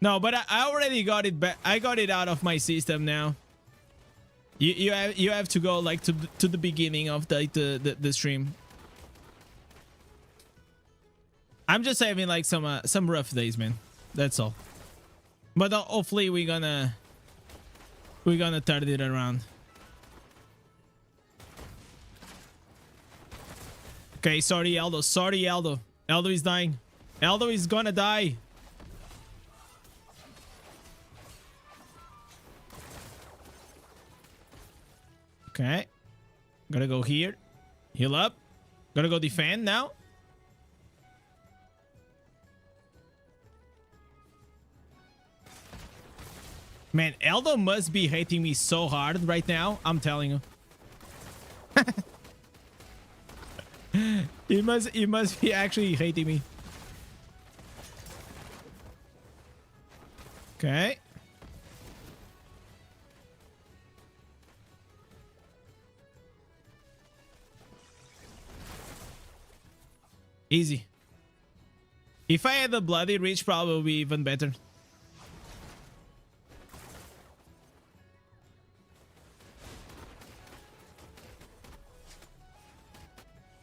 but I already got it back. I got it out of my system now. You have to go like to the beginning of the stream. I'm just having like some rough days, man. That's all. But hopefully we're gonna turn it around. Okay, sorry Aldo. Sorry Aldo. Aldo is dying. Aldo is gonna die. Okay. Gotta go here. Heal up. Gotta go defend now. Man, Aldo must be hating me so hard right now. I'm telling you. He must be actually hating me. Okay. Easy. If I had the bloody reach, probably would be even better.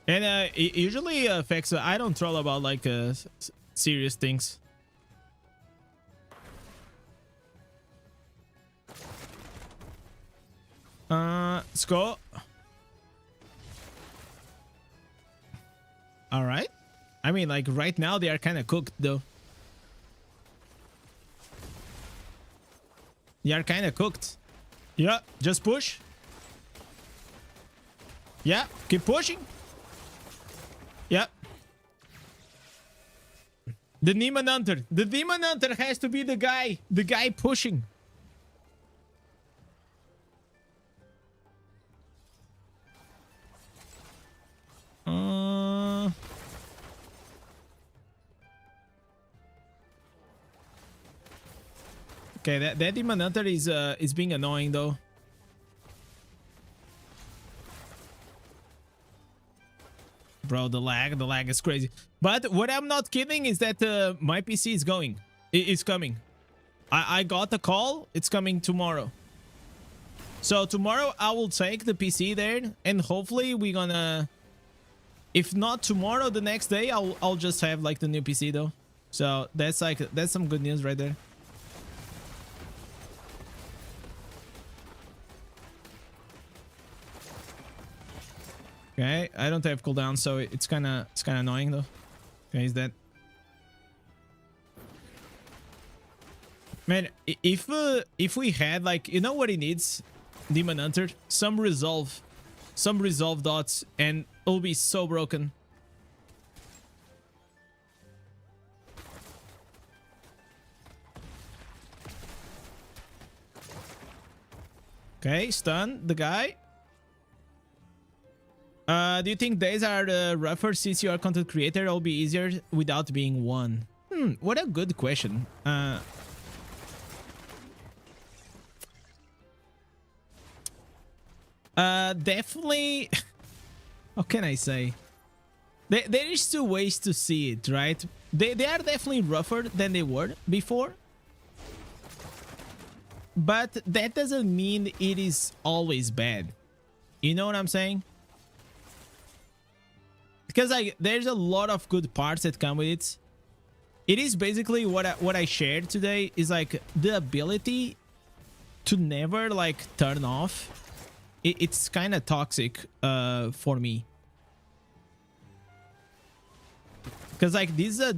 And it usually affects. I don't troll about like serious things. Let's go. All right. I mean, like right now they are kind of cooked though. They are kind of cooked. Yeah, just push. Yeah, keep pushing. Yeah. The Demon Hunter. The Demon Hunter has to be the guy pushing. Okay, that Demon Hunter is being annoying though. Bro, the lag is crazy. But what I'm not kidding is that my PC is going. It's coming. I got the call. It's coming tomorrow. So tomorrow I will take the PC there, and hopefully we're gonna. If not tomorrow, the next day I'll just have like the new PC though. So that's some good news right there. Okay, I don't have cooldown, so it's kind of annoying though. Okay, he's dead. Man, if we had like, you know what he needs, Demon Hunter, some resolve dots, and it'll be so broken. Okay, stun the guy. Do you think days are rougher since you are a content creator? It'll be easier without being one. What a good question. Definitely. How can I say? There is two ways to see it, right? They are definitely rougher than they were before. But that doesn't mean it is always bad. You know what I'm saying? Because like there's a lot of good parts that come with it. It is basically what I shared today is like the ability to never like turn off. It's kind of toxic for me. Because like this is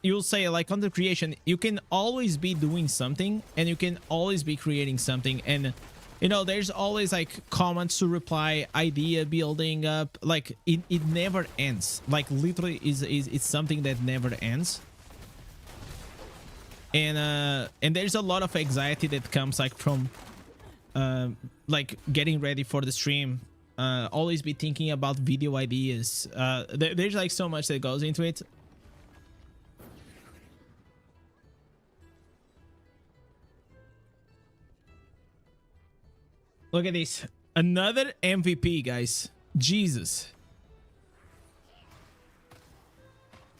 you'll say like content creation, you can always be doing something and you can always be creating something, and you know, there's always like comments to reply, idea building up, like it never ends. Like literally it's something that never ends. And there's a lot of anxiety that comes like from like getting ready for the stream. Always be thinking about video ideas. There's like so much that goes into it. Look at this. Another MVP, guys. Jesus.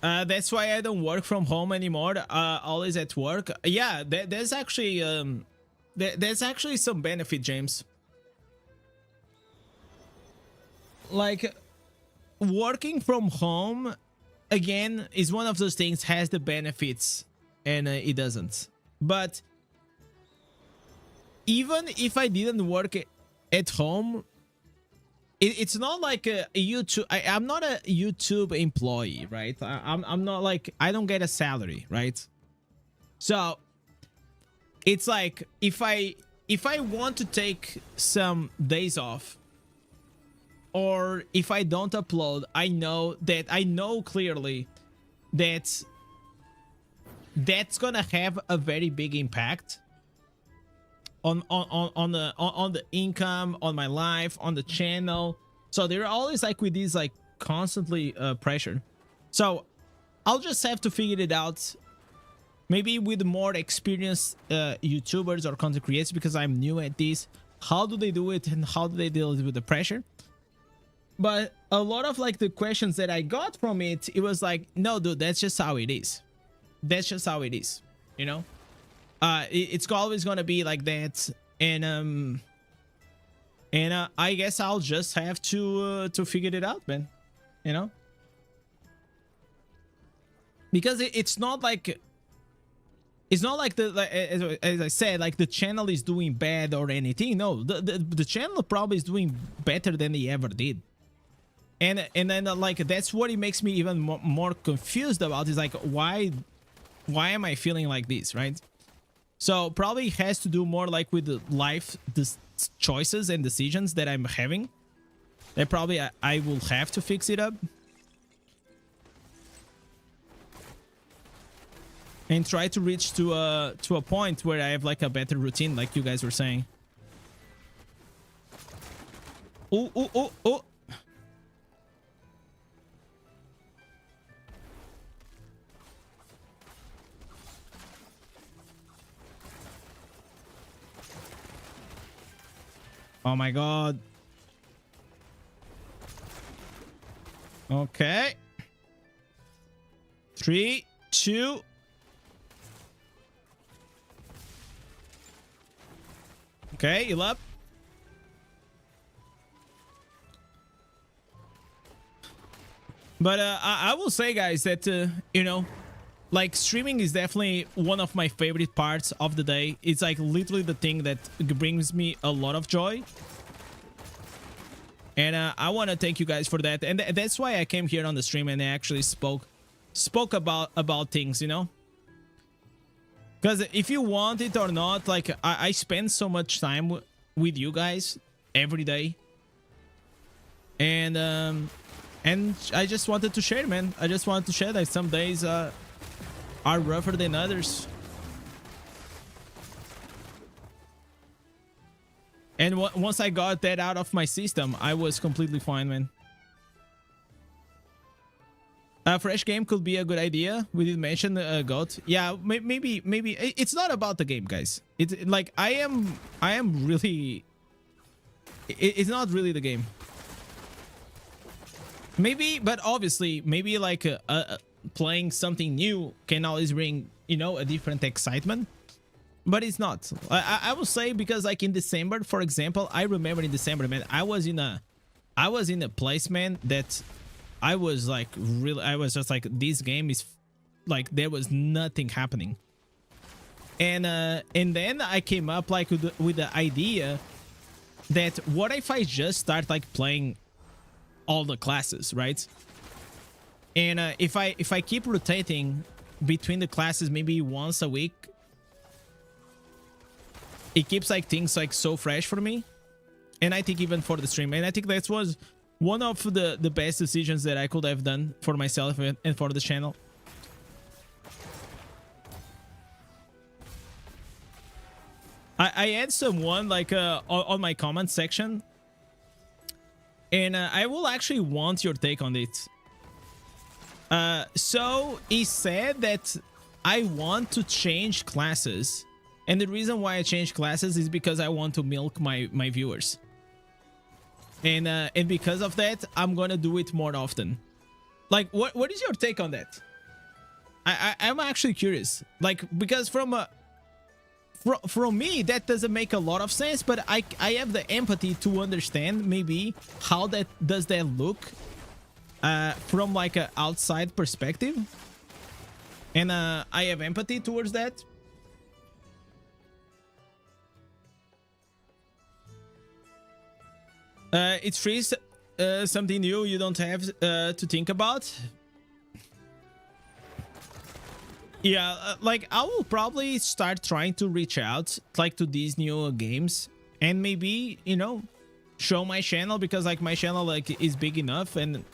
That's why I don't work from home anymore. Always at work. Yeah, there's actually some benefit, James. like working from home again is one of those things, has the benefits and it doesn't. But even if I didn't work at home, it's not like a YouTube. I'm not a YouTube employee, right? I'm not like, I don't get a salary, right? So it's like if I want to take some days off, or if I don't upload, I know clearly that that's gonna have a very big impact on the income, on my life, on the channel. So they're always like with these like constantly pressure. So I'll just have to figure it out, maybe with more experienced YouTubers or content creators, because I'm new at this. How do they do it and how do they deal with the pressure? But a lot of like the questions that I got from it, it was like, no dude, that's just how it is. That's just how it is, you know? It's always gonna be like that. And I guess I'll just have to figure it out, man, you know? Because it's not like as I said, like the channel is doing bad or anything. No, the channel probably is doing better than they ever did. And then like that's what it makes me even more confused about, is like why am I feeling like this, right? So probably has to do more like with the life choices and decisions that I'm having. That probably I will have to fix it up. And try to reach to a point where I have like a better routine, like you guys were saying. Oh, oh, oh, oh. Oh my god. Okay. 3, 2. Okay, heal up. But I will say, guys, that you know, like streaming is definitely one of my favorite parts of the day. It's like literally the thing that brings me a lot of joy. And I want to thank you guys for that. And that's why I came here on the stream and I actually spoke about things, you know? Because if you want it or not, like I spend so much time with you guys every day. And I just wanted to share, man. I just wanted to share that some days are rougher than others. And once I got that out of my system, I was completely fine, man. A fresh game could be a good idea. We did mention GOAT. Yeah, maybe it's not about the game, guys. It's like I am really. It's not really the game. Maybe, but obviously, maybe like playing something new can always bring, you know, a different excitement. But it's not. I will say, because like in December, for example, I remember in December, man, I was in a place, man, that I was like really, I was just like, this game is like, there was nothing happening. And then I came up like with the idea that what if I just start like playing all the classes, right? And if I keep rotating between the classes maybe once a week, it keeps like things like so fresh for me. And I think even for the stream, and I think that was one of the best decisions that I could have done for myself and for the channel. I had someone like on my comment section, and I will actually want your take on it. So he said that I want to change classes, and the reason why I change classes is because I want to milk my viewers. And because of that, I'm gonna do it more often. Like, what is your take on that? I'm actually curious. Like, because from from me, that doesn't make a lot of sense, but I have the empathy to understand maybe how does that look from like a outside perspective, and I have empathy towards that. It's free, something new you don't have to think about. Yeah, like I will probably start trying to reach out like to these new games, and maybe, you know, show my channel, because like my channel like is big enough, and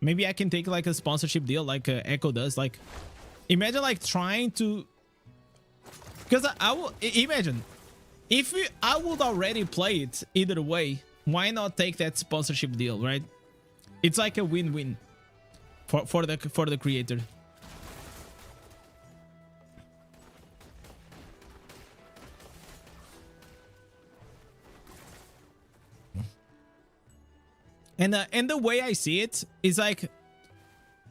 maybe I can take like a sponsorship deal like Echo does. Like imagine like trying to, because I will imagine if I would already play it either way, why not take that sponsorship deal, right? It's like a win-win for the creator. And the way I see it is like,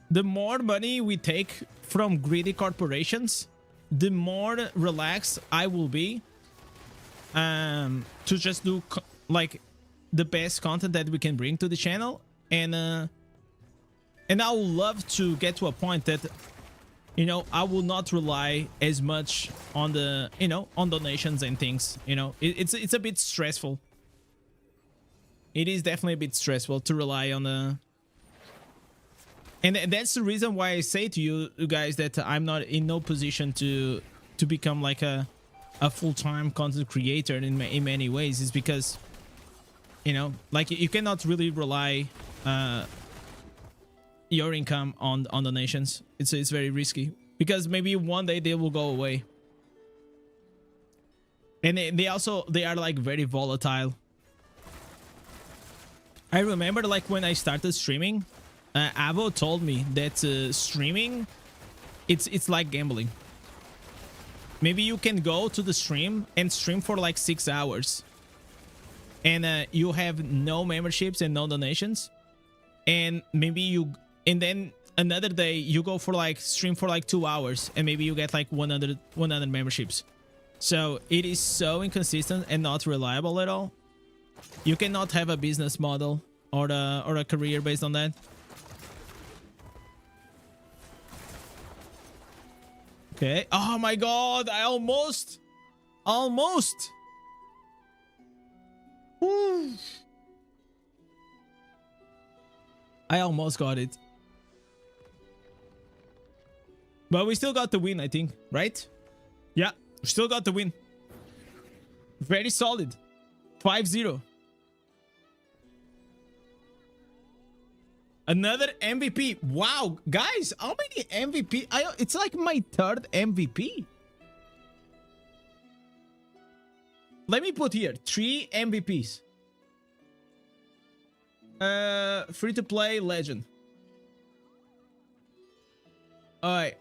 the more money we take from greedy corporations, the more relaxed I will be to just do like the best content that we can bring to the channel. And I would love to get to a point that, you know, I will not rely as much on the, you know, on donations and things. You know, it's a bit stressful. It is definitely a bit stressful to rely on the, and that's the reason why I say to you guys that I'm not in no position to become like a full-time content creator in many ways, is because, you know, like you cannot really rely your income on donations. It's very risky, because maybe one day they will go away, and they are like very volatile. I remember like when I started streaming, Avo told me that streaming, it's like gambling. Maybe you can go to the stream and stream for like 6 hours, and you have no memberships and no donations, and maybe and then another day you go for like stream for like 2 hours, and maybe you get like 100 memberships. So it is so inconsistent and not reliable at all. You cannot have a business model or a career based on that. Okay. Oh my god, I almost. Whew. I almost got it. But we still got the win, I think, right? Yeah, we still got the win. Very solid. 5-0. Another MVP. Wow, guys, how many MVP? It's like my third MVP. Let me put here 3 MVPs. Free to play legend. All right.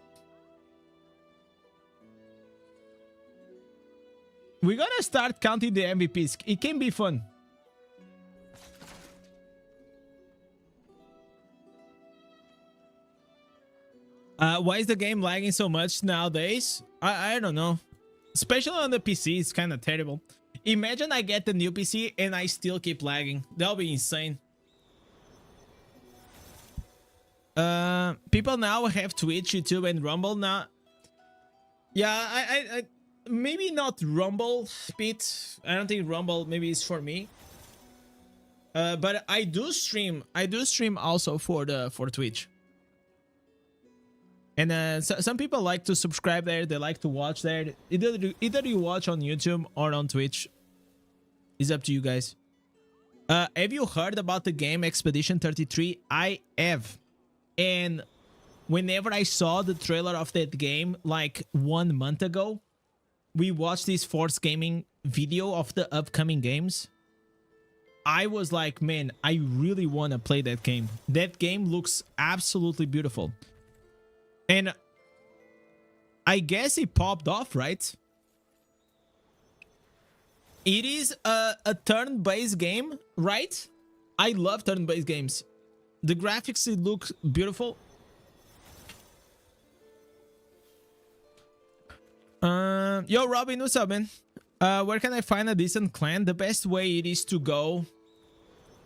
We're gonna start counting the MVPs. It can be fun. Why is the game lagging so much nowadays? I don't know. Especially on the PC, it's kind of terrible. Imagine I get the new PC and I still keep lagging. That'll be insane. People now have Twitch, YouTube, and Rumble now. Yeah, I maybe not Rumble, Pete. I don't think Rumble maybe is for me. But I do stream. I do stream also for Twitch. And some people like to subscribe there. They like to watch there. Either you watch on YouTube or on Twitch. It's up to you guys. Have you heard about the game Expedition 33? I have. And whenever I saw the trailer of that game like 1 month ago, we watched this Force Gaming video of the upcoming games. I was like, man, I really want to play that game. That game looks absolutely beautiful. And I guess it popped off, right? It is a turn-based game, right? I love turn-based games. The graphics, it looks beautiful. Yo, Robin, what's up, man? Where can I find a decent clan? The best way it is to go.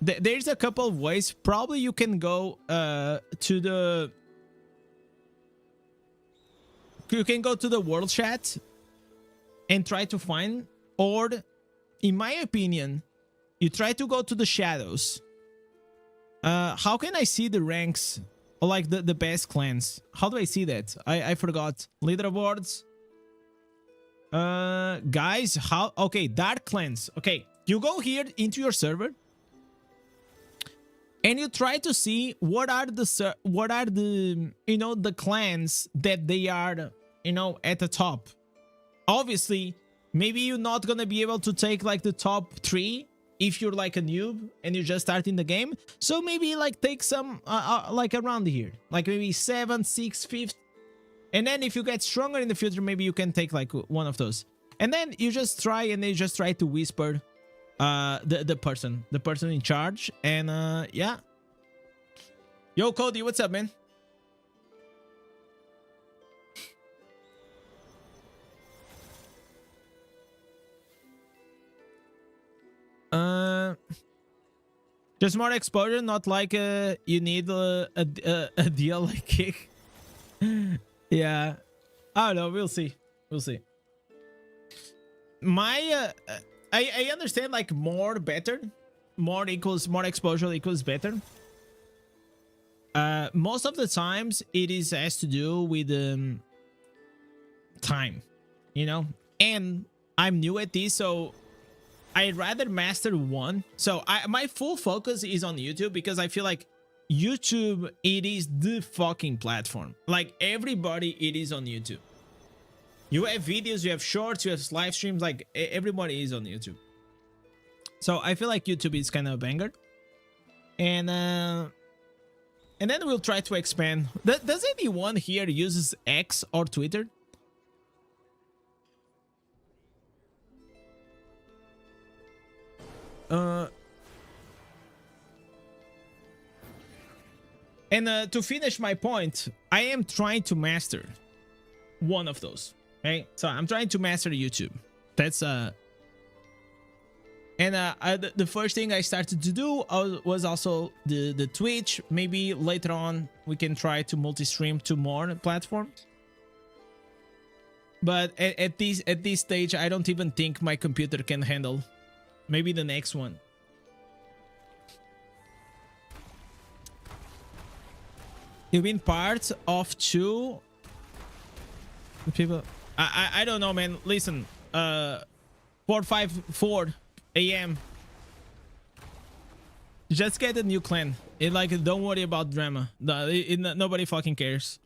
There's a couple of ways. Probably you can go to the. You can go to the world chat and try to find, or, in my opinion, you try to go to the shadows. How can I see the ranks, like the best clans? How do I see that? I forgot. Leaderboards. Guys, how? Okay, dark clans. Okay, you go here into your server, and you try to see what are the you know, the clans that they are, you know, at the top. Obviously, maybe you're not gonna be able to take like the top 3 if you're like a noob and you're just starting the game. So maybe like take some like around here, like maybe 7, 6, 5th. And then if you get stronger in the future, maybe you can take like one of those. And then you just try, and they just try to whisper the person in charge. And yeah. Yo, Cody, what's up, man? Just more exposure, not like you need a deal like kick. Yeah, I don't know. We'll see. We'll see. My I understand like more better, more equals more exposure equals better. Most of the times it is has to do with time, you know. And I'm new at this, so I'd rather master one. So my full focus is on YouTube, because I feel like YouTube, it is the fucking platform. Like everybody, it is on YouTube. You have videos, you have shorts, you have live streams, like everybody is on YouTube. So I feel like YouTube is kind of a banger. And then we'll try to expand. Does anyone here uses X or Twitter? And to finish my point, I am trying to master one of those. Okay, so I'm trying to master YouTube. That's the first thing I started to do was also the Twitch. Maybe later on we can try to multi-stream to more platforms. But at this stage, I don't even think my computer can handle. Maybe the next one. You've been part of 2 people. I don't know, man. Listen, 4:54 a.m. Just get a new clan. Don't worry about drama. Nobody fucking cares.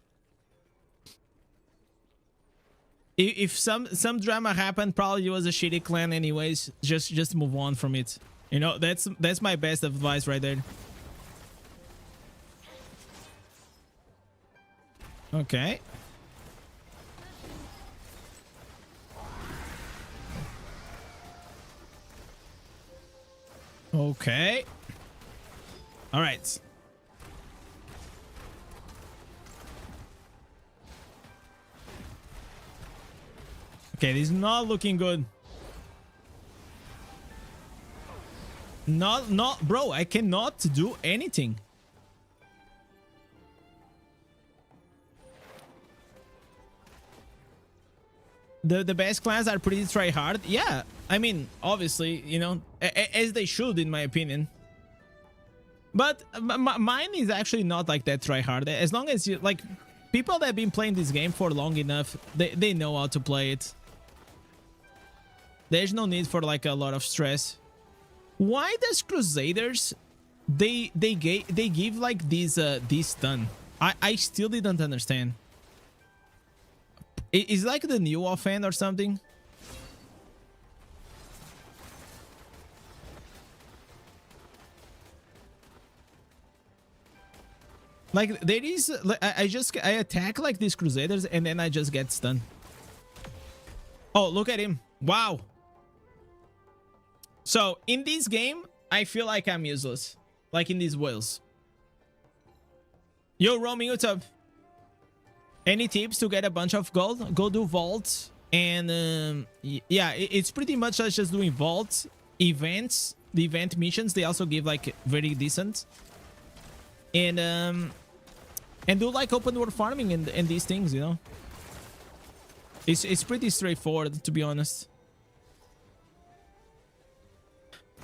If some drama happened, probably it was a shitty clan anyways. Just move on from it. You know, that's my best advice right there. Okay. Okay. All right. Okay, this is not looking good. Not, bro, I cannot do anything. The best clans are pretty try hard. Yeah, I mean, obviously, you know, as they should, in my opinion. But mine is actually not like that try hard. As long as you, like, people that have been playing this game for long enough, they know how to play it. There's no need for like a lot of stress. Why does Crusaders they give like this stun? I still didn't understand. Is like the new offhand or something? Like there is, I attack like these Crusaders and then I just get stunned. Oh, look at him! Wow. So in this game, I feel like I'm useless, like in these whales. Yo, Romy, what's up? Any tips to get a bunch of gold? Go do vaults And yeah, it's pretty much us just doing vault events. The event missions, they also give like very decent. And do like open world farming and these things, you know. It's pretty straightforward, to be honest.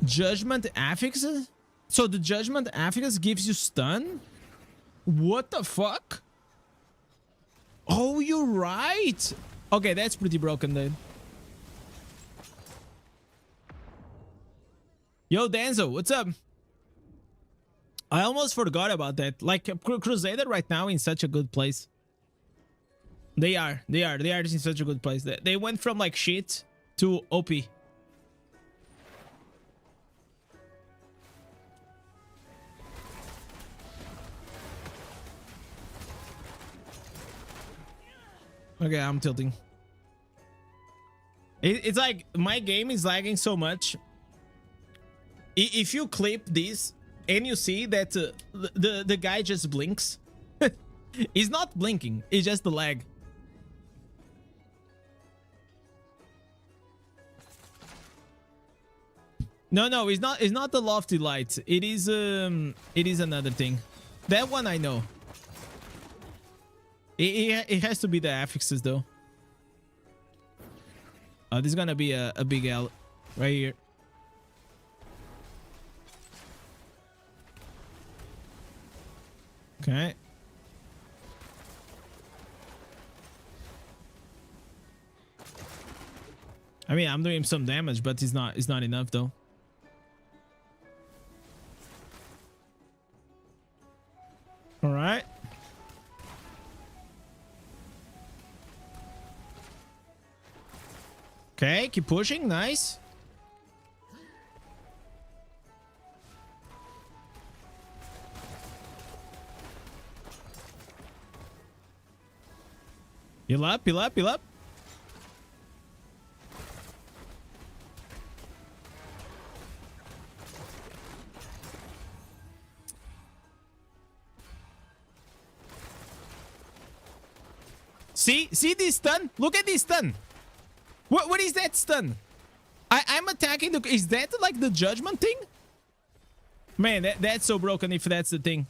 Judgment affixes? So the judgment affix gives you stun? What the fuck? Oh, you're right. Okay, that's pretty broken, dude. Yo, Danzo, what's up? I almost forgot about that. Like, Crusader right now in such a good place. They are in such a good place. They went from like shit to OP. Okay, I'm tilting. It's like my game is lagging so much. If you clip this and you see that the guy just blinks, he's not blinking. It's just the lag. No, it's not. It's not the lofty light. It is another thing. That one I know. It has to be the affixes though. This is gonna be a big L right here. Okay. I mean, I'm doing some damage, but it's not enough though. All right. Okay, keep pushing. Nice. Heal up, heal up, heal up. See this stun? Look at this stun. What is that stun? I'm attacking the... Is that like the judgment thing? Man, that's so broken if that's the thing.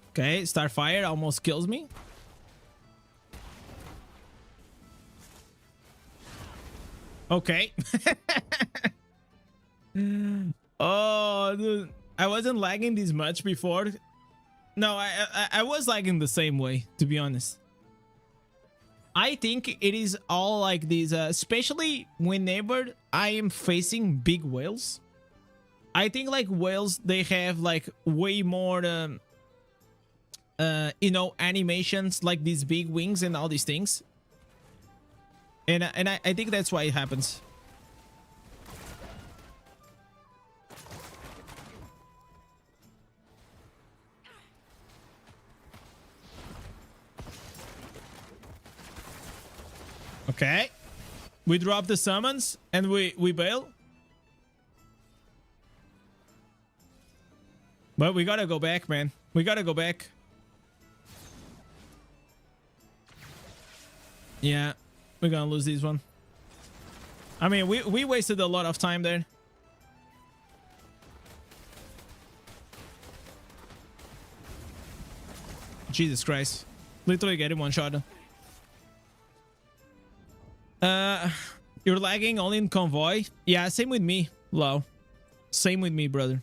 Okay, Starfire almost kills me. Okay. Oh, dude. I wasn't lagging this much before. No, I was lagging the same way, to be honest. I think it is all like these, especially whenever I am facing big whales. I think like whales, they have like way more, you know, animations, like these big wings and all these things. And I think that's why it happens. Okay. We drop the summons and we bail. But we gotta go back, man. We gotta go back. Yeah. We're gonna lose this one. I mean, we wasted a lot of time there. Jesus Christ. Literally getting one shot. You're lagging only in convoy? Yeah, same with me, Lau. Same with me, brother.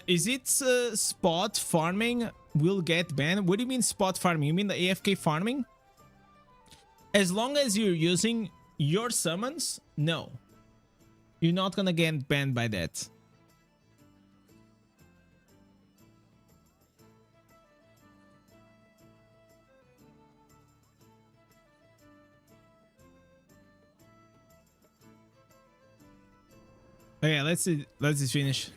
Is it spot farming will get banned? What do you mean spot farming? You mean the AFK farming? As long as you're using your summons, no. You're not gonna get banned by that. Okay, let's see. Let's just finish.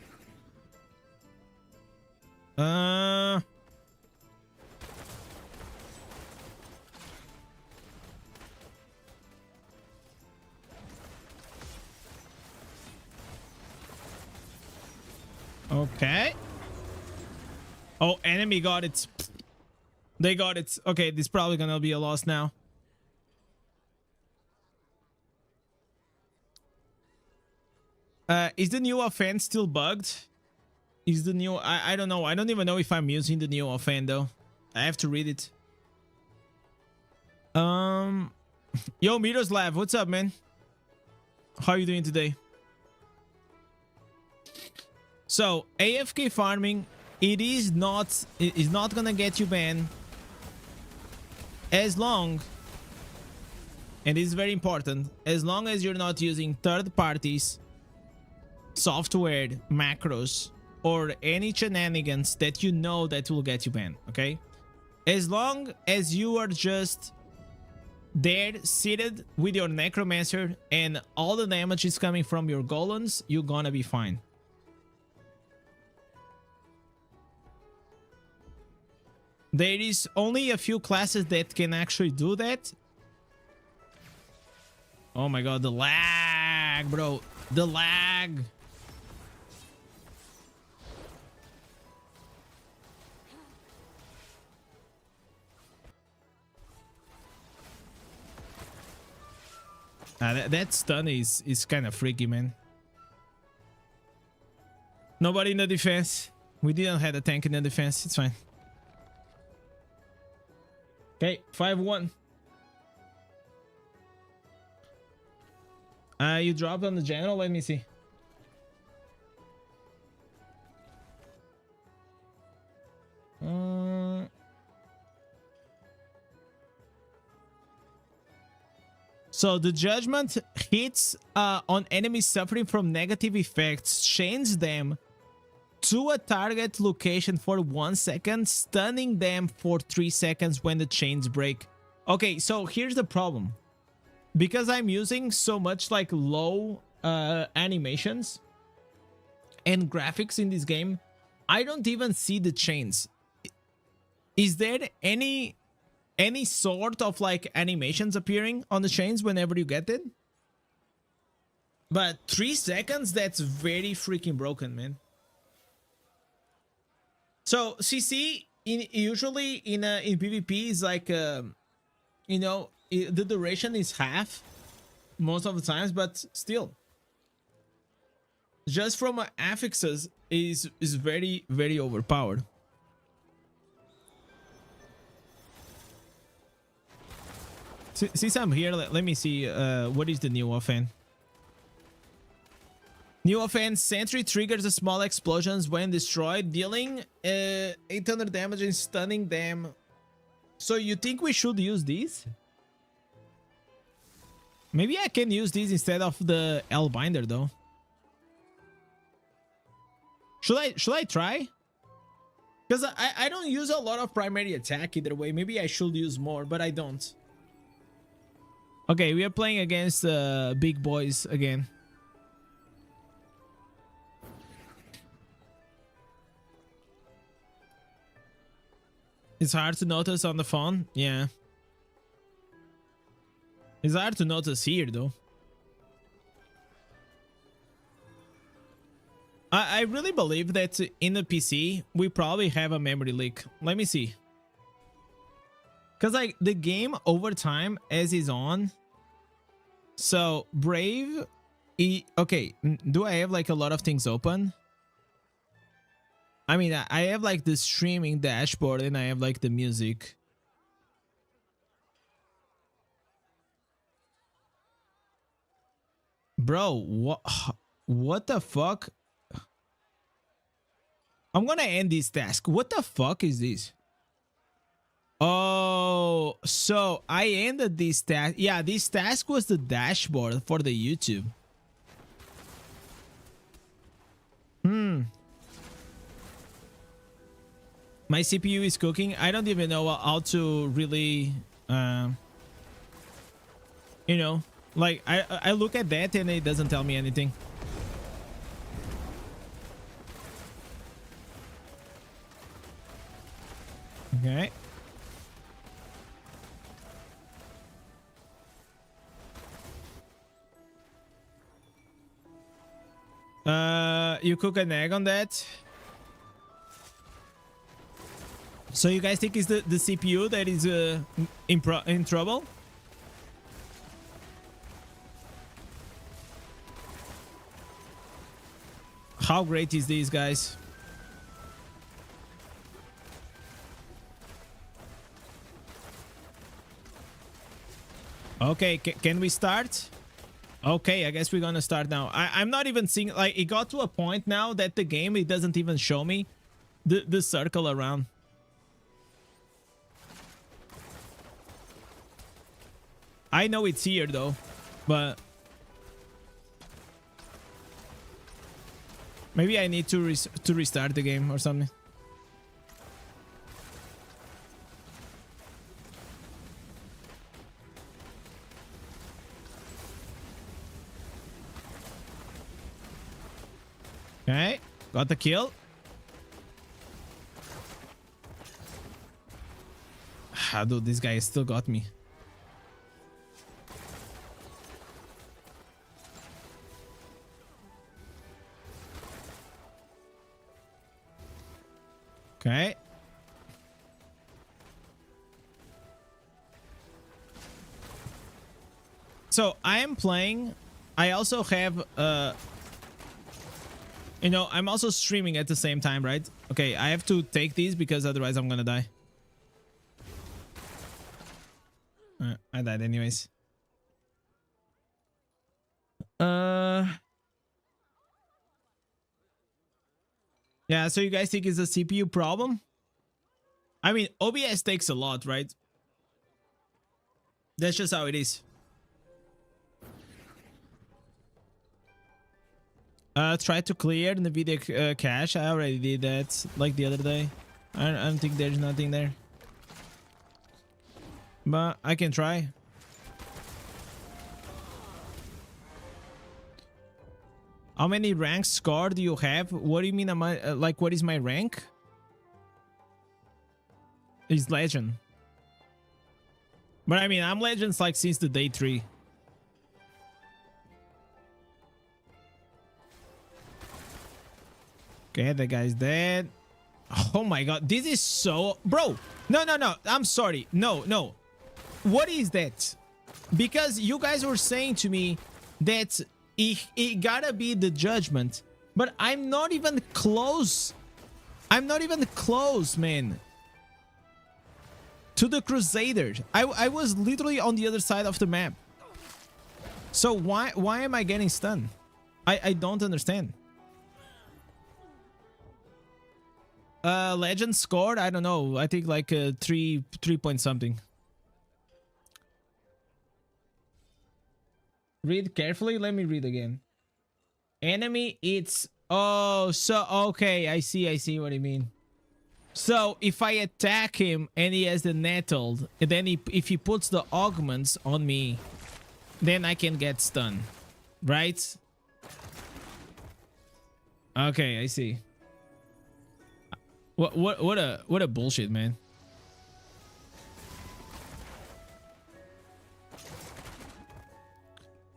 Okay. Oh, enemy got it. They got it. Okay, this is probably gonna be a loss now. Is the new offense still bugged? Is the new... I don't know. I don't even know if I'm using the new offense though. I have to read it. Yo, Miroslav, what's up, man? How are you doing today? So, AFK farming, it is not gonna get you banned as long, and this is very important, as long as you're not using third parties, software, macros, or any shenanigans that you know that will get you banned, okay? As long as you are just there seated with your necromancer and all the damage is coming from your golems, you're gonna be fine. There is only a few classes that can actually do that. Oh my god, the lag, bro. The lag. That stun is kind of freaky, man. Nobody in the defense. We didn't have a tank in the defense. It's fine. Okay, 5-1. You dropped on the general. Let me see. So the judgment hits on enemies suffering from negative effects, chains them to a target location for 1 second, stunning them for 3 seconds when the chains break. Okay, so here's the problem. Because I'm using so much like low animations and graphics in this game, I don't even see the chains. Is there any sort of like animations appearing on the chains whenever you get it? But 3 seconds, that's very freaking broken, man. So CC usually in PvP is like you know, the duration is half most of the times, but still, just from affixes is very overpowered. Since I'm here, let me see what is the new offense. New offense, sentry triggers the small explosions when destroyed, dealing 800 damage and stunning them. So you think we should use these? Maybe I can use these instead of the L-binder though. Should I try? Because I don't use a lot of primary attack either way. Maybe I should use more, but I don't. Okay, we are playing against big boys again. It's hard to notice on the phone. Yeah. It's hard to notice here, though. I really believe that in the PC, we probably have a memory leak. Let me see. Because, like, the game over time, as is on. So, Brave... Okay, do I have, like, a lot of things open? I mean, I have like the streaming dashboard and I have like the music. Bro, what the fuck? I'm gonna end this task. What the fuck is this? Oh, so I ended this task. Yeah, this task was the dashboard for the YouTube. My CPU is cooking. I don't even know how to really, you know, like I look at that and it doesn't tell me anything. Okay. you cook an egg on that. So you guys think it's the CPU that is in trouble? How great is this, guys? Okay, can we start? Okay, I guess we're gonna start now. I'm not even seeing, like, it got to a point now that the game, it doesn't even show me the circle around. I know it's here though, but maybe I need to restart the game or something. Okay, got the kill. Ah, dude, this guy still got me. Okay. So I am playing. I also have you know, I'm also streaming at the same time, right? Okay, I have to take these because otherwise I'm gonna die. I died anyways. Yeah, so you guys think it's a CPU problem? I mean, OBS takes a lot, right? That's just how it is. Try to clear the video cache. I already did that like the other day. I don't think there's nothing there, but I can try. How many ranks score do you have? What do you mean? Am I like, what is my rank? It's legend. But I mean, I'm legends like since the day 3. Okay, the guy's dead. Oh my god, this is so... Bro, no. I'm sorry. No. What is that? Because you guys were saying to me that it gotta be the judgment. But I'm not even close. I'm not even close, man. To the Crusaders. I was literally on the other side of the map. So why am I getting stunned? I don't understand. Legend scored, I don't know. I think like 3 point something. Read carefully. Let me read again. Enemy, it's... Oh, so... Okay, I see what you mean. So, if I attack him and he has the nettled, and then if he puts the augments on me, then I can get stunned. Right? Okay, I see. What a bullshit, man.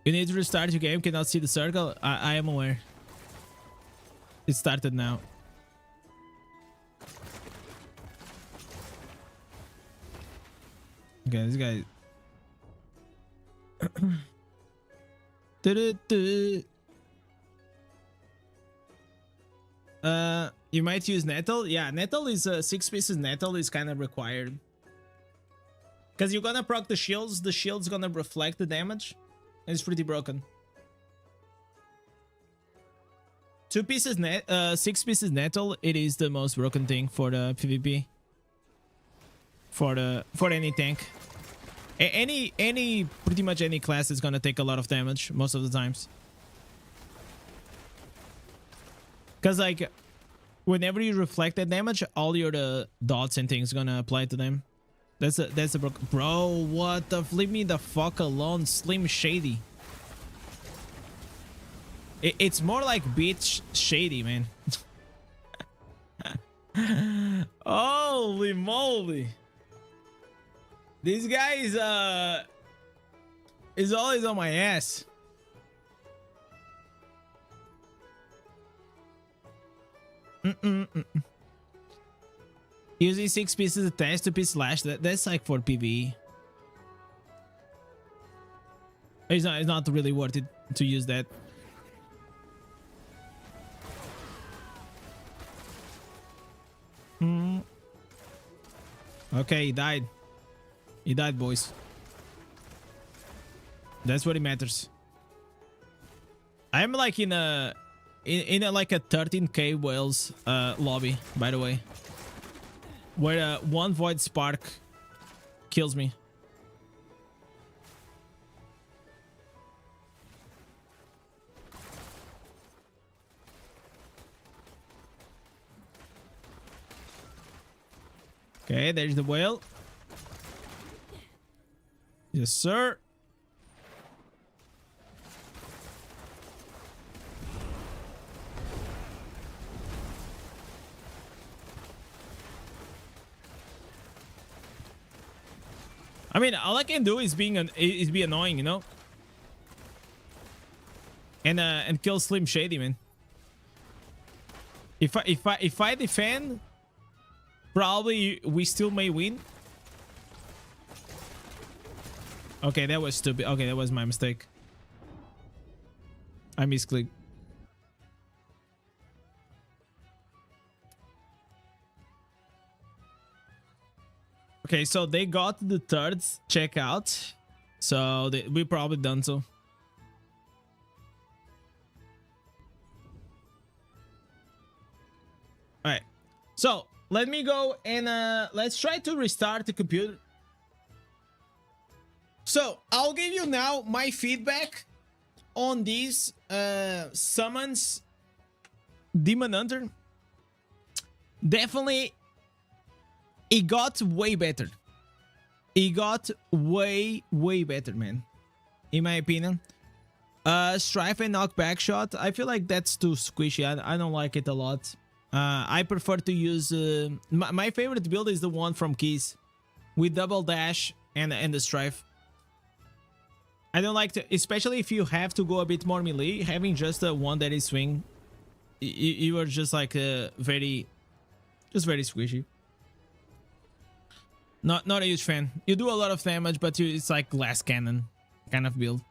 You need to restart your game, cannot see the circle. I am aware. It started now. Okay, this guy. You might use nettle. Yeah, nettle is 6 pieces. Nettle is kind of required because you're gonna proc the shields. The shield's gonna reflect the damage. It's pretty broken. 2 pieces net, 6 pieces nettle. It is the most broken thing for the PvP. For any tank, pretty much any class is gonna take a lot of damage most of the times. Cause like, whenever you reflect that damage, all your dots and things gonna apply to them. That's a bro. What the? Leave me the fuck alone, Slim Shady. It's more like Beach Shady, man. Holy moly! This guy is always on my ass. Using 6 pieces attached to piece slash, that's like for PvE. It's not really worth it to use that. Okay, he died. He died, boys. That's what it matters. I'm like in a like a 13k whales lobby, by the way, where one void spark kills me. Okay, there's the whale. Yes, sir. I mean, all I can do is be annoying, you know, and kill Slim Shady, man. If I defend, probably we still may win. Okay, that was stupid. Okay, that was my mistake. I misclicked. Okay, so they got the third checkout, so we probably done so. All right, so let me go and let's try to restart the computer. So I'll give you now my feedback on these summons Demon Hunter. Definitely, it got way better. It got way better, man, in my opinion. Strife and knockback shot, I feel like that's too squishy. I don't like it a lot. I prefer to use my favorite build is the one from Keys with double dash and the strife. I don't like to, especially if you have to go a bit more melee, having just one that is swing, you are just like very squishy. Not a huge fan. You do a lot of damage, but it's like glass cannon kind of build.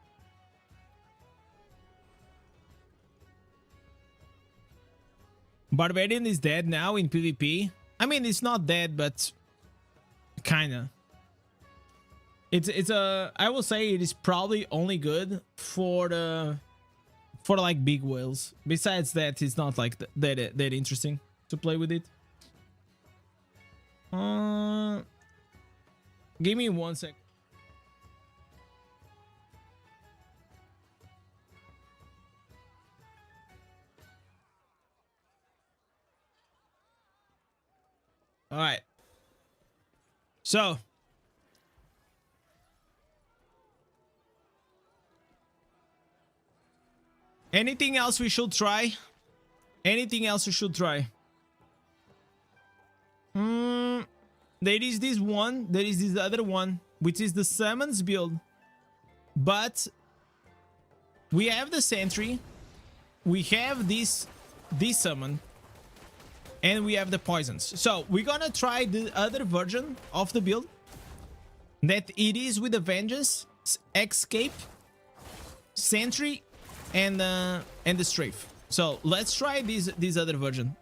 Barbarian is dead now in PvP. I mean, it's not dead, but kinda. It's a, I will say it is probably only good for like big whales. Besides that, it's not like that interesting to play with it. Give me 1 sec. All right. So anything else we should try? Anything else we should try? There is this one, there is this other one, which is the summons build. But we have the sentry, we have this summon, and we have the poisons. So we're gonna try the other version of the build, that it is with the vengeance, escape, sentry, and the strafe. So let's try this other version.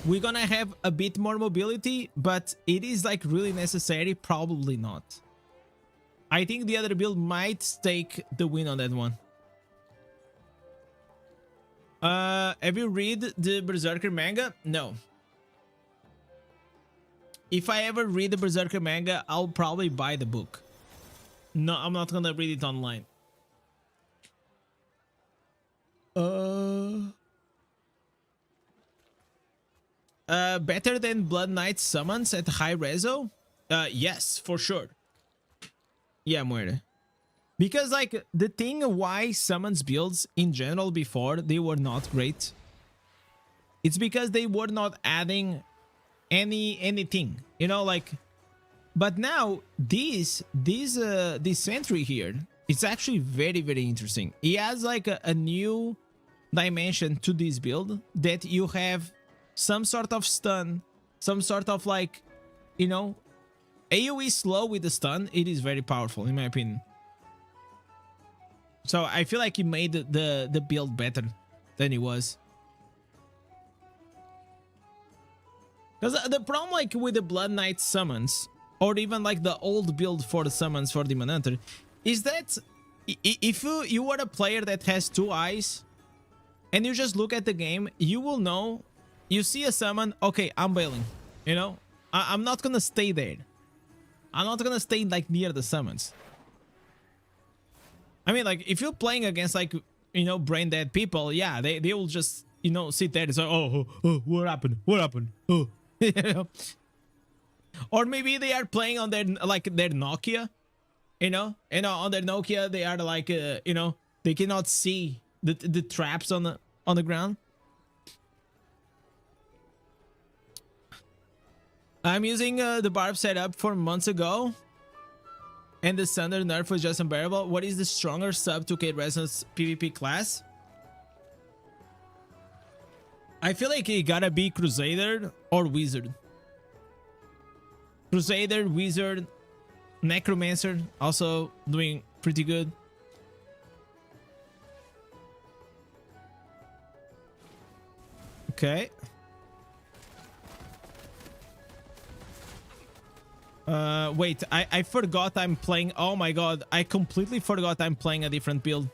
We're gonna have a bit more mobility, but it is like really necessary? Probably not. I think the other build might take the win on that one. Have you read the Berserker manga? No. If I ever read the Berserker manga, I'll probably buy the book. No, I'm not gonna read it online. Better than Blood Knight summons at high reso? Yes, for sure. Yeah, Muere. Because like the thing why summons builds in general before they were not great, it's because they were not adding anything, you know, like. But now this sentry here, it's actually very interesting. He has like a new dimension to this build that you have some sort of stun, some sort of like, you know, AoE slow with the stun. It is very powerful in my opinion. So I feel like he made the build better than it was. Because the problem like with the Blood Knight summons, or even like the old build for the summons for Demon Hunter, is that if you are a player that has 2 eyes and you just look at the game, you will know, you see a summon, okay, I'm bailing, you know? I'm not gonna stay there. I'm not gonna stay like near the summons. I mean, like, if you're playing against like, you know, brain dead people, yeah, they will just, you know, sit there and say, oh, what happened? What happened? Oh. You know? Or maybe they are playing on their, like, their Nokia, you know, on their Nokia, they are like, you know, they cannot see the traps on the ground. I'm using the barb setup for months ago, and the standard nerf was just unbearable. What is the stronger sub 2k resonance PvP class? I feel like it gotta be Crusader or Wizard. Crusader, Wizard, Necromancer also doing pretty good. Okay. Wait, I forgot I'm playing. Oh my god, I completely forgot I'm playing a different build.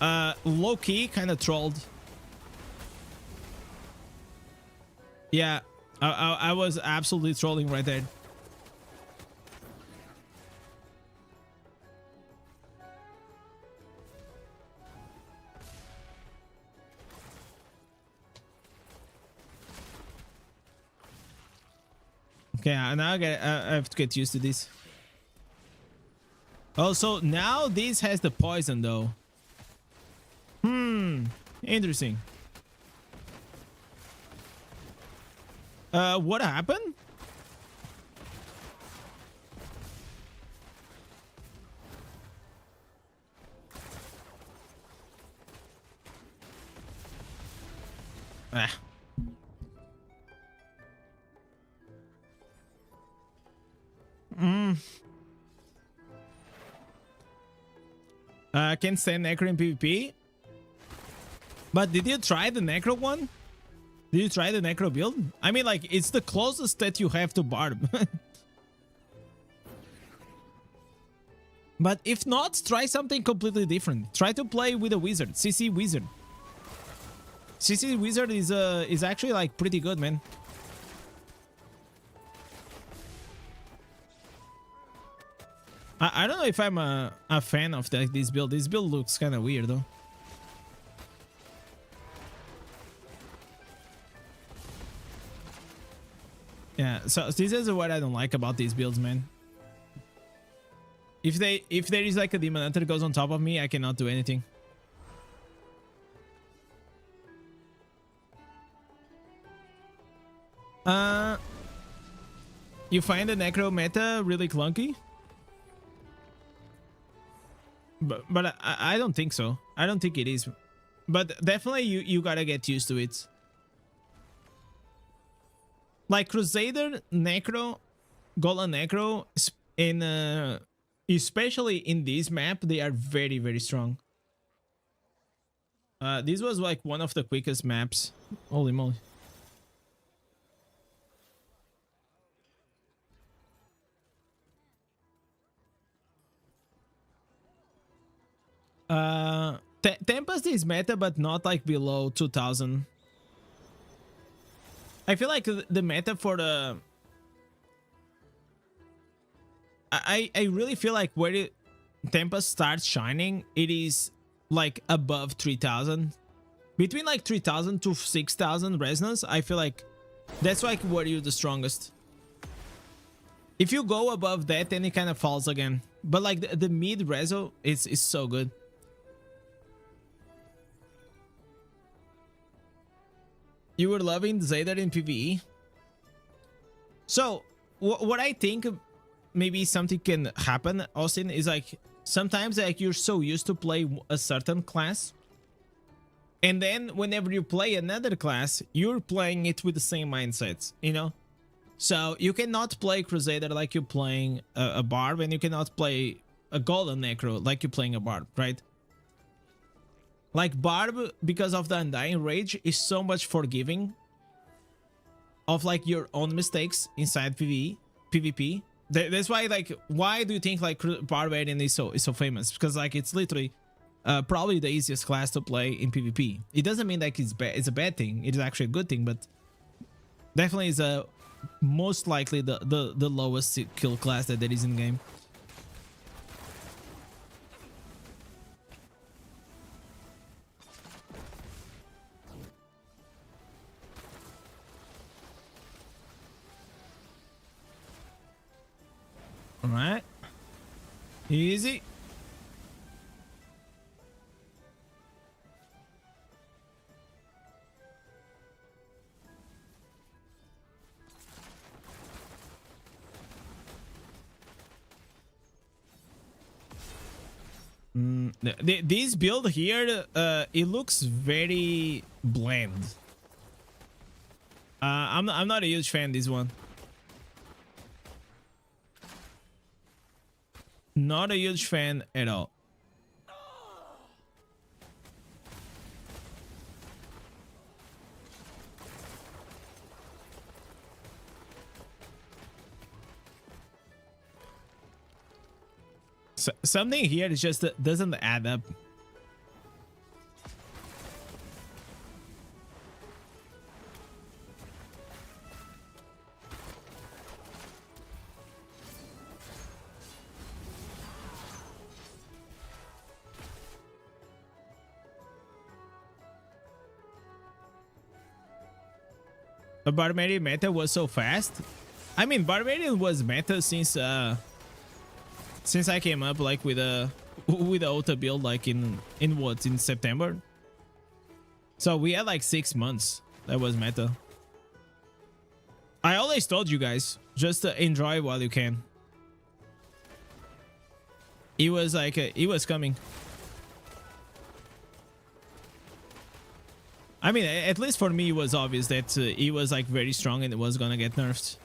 Low key, kind of trolled. Yeah, I was absolutely trolling right there. Okay, now I have to get used to this. Also, now this has the poison though. Interesting. What happened? Ah. Can stand Necro in PvP. But did you try the Necro one? Did you try the Necro build? I mean, like, it's the closest that you have to Barb. But if not, try something completely different. Try to play with a Wizard. CC Wizard. CC Wizard is actually, like, pretty good, man. I don't know if I'm a fan of this build. This build looks kind of weird, though. Yeah, so this is what I don't like about these builds, man. If there is like a Demon Hunter that goes on top of me, I cannot do anything. You find the Necro meta really clunky? But I don't think so. I don't think it is. But definitely you gotta get used to it. Like Crusader, Necro, Golem Necro, especially in this map, they are very, very strong. This was like one of the quickest maps. Holy moly. Tempest is meta, but not like below 2000. I feel like the meta for the... I really feel like where Tempest starts shining, it is like above 3000. Between like 3000 to 6000 resonance, I feel like that's like where you're the strongest. If you go above that, then it kind of falls again. But like the mid reso is so good. You were loving Zayder in PvE. So what I think maybe something can happen, Austin, is like sometimes like you're so used to play a certain class And then whenever you play another class, you're playing it with the same mindsets, you know? So you cannot play Crusader like you're playing a Barb, and you cannot play a Golden Necro like you're playing a Barb, right? Like Barb, because of the Undying Rage, is so much forgiving of like your own mistakes inside PvP. That's why, like, why do you think like Barbarian is so famous? Because like it's literally probably the easiest class to play in PvP. It doesn't mean like it's a bad thing. It is actually a good thing, but definitely is a most likely the lowest kill class that there is in game. All right, easy. This build here, it looks very bland. I'm not a huge fan of this one. Not a huge fan at all. Something here is just doesn't add up. A Barbarian meta was so fast. I mean, Barbarian was meta since I came up like with a auto build like in September. So we had like 6 months that was meta. I always told you guys, just enjoy while you can. It was like it was coming. I mean, at least for me, it was obvious that he was like very strong and it was gonna get nerfed.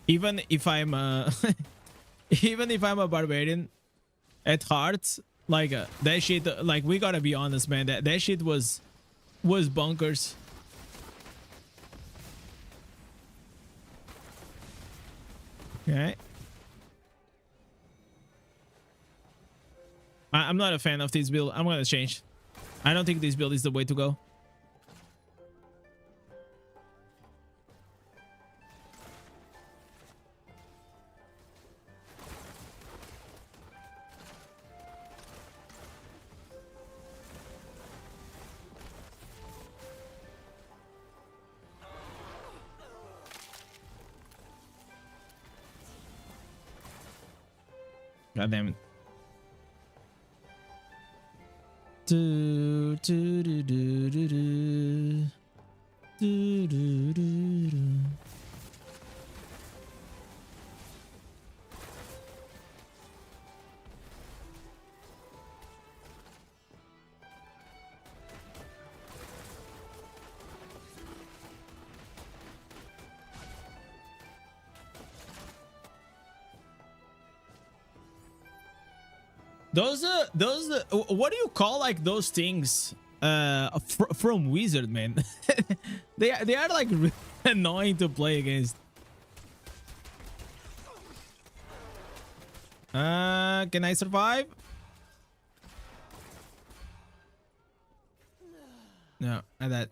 Even if I'm even if I'm a barbarian at heart, like that shit, like we gotta be honest, man, that shit was bonkers. Okay. I'm not a fan of this build. I'm gonna change. I don't think this build is the way to go. God damn it. Do, do, do, do, do, do. Do, do, do, do. Those what do you call like those things from Wizard, man? they are like really annoying to play against. Can I survive? No, not that.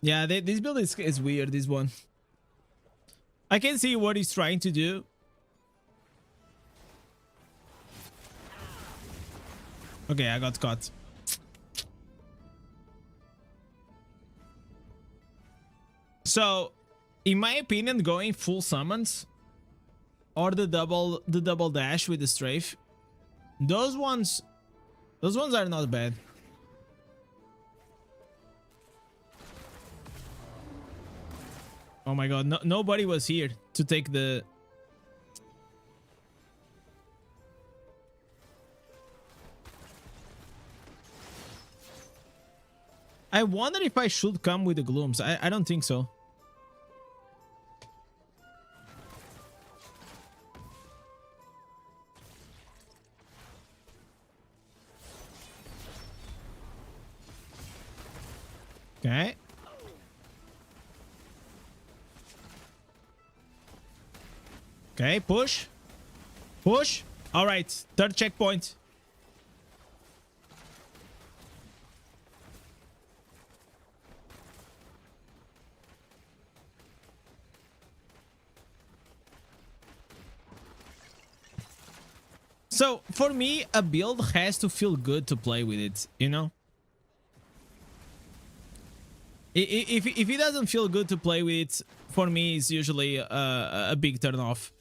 Yeah, this build is weird, this one. I can see what he's trying to do. Okay, I got caught. So, in my opinion, going full summons or the double dash with the strafe, those ones are not bad. Oh my god, no, nobody was here to take the... I wonder if I should come with the glooms. I don't think so. Okay. Okay, push. Push. All right, third checkpoint. So, for me, a build has to feel good to play with it, you know? If it doesn't feel good to play with it, for me, it's usually a big turn off.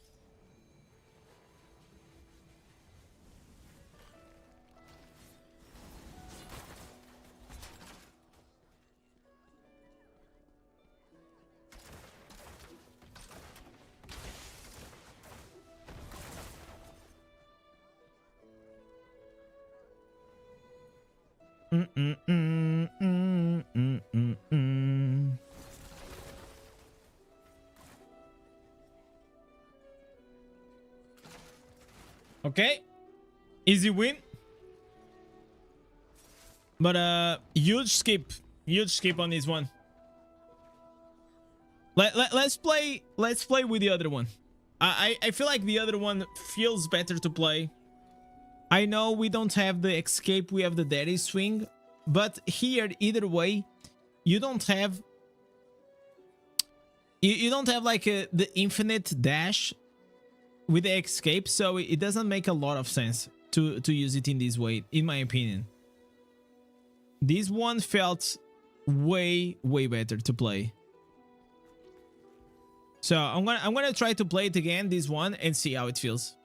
Okay, easy win, but huge skip on this one. Let's play with the other one. I feel like the other one feels better to play. I know we don't have the escape, we have the daddy swing, but here either way you don't have like the infinite dash with the escape, so it doesn't make a lot of sense to use it in this way, in my opinion. This one felt way better to play. So I'm gonna try to play it again, this one, and see how it feels.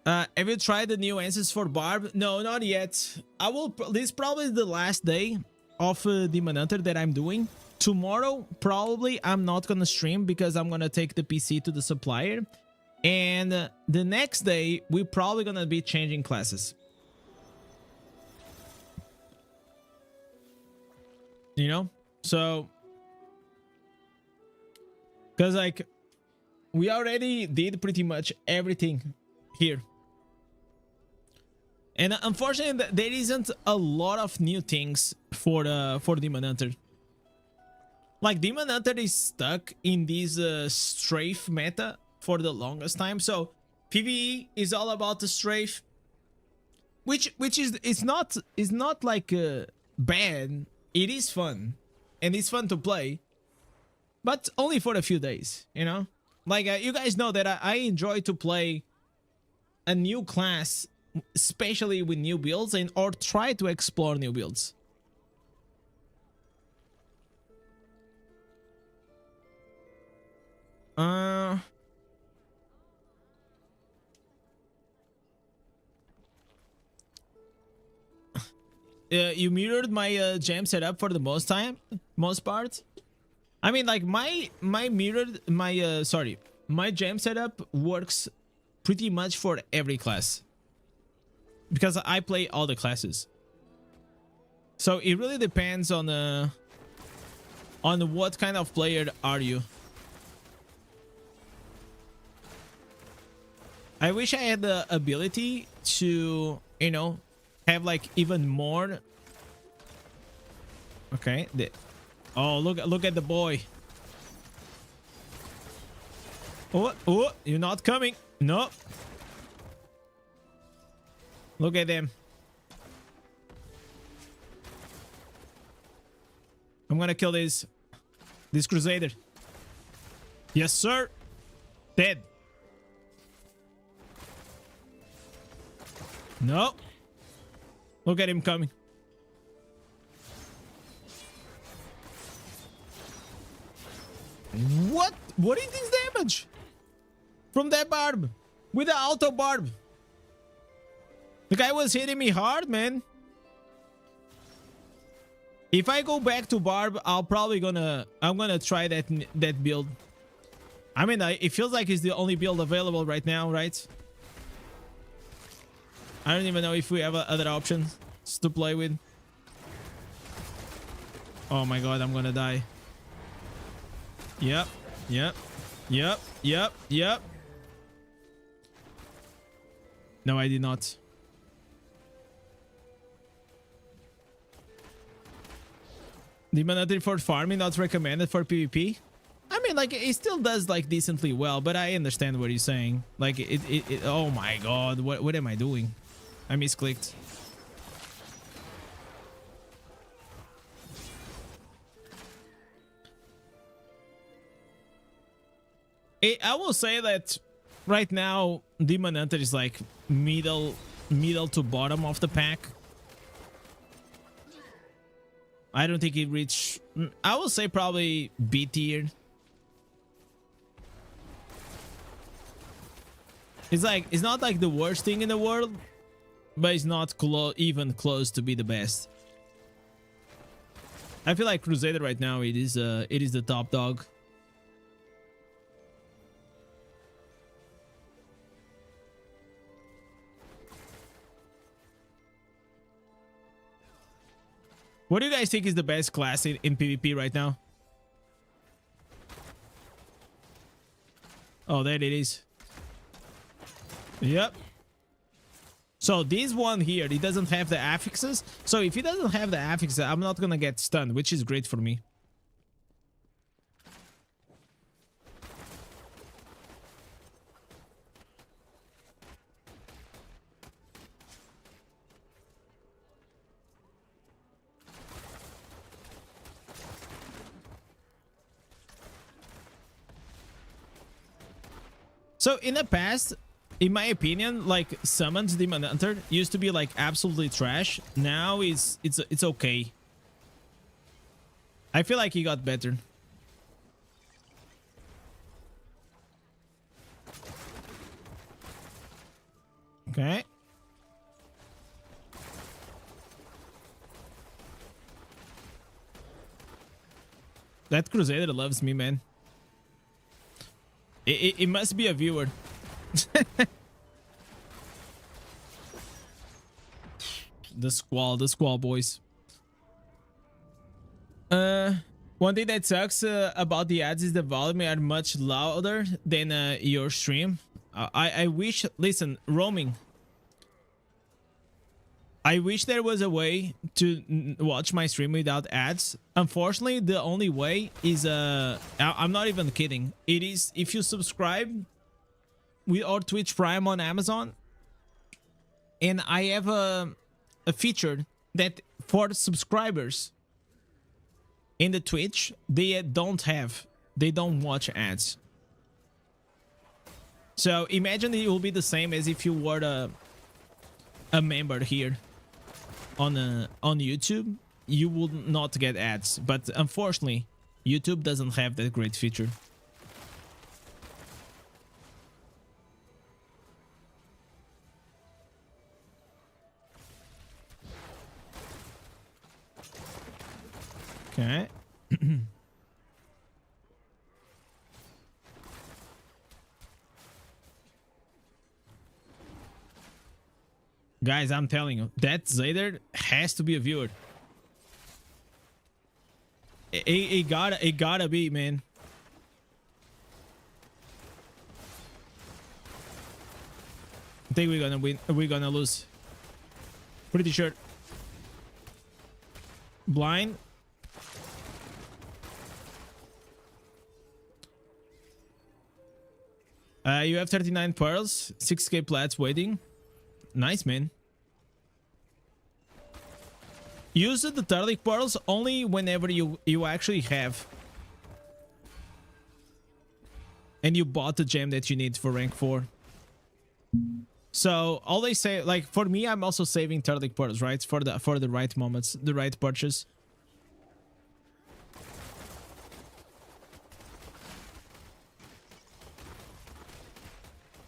Have you tried the new answers for Barb? No, not yet. I will. This probably is the last day of Demon Hunter that I'm doing. Tomorrow, probably I'm not gonna stream because I'm gonna take the PC to the supplier, and the next day we're probably gonna be changing classes. You know, so because like we already did pretty much everything here. And unfortunately, there isn't a lot of new things for Demon Hunter. Like, Demon Hunter is stuck in this strafe meta for the longest time. So PvE is all about the strafe, which is it's not like bad. It is fun, and it's fun to play, but only for a few days. You know, like you guys know that I enjoy to play a new class, especially with new builds, and or try to explore new builds. You mirrored my gem setup for the most part. I mean, like my gem setup works pretty much for every class because I play all the classes. So it really depends on what kind of player are you. I wish I had the ability to, you know, have like even more. Okay. Oh, look at the boy. Oh, you're not coming. No. Look at them. I'm gonna kill this crusader. Yes, sir. Dead. No. Look at him coming. What? What is this damage? From that barb. With the auto barb. The guy was hitting me hard, man. If I go back to Barb, I'm gonna try that build. I mean, it feels like it's the only build available right now, right? I don't even know if we have other options to play with. Oh my god, I'm gonna die. Yep, yep, yep, yep, yep. No, I did not. Demon Hunter for farming, not recommended for PvP. I mean, like, it still does like decently well, but I understand what you're saying. Like, oh my god, what am I doing? I misclicked. I will say that right now, Demon Hunter is like middle to bottom of the pack. I don't think it reached. I will say probably B tier. It's like, it's not like the worst thing in the world, but it's not even close to be the best. I feel like Crusader right now, it is the top dog. What do you guys think is the best class in PvP right now? Oh, there it is. Yep. So this one here, it doesn't have the affixes. So if it doesn't have the affixes, I'm not gonna get stunned, which is great for me. So in the past, in my opinion, like Summoned Demon Hunter used to be like absolutely trash. Now it's okay. I feel like he got better. Okay. That Crusader loves me, man. It must be a viewer. The squall boys. One thing that sucks about the ads is the volume are much louder than your stream. I wish, listen, roaming. I wish there was a way to watch my stream without ads. Unfortunately, the only way is I'm not even kidding. It is if you subscribe with our Twitch Prime on Amazon, and I have a feature that for subscribers in the Twitch they don't watch ads. So imagine it will be the same as if you were a member here on YouTube. You will not get ads, but unfortunately YouTube doesn't have that great feature. Okay. Guys, I'm telling you, that Zader has to be a viewer. It gotta be, man. I think we're gonna win. We're gonna lose. Pretty sure. Blind. You have 39 pearls, 6k plats waiting. Nice, man. Use the Turtleic pearls only whenever you actually have, and you bought the gem that you need for rank 4. So all they say, like for me, I'm also saving Turtleic pearls, right? For the right moments, the right purchase.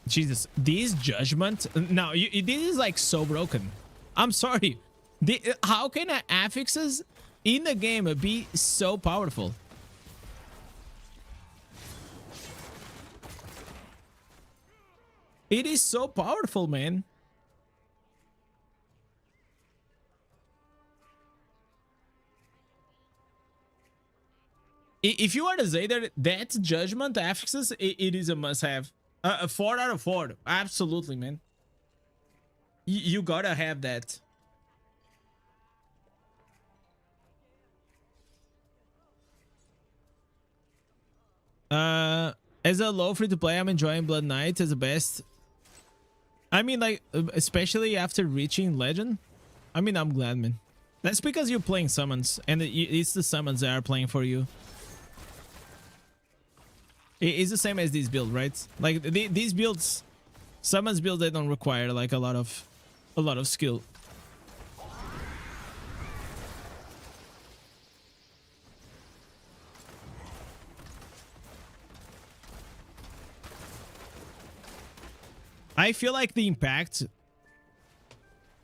Jesus, this judgment. Now, this is like so broken. I'm sorry. How can affixes in the game be so powerful. It is so powerful, man. If you are the Zayder, that judgment affixes, it is a must-have. A 4 out of 4. Absolutely, man. You gotta have that. As a low free-to-play, I'm enjoying Blood Knight as the best. I mean, like, especially after reaching Legend. I mean, I'm glad, man. That's because you're playing summons, and it's the summons that are playing for you. It's the same as this build, right? Like these builds, summons builds, they don't require like a lot of skill. I feel like the impact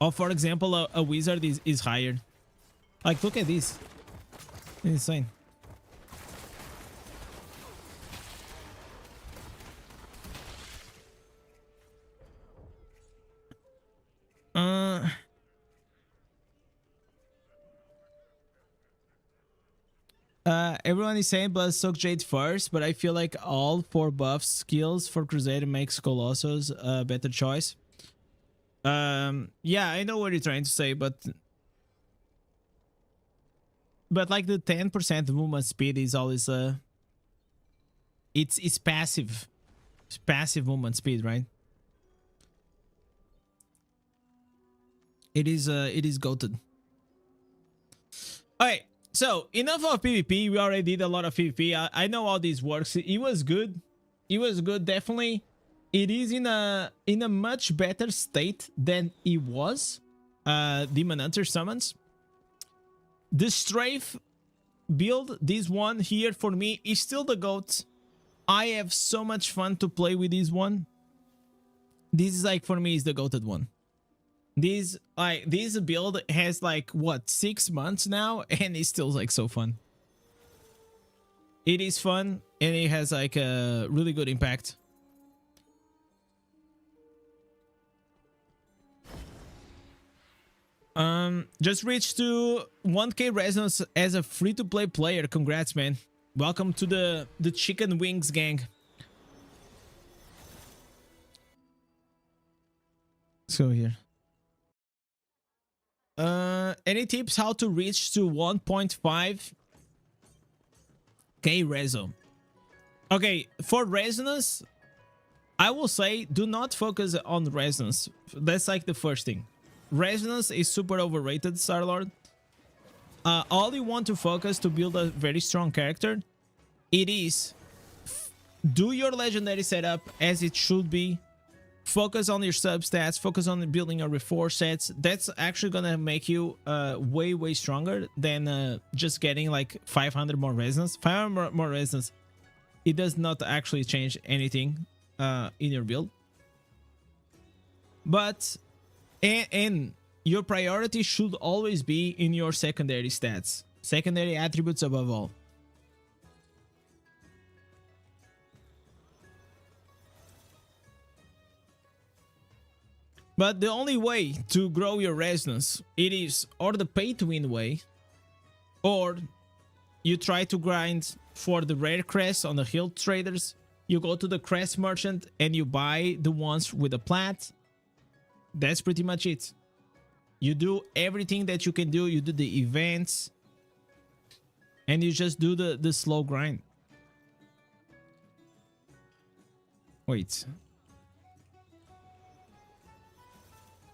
of, for example, a wizard is higher. Like, look at this. It's insane. Everyone is saying Blood Soak Jade first, but I feel like all 4 buff skills for Crusader makes Colossus a better choice. Yeah, I know what you're trying to say, but like the 10% movement speed is always it's passive. It's passive movement speed, right? It is goated. All right. So, enough of PvP. We already did a lot of PvP. I know how this works. It was good. It was good, definitely. It is in a much better state than it was. Demon Hunter summons. The Strafe build, this one here for me, is still the GOAT. I have so much fun to play with this one. This is like, for me, is the GOATed one. This build has like what, 6 months now, and it's still like so fun. It is fun, and it has like a really good impact. Just reached to 1K resonance as a free-to-play player. Congrats, man. Welcome to the chicken wings gang. Let's go here. Any tips how to reach to 1.5K reso? Okay, for resonance, I will say do not focus on resonance. That's like the first thing. Resonance is super overrated, Starlord. All you want to focus to build a very strong character, it is do your legendary setup as it should be. Focus on your substats, focus on building your reforce sets. That's actually gonna make you way stronger than just getting like 500 more resonance. 500 more resonance, it does not actually change anything in your build. But and your priority should always be in your secondary stats, secondary attributes above all. But the only way to grow your resonance, it is or the pay to win way, or you try to grind for the rare crest on the hill traders. You go to the crest merchant and you buy the ones with the plat. That's pretty much it. You do everything that you can do. You do the events, and you just do the slow grind. Wait.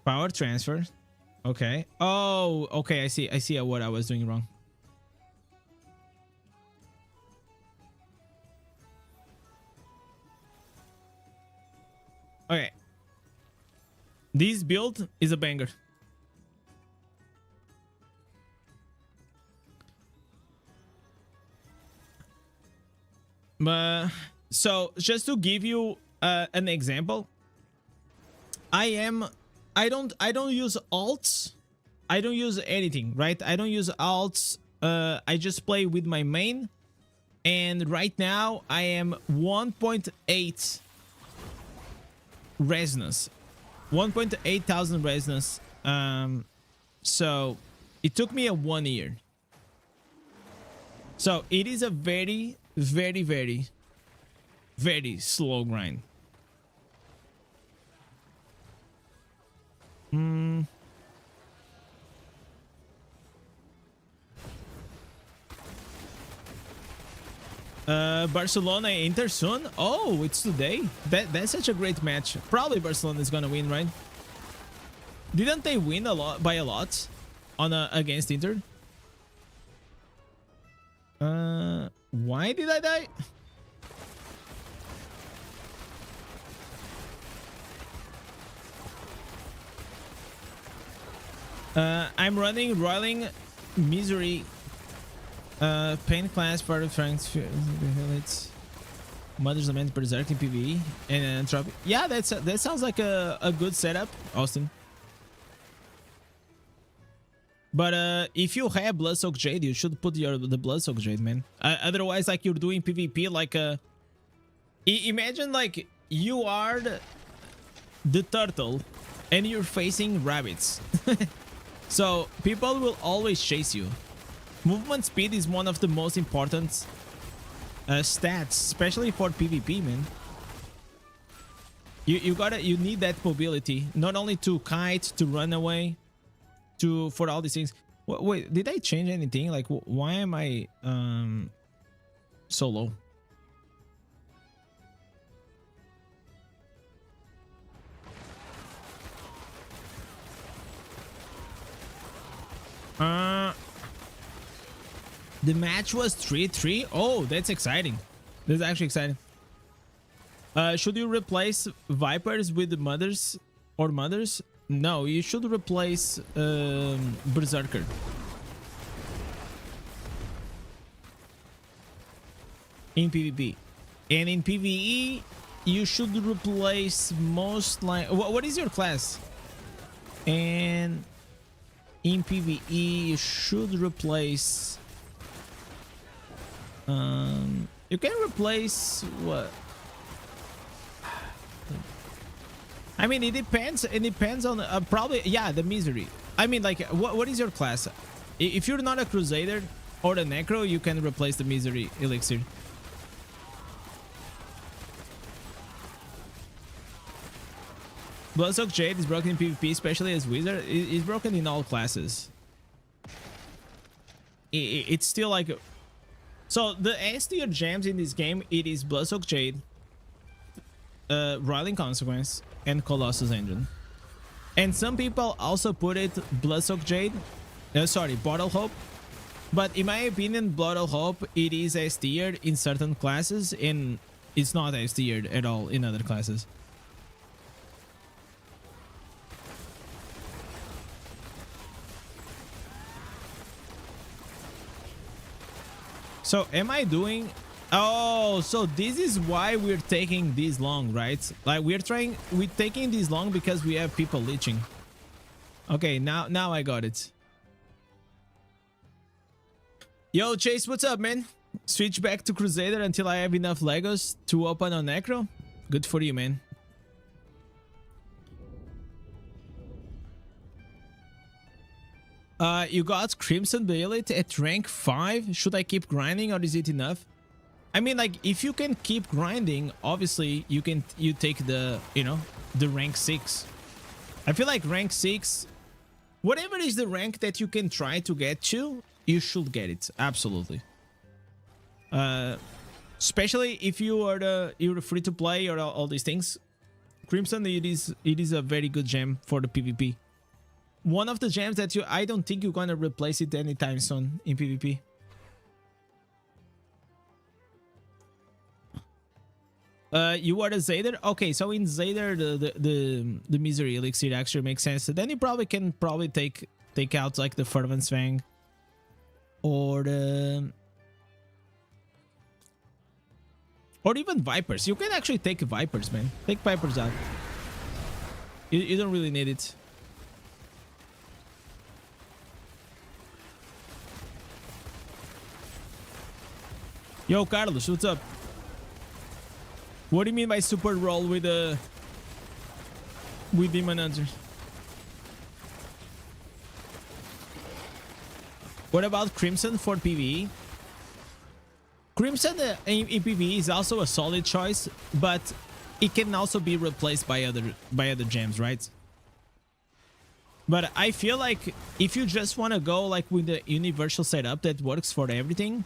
Power transfer. Okay. Oh, okay. I see. I see what I was doing wrong. Okay. This build is a banger. So just to give you an example, I don't use alts. I don't use anything, right? I don't use alts, I just play with my main, and right now I am 1.8 resonance, 1.8 thousand resonance. So it took me a 1 year. So it is a very, very, very, very slow grind. Barcelona Inter soon. Oh, it's today. That's such a great match. Probably Barcelona is gonna win, right? Didn't they win a lot by a lot on against Inter? Why did I die? I'm running Roiling Misery pain class part of Frank's it's Mother's Lament Berserk in PvE and Entropy. Yeah, that sounds like a good setup, Austin. But if you have Bloodsoaked Jade, you should put the Bloodsoaked Jade, man. Otherwise, like you're doing PvP, like imagine like you are the turtle and you're facing rabbits. So people will always chase you. Movement speed is one of the most important stats, especially for PvP, man. You need that mobility, not only to kite, to run away, for all these things. Wait, did I change anything? Like, why am I so low? The match was 3-3. Oh, that's exciting. That's actually exciting. Should you replace Vipers with the mothers or mothers? No, you should replace Berserker. In PvP. And in PvE, you should replace most like... What is your class? And in PvE, you should replace... you can replace what? I mean, it depends. It depends on probably, yeah, the Misery. I mean, like, what is your class? If you're not a Crusader or a Necro, you can replace the Misery Elixir. Bloodsoaked Jade is broken in PvP, especially as Wizard. It's broken in all classes. It's still like... So the S tier gems in this game, it is Bloodsoaked Jade, Roiling Consequence, and Colossus Engine. And some people also put it Bloodsoaked Jade, sorry, Bottle Hope. But in my opinion, Bottle Hope, it is S tiered in certain classes, and it's not S tiered at all in other classes. So am I doing... Oh, so this is why we're taking this long, right? Like we're taking this long because we have people leeching. Okay, now I got it. Yo, Chase, what's up, man? Switch back to Crusader until I have enough Legos to open on Necro? Good for you, man. You got Crimson Violet at rank 5. Should I keep grinding or is it enough? I mean, like, if you can keep grinding, obviously you take the, you know, the rank 6. I feel like rank 6, whatever is the rank that you can try to get to, you should get it. Absolutely. Especially if you're free to play or all these things. Crimson, it is a very good gem for the PvP. One of the gems that I don't think you're gonna replace it anytime soon in PvP. You are a Zader? Okay, so in Zader the Misery Elixir actually makes sense. Then you can take out like the Fervent Fang or even Vipers. You can actually take Vipers, man. Take Vipers out. You don't really need it. Yo, Carlos, what's up? What do you mean by super roll with Demon Hunter? What about Crimson for PvE? Crimson in PvE is also a solid choice, but it can also be replaced by other gems, right? But I feel like if you just want to go like with the universal setup that works for everything,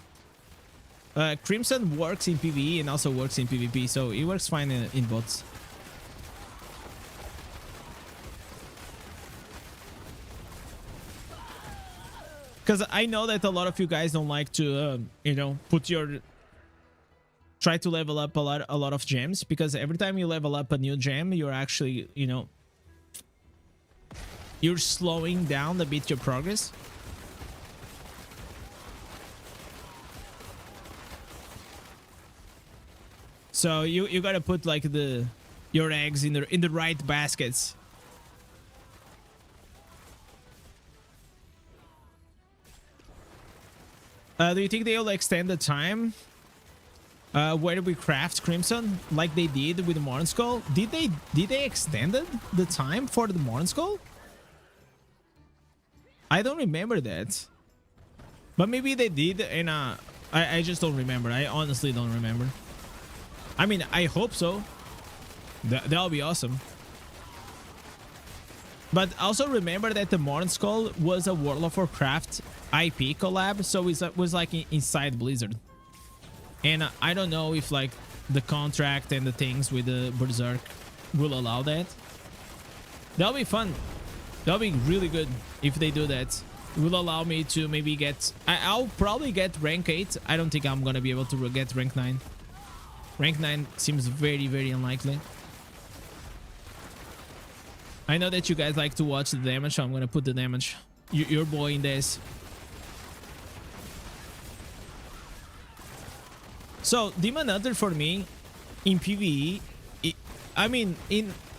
Crimson works in PvE and also works in PvP, so it works fine in both. Because I know that a lot of you guys don't like to, you know, try to level up a lot of gems, because every time you level up a new gem, you're actually, you know, you're slowing down a bit your progress. So you gotta put like your eggs in the right baskets. Do you think they'll extend the time where we craft Crimson like they did with the Modern Skull? Did they extend the time for the Modern Skull? I don't remember that, but maybe they did, and I just don't remember. I honestly don't remember. I mean, I hope so. That'll be awesome. But also remember that the Modern Skull was a World of Warcraft IP collab, so it was like inside Blizzard. And I don't know if like the contract and the things with the Berserk will allow that. That'll be fun. That'll be really good if they do that. It will allow me to maybe get... I'll probably get rank 8. I don't think I'm gonna be able to get rank 9. Rank 9 seems very, very unlikely. I know that you guys like to watch the damage, so I'm gonna put the damage. Your boy Indez. So Demon Hunter for me in PvE,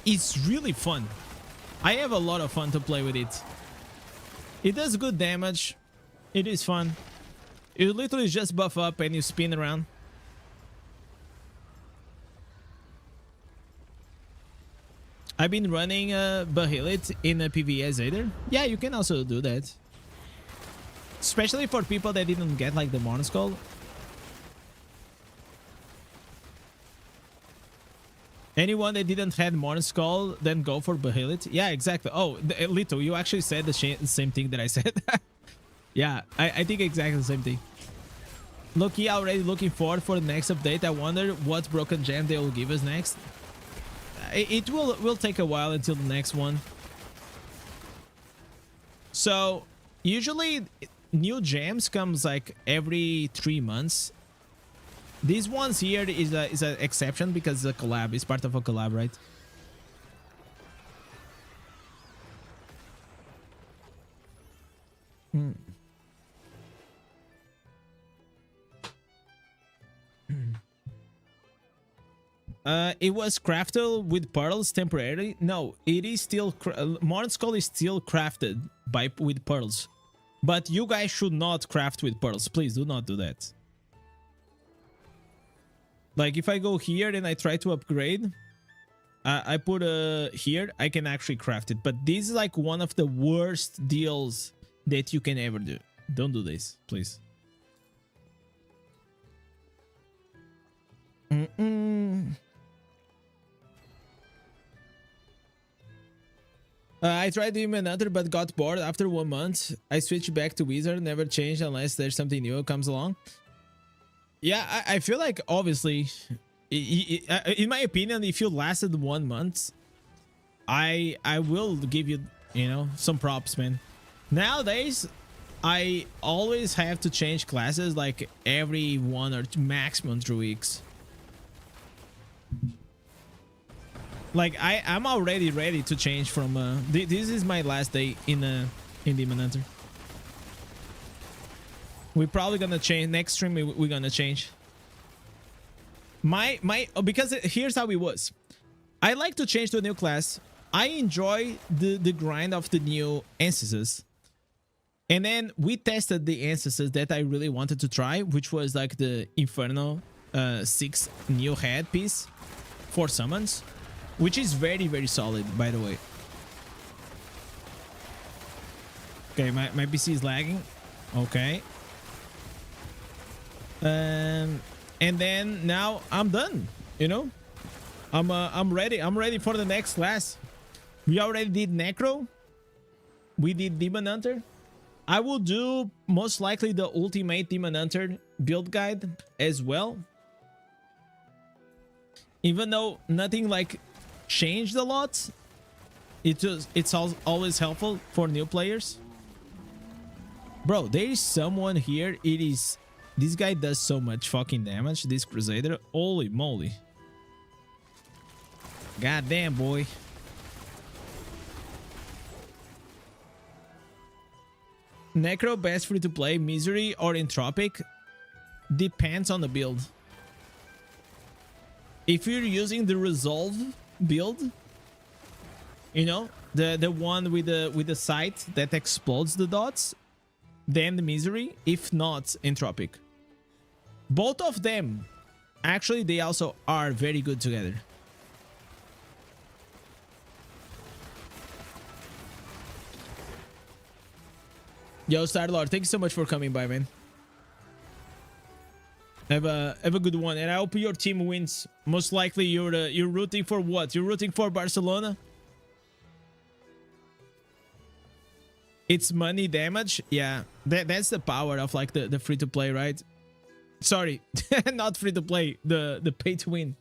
it's really fun. I have a lot of fun to play with it. It does good damage. It is fun. You literally just buff up and you spin around. I've been running Bahilit in a PvE either. Yeah, you can also do that. Especially for people that didn't get like the Modern Skull. Anyone that didn't have Modern Skull, then go for Bahilit. Yeah, exactly. Oh, Lito, you actually said the same thing that I said. Yeah, I think exactly the same thing. Loki already looking forward for the next update. I wonder what broken gem they will give us next. It will take a while until the next one. So usually new gems comes like every 3 months. These ones here is an exception because it's a collab. It's part of a collab, right? It was crafted with pearls temporarily. No, it is still Modern Skull is still crafted with pearls, but you guys should not craft with pearls. Please do not do that. Like if I go here and I try to upgrade, I put here, I can actually craft it. But this is like one of the worst deals that you can ever do. Don't do this, please. I tried doing another but got bored after 1 month. I switched back to Wizard, never changed unless there's something new comes along. Yeah, I feel like obviously, in my opinion, if you lasted 1 month, I will give you, you know, some props, man. Nowadays, I always have to change classes like every 1 or maximum 3 weeks. Like I'm already ready to change from. This is my last day in Demon Hunter. We're probably gonna change next stream. We're gonna change because here's how it was. I like to change to a new class. I enjoy the grind of the new instances, And then we tested the instances that I really wanted to try, which was like the Inferno 6 new headpiece for summons, which is very, very solid, by the way. Okay, my PC is lagging. Okay. And then now I'm done, you know? I'm ready. I'm ready for the next class. We already did Necro. We did Demon Hunter. I will do most likely the Ultimate Demon Hunter build guide as well. Even though nothing like changed a lot, it's always helpful for new players. Bro, there is someone here. This guy does so much fucking damage, this Crusader. Holy moly. Goddamn, boy. Necro best free to play, Misery or Entropic? Depends on the build. If you're using the Resolve build, you know, the one with the sight that explodes the dots, then the Misery. If not, Entropic. Both of them, actually, they also are very good together. Yo, Starlord, thank you so much for coming by, man. Have a good one, and I hope your team wins. Most likely, you're rooting for what? You're rooting for Barcelona. It's money damage. Yeah, that's the power of like the free to play, right? Sorry, not free to play. The pay to win.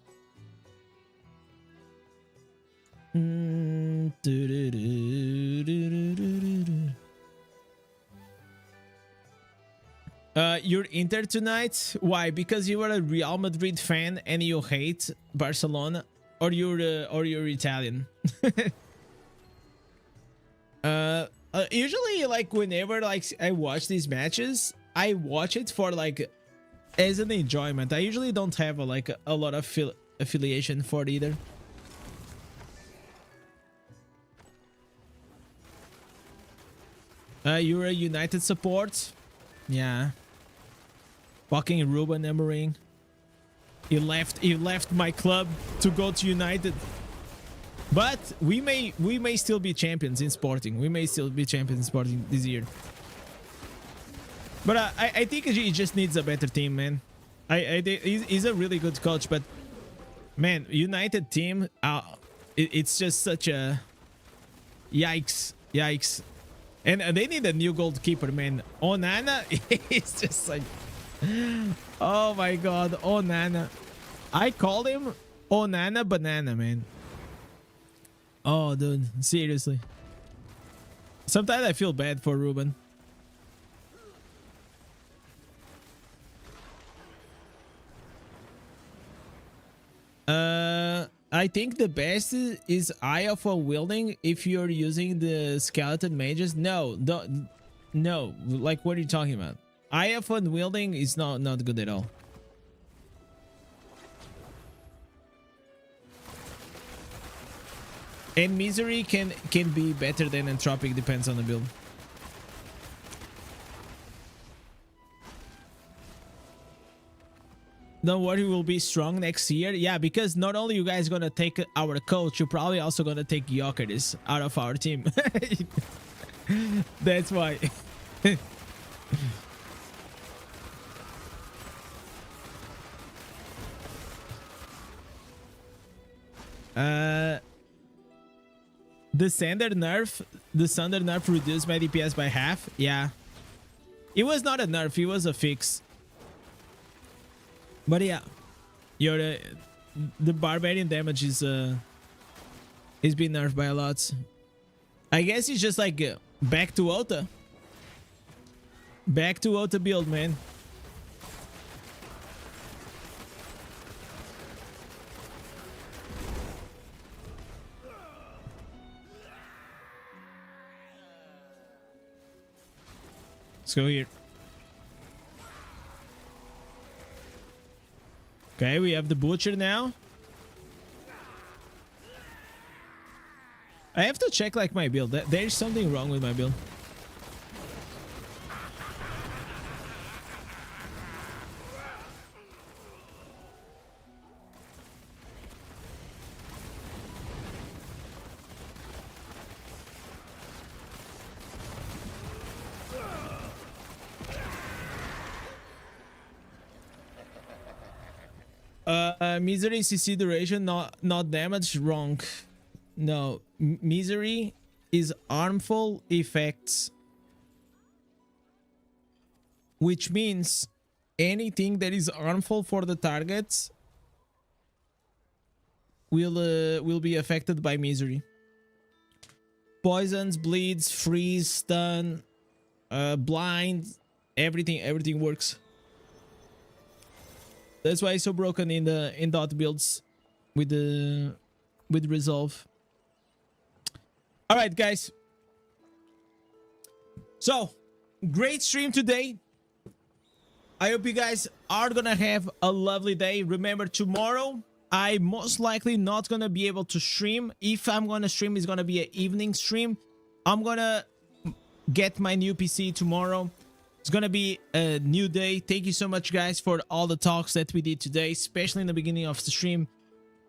You're Inter tonight? Why? Because you are a Real Madrid fan and you hate Barcelona, or you're Italian? Usually, like whenever like I watch these matches, I watch it for like as an enjoyment. I usually don't have a lot of affiliation for it either. You're a United support? Yeah. Fucking Ruben Amorim. You left my club to go to United. But we may still be champions in Sporting. We may still be champions in Sporting this year. But I think he just needs a better team, man. He's a really good coach, but man, United team, it's just such a yikes. And they need a new goalkeeper, man. Onana is just like, oh my god, Onana. I called him Onana Banana, man. Oh, dude, seriously. Sometimes I feel bad for Ruben. I think the best is Eye of Unwielding if you're using the skeleton mages. No, like what are you talking about? Eye of Unwielding is not good at all. And Misery can be better than Entropic, depends on the build. Don't worry, we'll be strong next year. Yeah, because not only you guys gonna take our coach, you're probably also gonna take Jokeris out of our team. That's why. The Sander nerf reduced my DPS by half. Yeah, it was not a nerf, it was a fix. But yeah, the barbarian damage is being nerfed by a lot. I guess it's just like back to Ota. Back to Ota build, man. Let's go here. Okay, we have the butcher now. I have to check like my build. There's something wrong with my build. Misery CC duration not damage. Wrong. No, misery is harmful effects, which means anything that is harmful for the targets will be affected by misery. Poisons, bleeds, freeze, stun, blind, everything works. That's why it's so broken in dot builds with resolve. All right, guys. So, great stream today. I hope you guys are gonna have a lovely day. Remember, tomorrow I most likely not gonna be able to stream. If I'm gonna stream, it's gonna be an evening stream. I'm gonna get my new PC tomorrow. It's gonna be a new day. Thank you so much, guys, for all the talks that we did today, especially in the beginning of the stream.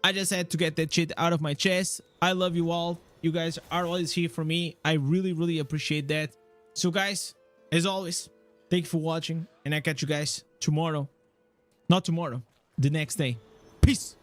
I just had to get that shit out of my chest. I love you all. You guys are always here for me. I really appreciate that. So, guys, as always, thank you for watching, and I catch you guys tomorrow. Not tomorrow, the next day. Peace.